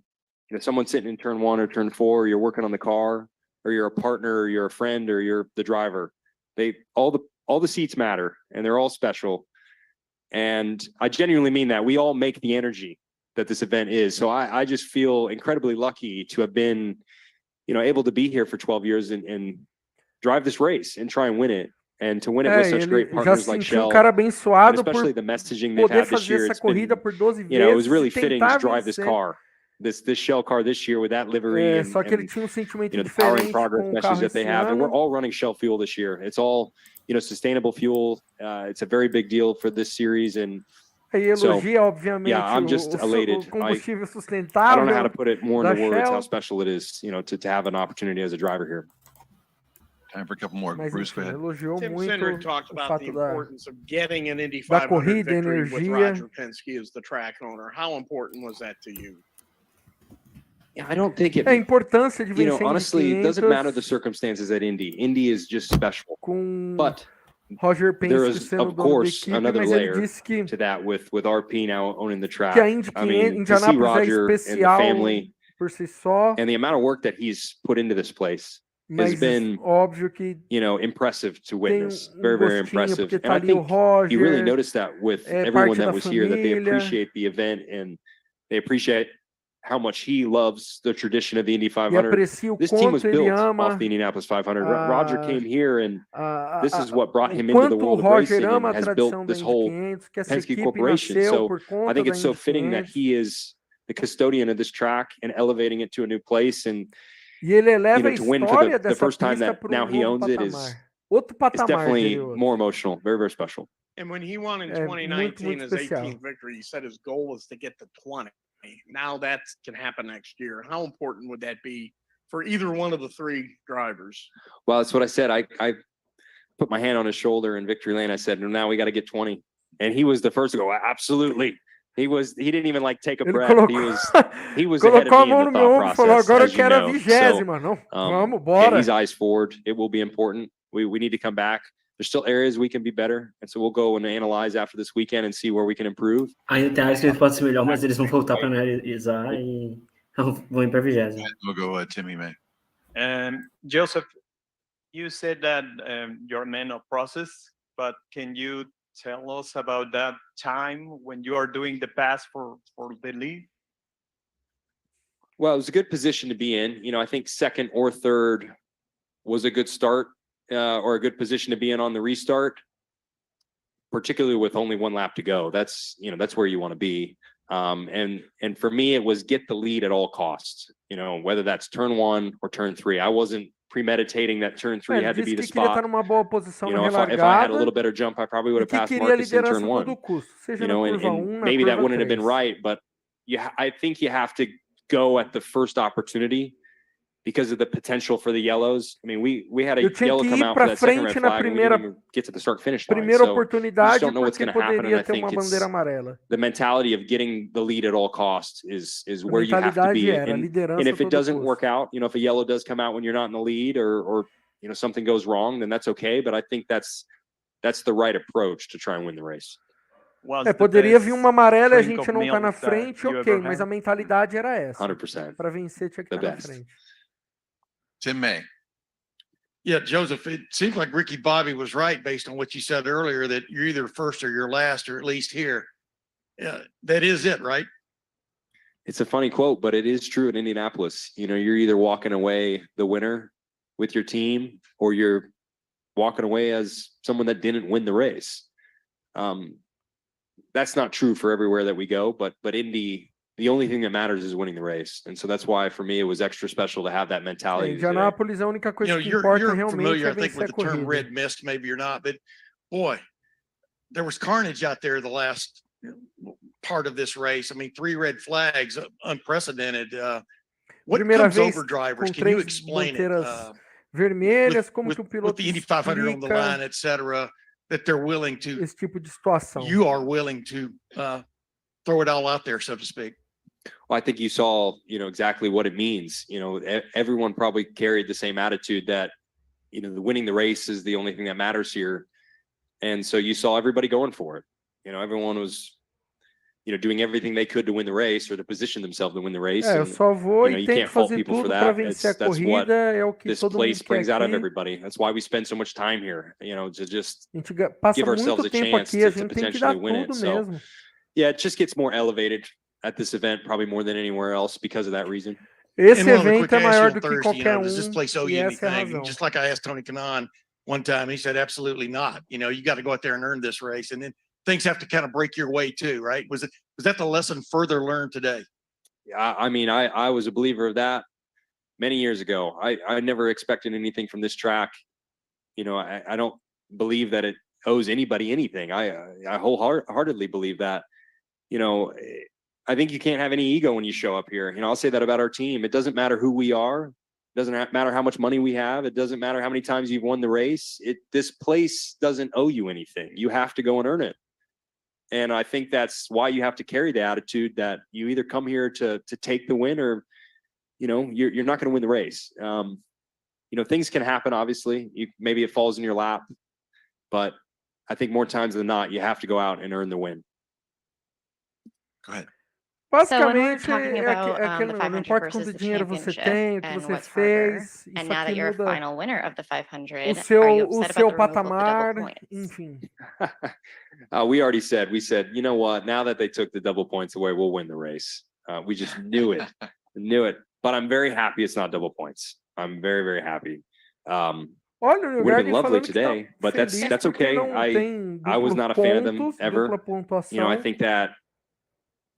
you know, someone sitting in turn 1 or turn 4, or you're working on the car, or you're a partner, or you're a friend, or you're the driver. All the seats matter, and they're all special. And I genuinely mean that. We all make the energy that this event is. So I just feel incredibly lucky to have been, you know, able to be here for 12 years and drive this race and try and win it. And to win it with such great partners like Shell, cara abençoado especially por the messaging they've poder had this fazer year. essa It's been, corrida por 12 vezes. you know, it was really e fitting to tentar drive this vencer. car, this Shell car this year with that livery and, só que ele and, tinha sentimento you know, the power and diferente progress com o message carro that they esse have. And we're ano. all running Shell fuel this year. It's all, you know, sustainable fuel. It's a very big deal for this series. And Aí so, elogia, obviamente, yeah, I'm just elated. o combustível I sustentável. don't know how to put it more da into words Shell. how special it is, you know, to have an opportunity as a driver here. Time for a couple more. Mas Bruce, go enfim, ahead. elogiou Tim muito Cindric talked o about the fato da, importance of getting an Indy da 500 corrida, victory with energia. Roger Penske as the track owner. How important was that to you? Yeah, I don't think it. É a importância de You know, vencer honestly, it doesn't matter the 500 circumstances at Indy. Indy is just special. com But Roger there Penske is, sendo of dono da course, equipe, another mas ele layer disse que to that with RP now owning the track. a Indy I mean, to see Indianápolis é Roger and the especial family por si só, and the amount of work that he's put into this place has mas been, óbvio que you know, impressive to tem witness. gostinho, Very, very impressive. porque And tá I ali o think you really Roger, noticed that with é everyone parte that da was here, that they família. appreciate the event and they appreciate how much he loves the tradition of the Indy E 500. aprecia o This team was quanto ele built ama off the Indianapolis 500. Roger a, came here and this is what brought o him into the quanto o world of Roger racing and ama a has built tradição da this Indy whole 500, que essa Penske equipe corporation. nasceu So por I conta think da it's so Indy fitting that 500. he is the custodian of this track and elevating it to a new place. And E ele eleva a to win for história the dessa first time pista that para now he novo owns it patamar. Outro is patamar, definitely diria outro. more emotional. Very, very special. And when he won in É muito, 2019, muito his especial. 18th victory, he said his goal was to get to 20. Now that can happen next year. How important would that be for either one of the three drivers? Well, that's what I said. I put my hand on his shoulder in victory lane. I said, "No, now we got to get 20." And he was the first to go, "Absolutely." He didn't even like take a Ele breath. colocou, He was ahead colocou a of me mão in no the meu thought ombro e falou: process, agora eu as you quero a know. 20ª. Não, vamos, bora. He's eyes forward. It will be important. We need to come back. There's still areas we can be better, and so we'll go and analyze after this weekend and see where we can improve. Ainda tem áreas que eles podem ser melhor, mas eles vão voltar para analisar e vão ir para a 20ª. We'll go Timmy May. Joseph, you said that you're a man of process, but can you tell us about that time when you are doing the pass for the lead? Well, it was a good position to be in. You know, I think second or third was a good start or a good position to be in on the restart, particularly with only one lap to go. That's where you want to be. And for me, it was get the lead at all costs, you know, whether that's turn 1 or turn 3. I wasn't premeditating that turn 3 had to be the Disse que queria estar spot. numa boa posição You na know, if I had a relargada little better jump, I probably would e have que passed queria a Marcus in liderança turn a 1. todo custo, seja You na know, curva 1, and na maybe that curva wouldn't have been 3. right, but I think you have to go at the first opportunity because of the potential for the yellows. I mean, we had a Eu tinha yellow que come ir out for para that second red frente na flag and we didn't even get to the start finish line. primeira So you just oportunidade don't know what's porque going to happen, and I poderia ter think uma it's bandeira amarela. the mentality of getting the lead at all costs is A where you have to mentalidade be. era And liderança a if it todo doesn't custo. work out, you know, if a yellow does come out when you're not in the lead or you know something goes wrong, then that's okay. But I think that's the right approach to try and win the race. Poderia vir uma amarela e a drink gente of não tá na milk that frente, you ok, ever mas had? a mentalidade era essa. 100%. Para vencer tinha que The estar na best. frente. Tim May. Yeah, Joseph, it seems like Ricky Bobby was right based on what you said earlier, that you're either first or you're last, or at least here. That is it, right? It's a funny quote, but it is true in Indianapolis. You know, you're either walking away the winner with your team or you're walking away as someone that didn't win the race. That's not true for everywhere that we go, but Indy, the only thing that matters is winning the race. And so that's why for me it was extra special to have that mentality. Indianápolis, a única You coisa know, que you're importa realmente familiar, é I think, vencer with a the term corrida. red mist, maybe you're not, but boy, there was carnage out there the last part of this race. I mean, 3 red flags, unprecedented. What Primeira comes vez over drivers? com Can you 3 explain it? bandeiras vermelhas, como With que o piloto the Indy 500 on the line, explica et cetera, that they're willing to, esse tipo de situação? you are willing to throw it all out there, so to speak. Well, I think you saw, you know, exactly what it means. You know, everyone probably carried the same attitude that, you know, winning the race is the only thing that matters here. And so you saw everybody going for it. You know, everyone was, you know, doing everything they could to win the race or to position themselves to win the race. Eu And, só vou you know, e you tenho can't que fault fazer people for tudo para that. vencer a That's what corrida, é o que this todo place mundo quer brings out of aqui. everybody. That's why we spend so much time here, you know, to just A gente passa give ourselves muito a tempo chance aqui, a to gente tem que dar potentially win it. tudo So mesmo. yeah, it just gets more elevated at this event, probably more than anywhere else because of that reason. Esse And one other evento quick é ask you maior on do que Thursday, you qualquer know, does this place owe e you essa é a anything? razão. Just like I asked Tony Kanaan one time, he said, absolutely not. You know, you got to go out there and earn this race. And then things have to kind of break your way too, right? Was that the lesson further learned today? Yeah, I mean, I was a believer of that many years ago. I never expected anything from this track. You know, I don't believe that it owes anybody anything. I wholeheartedly believe that. You know, I think you can't have any ego when you show up here. You know, I'll say that about our team. It doesn't matter who we are. Doesn't matter how much money we have. It doesn't matter how many times you've won the race. This place doesn't owe you anything. You have to go and earn it. And I think that's why you have to carry the attitude that you either come here to take the win or, you're not going to win the race. Things can happen, obviously. Maybe it falls in your lap. But I think more times than not, you have to go out and earn the win. Go ahead. So when we're Basicamente, talking about é aquele, the não 500 importa versus quanto the dinheiro você championship tem, o que and você what's harder, fez, and isso now that aqui you're a muda final winner of the 500, o are you seu, upset seu about the removal of the double patamar, points? enfim. We said, you know what? Now that they took the double points away, we'll win the race. We just knew it, But I'm very happy it's not double points. I'm very, very happy. Olha, o It would have been Guardian lovely falando que today, tá but that's feliz porque okay. não tem I was duplos not a fan of them pontos, ever. dupla pontuação. I think that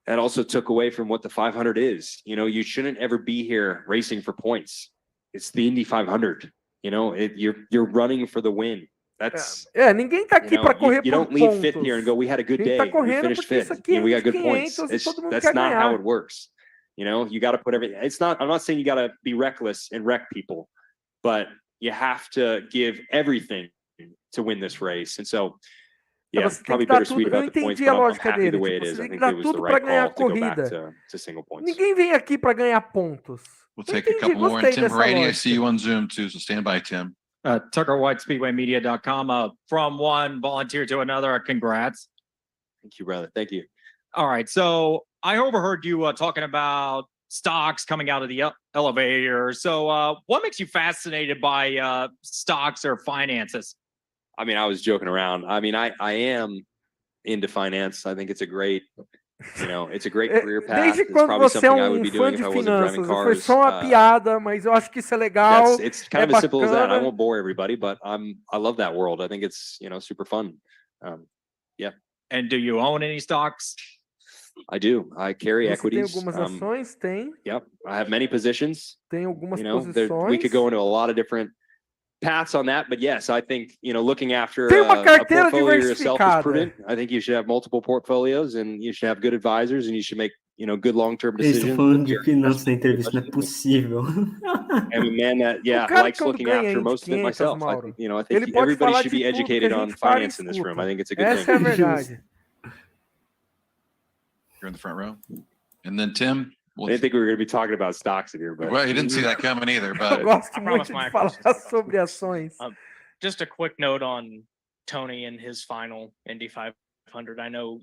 also took away from what the 500 is. You shouldn't ever be here racing for points. It's the Indy 500. You're running for the win. That's ninguém tá aqui para correr you por don't leave pontos. fifth here and go, we had a good Quem day. tá We correndo finished porque fifth. isso aqui é We got Indy good points. 500 e todo mundo That's quer not ganhar. how it works. You got to put everything. I'm not saying you got to be reckless and wreck people, but you have to give everything to win this race. And so, Você tem probably que dar bittersweet tudo. Eu about the points, entendi a but I'm lógica happy the dele. way Tipo, it is. você I tem que think it dar was the tudo para right ganhar a call to go back corrida. to single points. Ninguém vem aqui para ganhar pontos. We'll Eu take a entendi, couple more. And gostei Tim dessa Brady, I lógica. see you on Zoom too, so stand by, Tim. Tucker White, SpeedwayMedia.com. From one volunteer to another, congrats. Thank you, brother. Thank you. All right. So I overheard you talking about stocks coming out of the elevator. So what makes you fascinated by stocks or finances? I mean, I was joking around. I mean, I am into finance. I think it's a great, it's a great career path. Desde It's quando probably você é something I would um be fã doing de if I wasn't driving finanças, foi cars. só uma piada, mas eu acho que isso é legal. It's kind é of as simple as that. I bacana. won't bore everybody, but I love that world. I think it's, super fun. Yeah. And do you own any stocks? I do. I carry Você equities. tem algumas ações? Tem. Yep. I have many positions. Tem algumas We could posições. go into a lot of different paths on that, but yes, I think, looking after Tem uma a carteira portfolio yourself is diversificada. prudent. I think you should have multiple portfolios and you should have good advisors and you should make, good long-term Eles estão decisions. falando de finanças na entrevista, não é possível. I'm a man that, O cara likes quando looking ganha after Indy most of it 500, myself. I Mauro, think, I ele think pode everybody falar should de be tudo que educated a on gente fala e finance in this room. escuta. I think it's a good Essa thing. é a verdade. You're in the front row. And then Tim. I didn't think we were going to be talking about stocks in here, but Well, he didn't see that coming either, Eu but gosto I muito promise my de falar sobre ações. Just a quick note on Tony and his final Indy 500. I know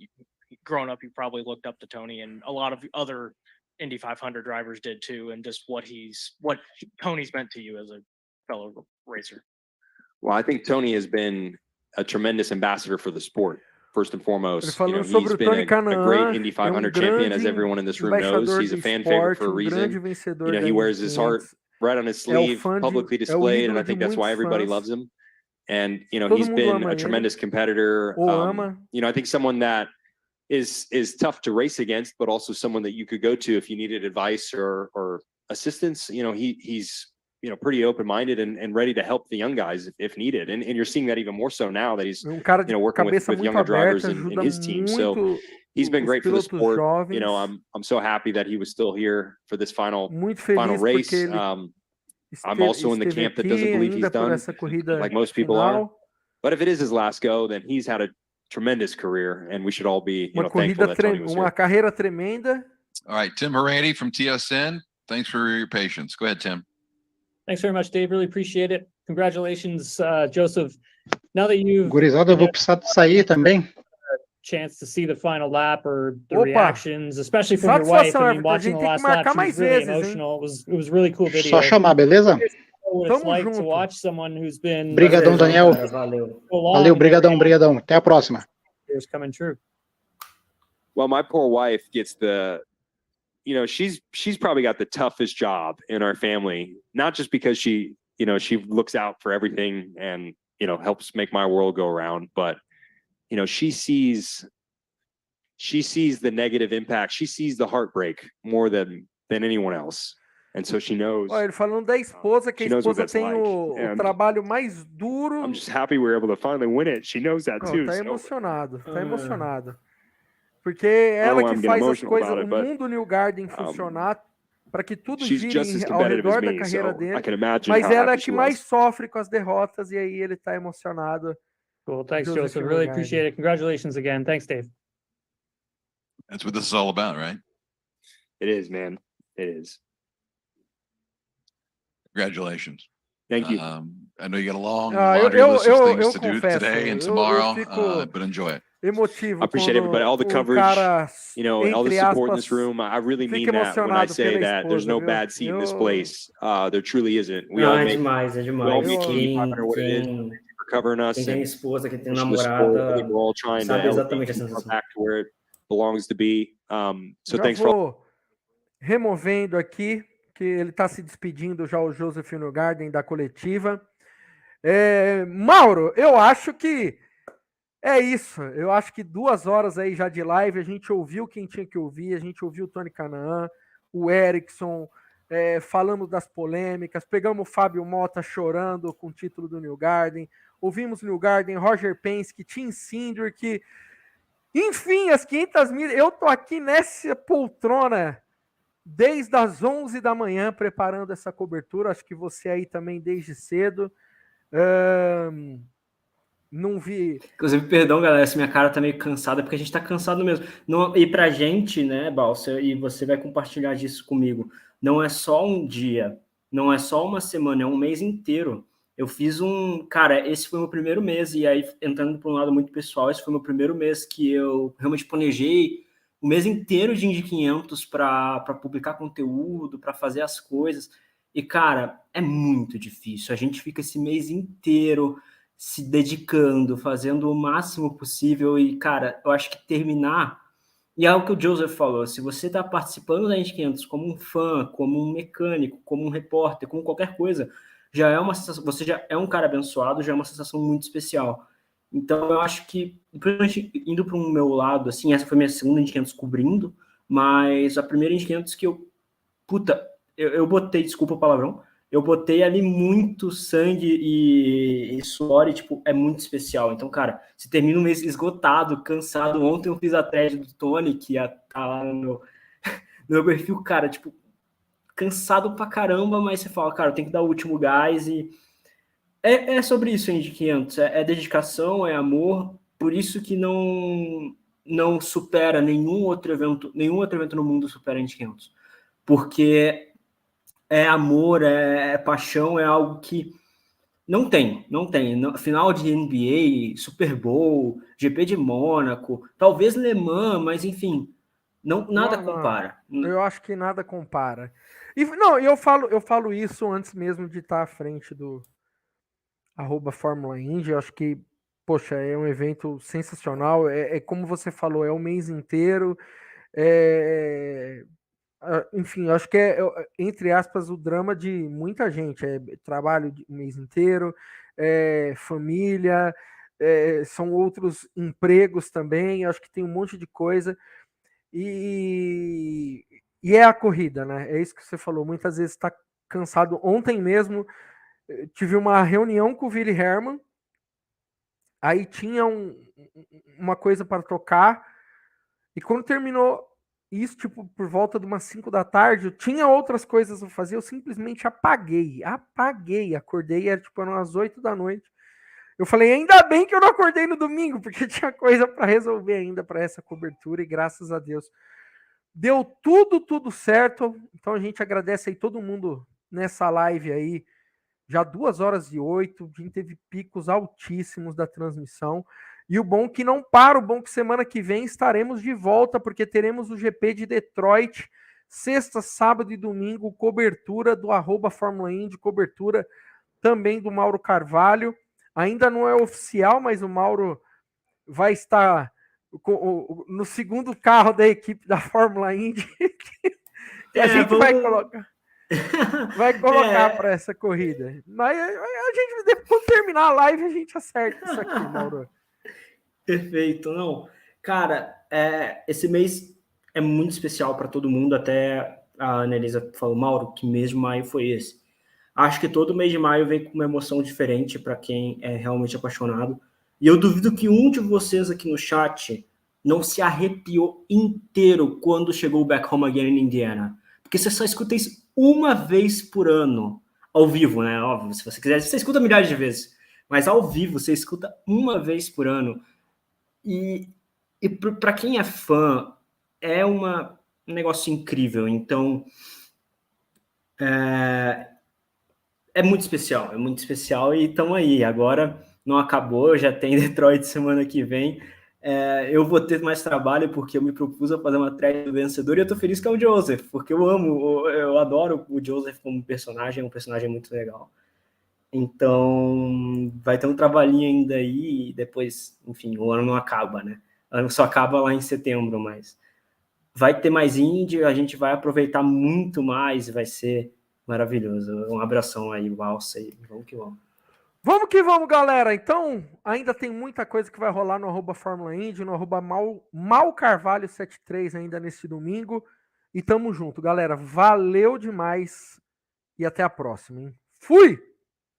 growing up, you probably looked up to Tony, and a lot of other Indy 500 drivers did too, and just what Tony's meant to you as a fellow racer. Well, I think Tony has been a tremendous ambassador for the sport. First and Ele foremost, falando he's sobre o been Tony a Canaan, great Indy é 500 champion, as grande everyone in this room knows. embaixador He's a do fan favorite for a esporte, grande reason. vencedor da He wears Indy his heart 500. right on his É o sleeve, fã de, publicly é o displayed, and ídolo I de think that's muitos why everybody fãs. loves him. And Todo he's mundo been ama a ele, tremendous competitor. ou ama. I think someone that is tough to race against, but also someone that you could go to if you needed advice or assistance. He's pretty open-minded and ready to help the young guys if needed. And you're seeing that even more so now that he's cara de working with cabeça muito younger drivers aberta, in ajuda his team. So muito he's been os great for the pilotos sport. jovens. I'm so happy that he was still here for this final Muito final feliz race. porque ele I'm also in the esteve camp that aqui doesn't believe he's ainda por done, essa corrida like most people are. final. But if it is his last go, then he's had a tremendous career, and we should all be Uma thankful corrida that Tony was here. uma carreira tremenda. all right, Tim Harady from TSN. Thanks for your patience. Go ahead, Tim. Thanks very much, Dave. Really appreciate it. Congratulations, Joseph. Now that you've Gurizada, eu vou precisar de sair também. chance to see the final lap or the Opa! reactions, especially from your wife. I mean, watching the last lap, she was really emotional. It was really cool video. Só chamar, beleza? What it's like to watch someone who's been Brigadão, Daniel. Valeu, brigadão. Até a próxima. It's coming true. Well, my poor wife gets she's probably got the toughest job in our family, not just because she looks out for everything and, helps make my world go around, but, she sees the negative impact. She sees the heartbreak more than anyone else. And so she knows. Olha, ele falando da esposa, que a She knows what esposa that's tem like. o And trabalho mais duro. I'm just happy we were able to finally win it. She knows that Não, too. tá so- emocionado, tá emocionado. Porque ela know que I'm getting faz as emotional coisas, about o it, but, mundo New Garden funcionar, para que tudo She's gire just as ao competitive as redor da me, carreira so dele, I can imagine mas how ela é happy que she mais was. sofre com as derrotas, e aí ele tá emocionado. Cool. Thanks, Joseph Joseph. Really Newgarden. appreciate it. Congratulations again. Thanks, Dave. That's what this is all about, right? It is, man. It is. Congratulations. Thank you. I know you got a long Ah, laundry list of things to do confesso, today and eu tomorrow, fico but enjoy it. emotivo I appreciate quando everybody, all the o coverage, cara, you know, all the entre support in aspas, this room. I really fica mean that when I emocionado say pela that there's esposa, no viu? bad seat in this Eu- place. There truly isn't. We Não, all é make, demais, é we all demais. make Team 500 what it is. Quem Thank you for covering us tem and esposa, quem tem pushing the sport. I think namorada, we're all trying to sabe elevate exatamente a IndyCar sensação. back to where it belongs to be. So Já thanks for vou removendo aqui, que ele está se despedindo já, o Joseph Newgarden, da coletiva. Mauro, eu acho que é isso. Eu acho que 2 horas aí já de live, a gente ouviu quem tinha que ouvir, a gente ouviu o Tony Kanaan, o Erickson, falamos das polêmicas, pegamos o Fábio Mota chorando com o título do Newgarden, ouvimos Newgarden, Roger Penske, Tim Cindric, enfim, as 500 milhas. Eu tô aqui nessa poltrona desde as 11 da manhã preparando essa cobertura, acho que você aí também desde cedo. Não vi. Inclusive, perdão, galera, se minha cara tá meio cansada, porque a gente tá cansado mesmo. Não, e pra gente, né, Balsa, e você vai compartilhar disso comigo, não é só um dia, não é só uma semana, é um mês inteiro. Eu fiz Cara, esse foi o meu primeiro mês, e aí, entrando para um lado muito pessoal, esse foi o meu primeiro mês que eu realmente planejei o mês inteiro de Indy 500 para publicar conteúdo, para fazer as coisas. E, cara, é muito difícil. A gente fica esse mês inteiro se dedicando, fazendo o máximo possível. E, cara, eu acho que terminar... E é o que o Joseph falou, se você está participando da Indy 500 como um fã, como um mecânico, como um repórter, como qualquer coisa, já é uma sensação, você já é um cara abençoado, já é uma sensação muito especial. Então, eu acho que, principalmente indo para o meu lado, assim, essa foi minha segunda Indy 500 cobrindo, mas a primeira Indy 500 que eu botei, desculpa o palavrão, eu botei ali muito sangue e suor e, tipo, é muito especial. Então, cara, você termina um mês esgotado, cansado. Ontem eu fiz a thread do Tony, que tá lá no meu perfil, cara, tipo, cansado pra caramba, mas você fala, cara, eu tenho que dar o último gás e é sobre isso, Indy 500. É dedicação, é amor, por isso que não supera nenhum outro evento no mundo supera Indy 500. Porque é amor, é paixão, é algo que não tem. Final de NBA, Super Bowl, GP de Mônaco, talvez Le Mans, mas enfim, nada compara. Eu acho que nada compara. E não, eu falo isso antes mesmo de estar à frente do @Fórmula Indy. Eu acho que, poxa, é um evento sensacional. É como você falou, é o mês inteiro. Enfim, acho que entre aspas, o drama de muita gente. É trabalho o mês inteiro, família, são outros empregos também. Acho que tem um monte de coisa. E é a corrida, né? É isso que você falou. Muitas vezes está cansado. Ontem mesmo tive uma reunião com o Willy Hermann. Aí tinha uma coisa para tocar. E quando terminou isso, tipo, por volta de umas 5 da tarde, eu tinha outras coisas a fazer, eu simplesmente apaguei, acordei, era tipo umas 8 da noite. Eu falei, ainda bem que eu não acordei no domingo, porque tinha coisa para resolver ainda para essa cobertura, e graças a Deus deu tudo certo. Então a gente agradece aí todo mundo nessa live aí, já 2h08, a gente teve picos altíssimos da transmissão. E o bom que não para, o bom que semana que vem estaremos de volta, porque teremos o GP de Detroit, sexta, sábado e domingo, cobertura do @Fórmula Indy, cobertura também do Mauro Carvalho. Ainda não é oficial, mas o Mauro vai estar no segundo carro da equipe da Fórmula Indy, que a gente vai colocar para essa corrida. Mas a gente, quando terminar a live, a gente acerta isso aqui, Mauro. Perfeito, não. Cara, esse mês é muito especial para todo mundo, até a Annelisa falou, Mauro, que mês de maio foi esse? Acho que todo mês de maio vem com uma emoção diferente para quem é realmente apaixonado, e eu duvido que um de vocês aqui no chat não se arrepiou inteiro quando chegou o Back Home Again em Indiana, porque você só escuta isso uma vez por ano, ao vivo, né? Óbvio, se você quiser, você escuta milhares de vezes, mas ao vivo você escuta uma vez por ano. E para quem é fã, é um negócio incrível. Então, é muito especial e estamos aí. Agora não acabou, já tem Detroit semana que vem. Eu vou ter mais trabalho porque eu me propus a fazer uma thread do vencedor e eu tô feliz que é o Joseph, porque eu adoro o Joseph como personagem, é um personagem muito legal. Então, vai ter um trabalhinho ainda aí e depois, enfim, o ano não acaba, né? O ano só acaba lá em setembro, mas vai ter mais Indy, a gente vai aproveitar muito mais, vai ser maravilhoso. Um abração aí, Valsa, e vamos que vamos. Vamos que vamos, galera. Então, ainda tem muita coisa que vai rolar no @Fórmula Indy, no @malcarvalho73 ainda nesse domingo. E tamo junto, galera. Valeu demais e até a próxima, hein? Fui!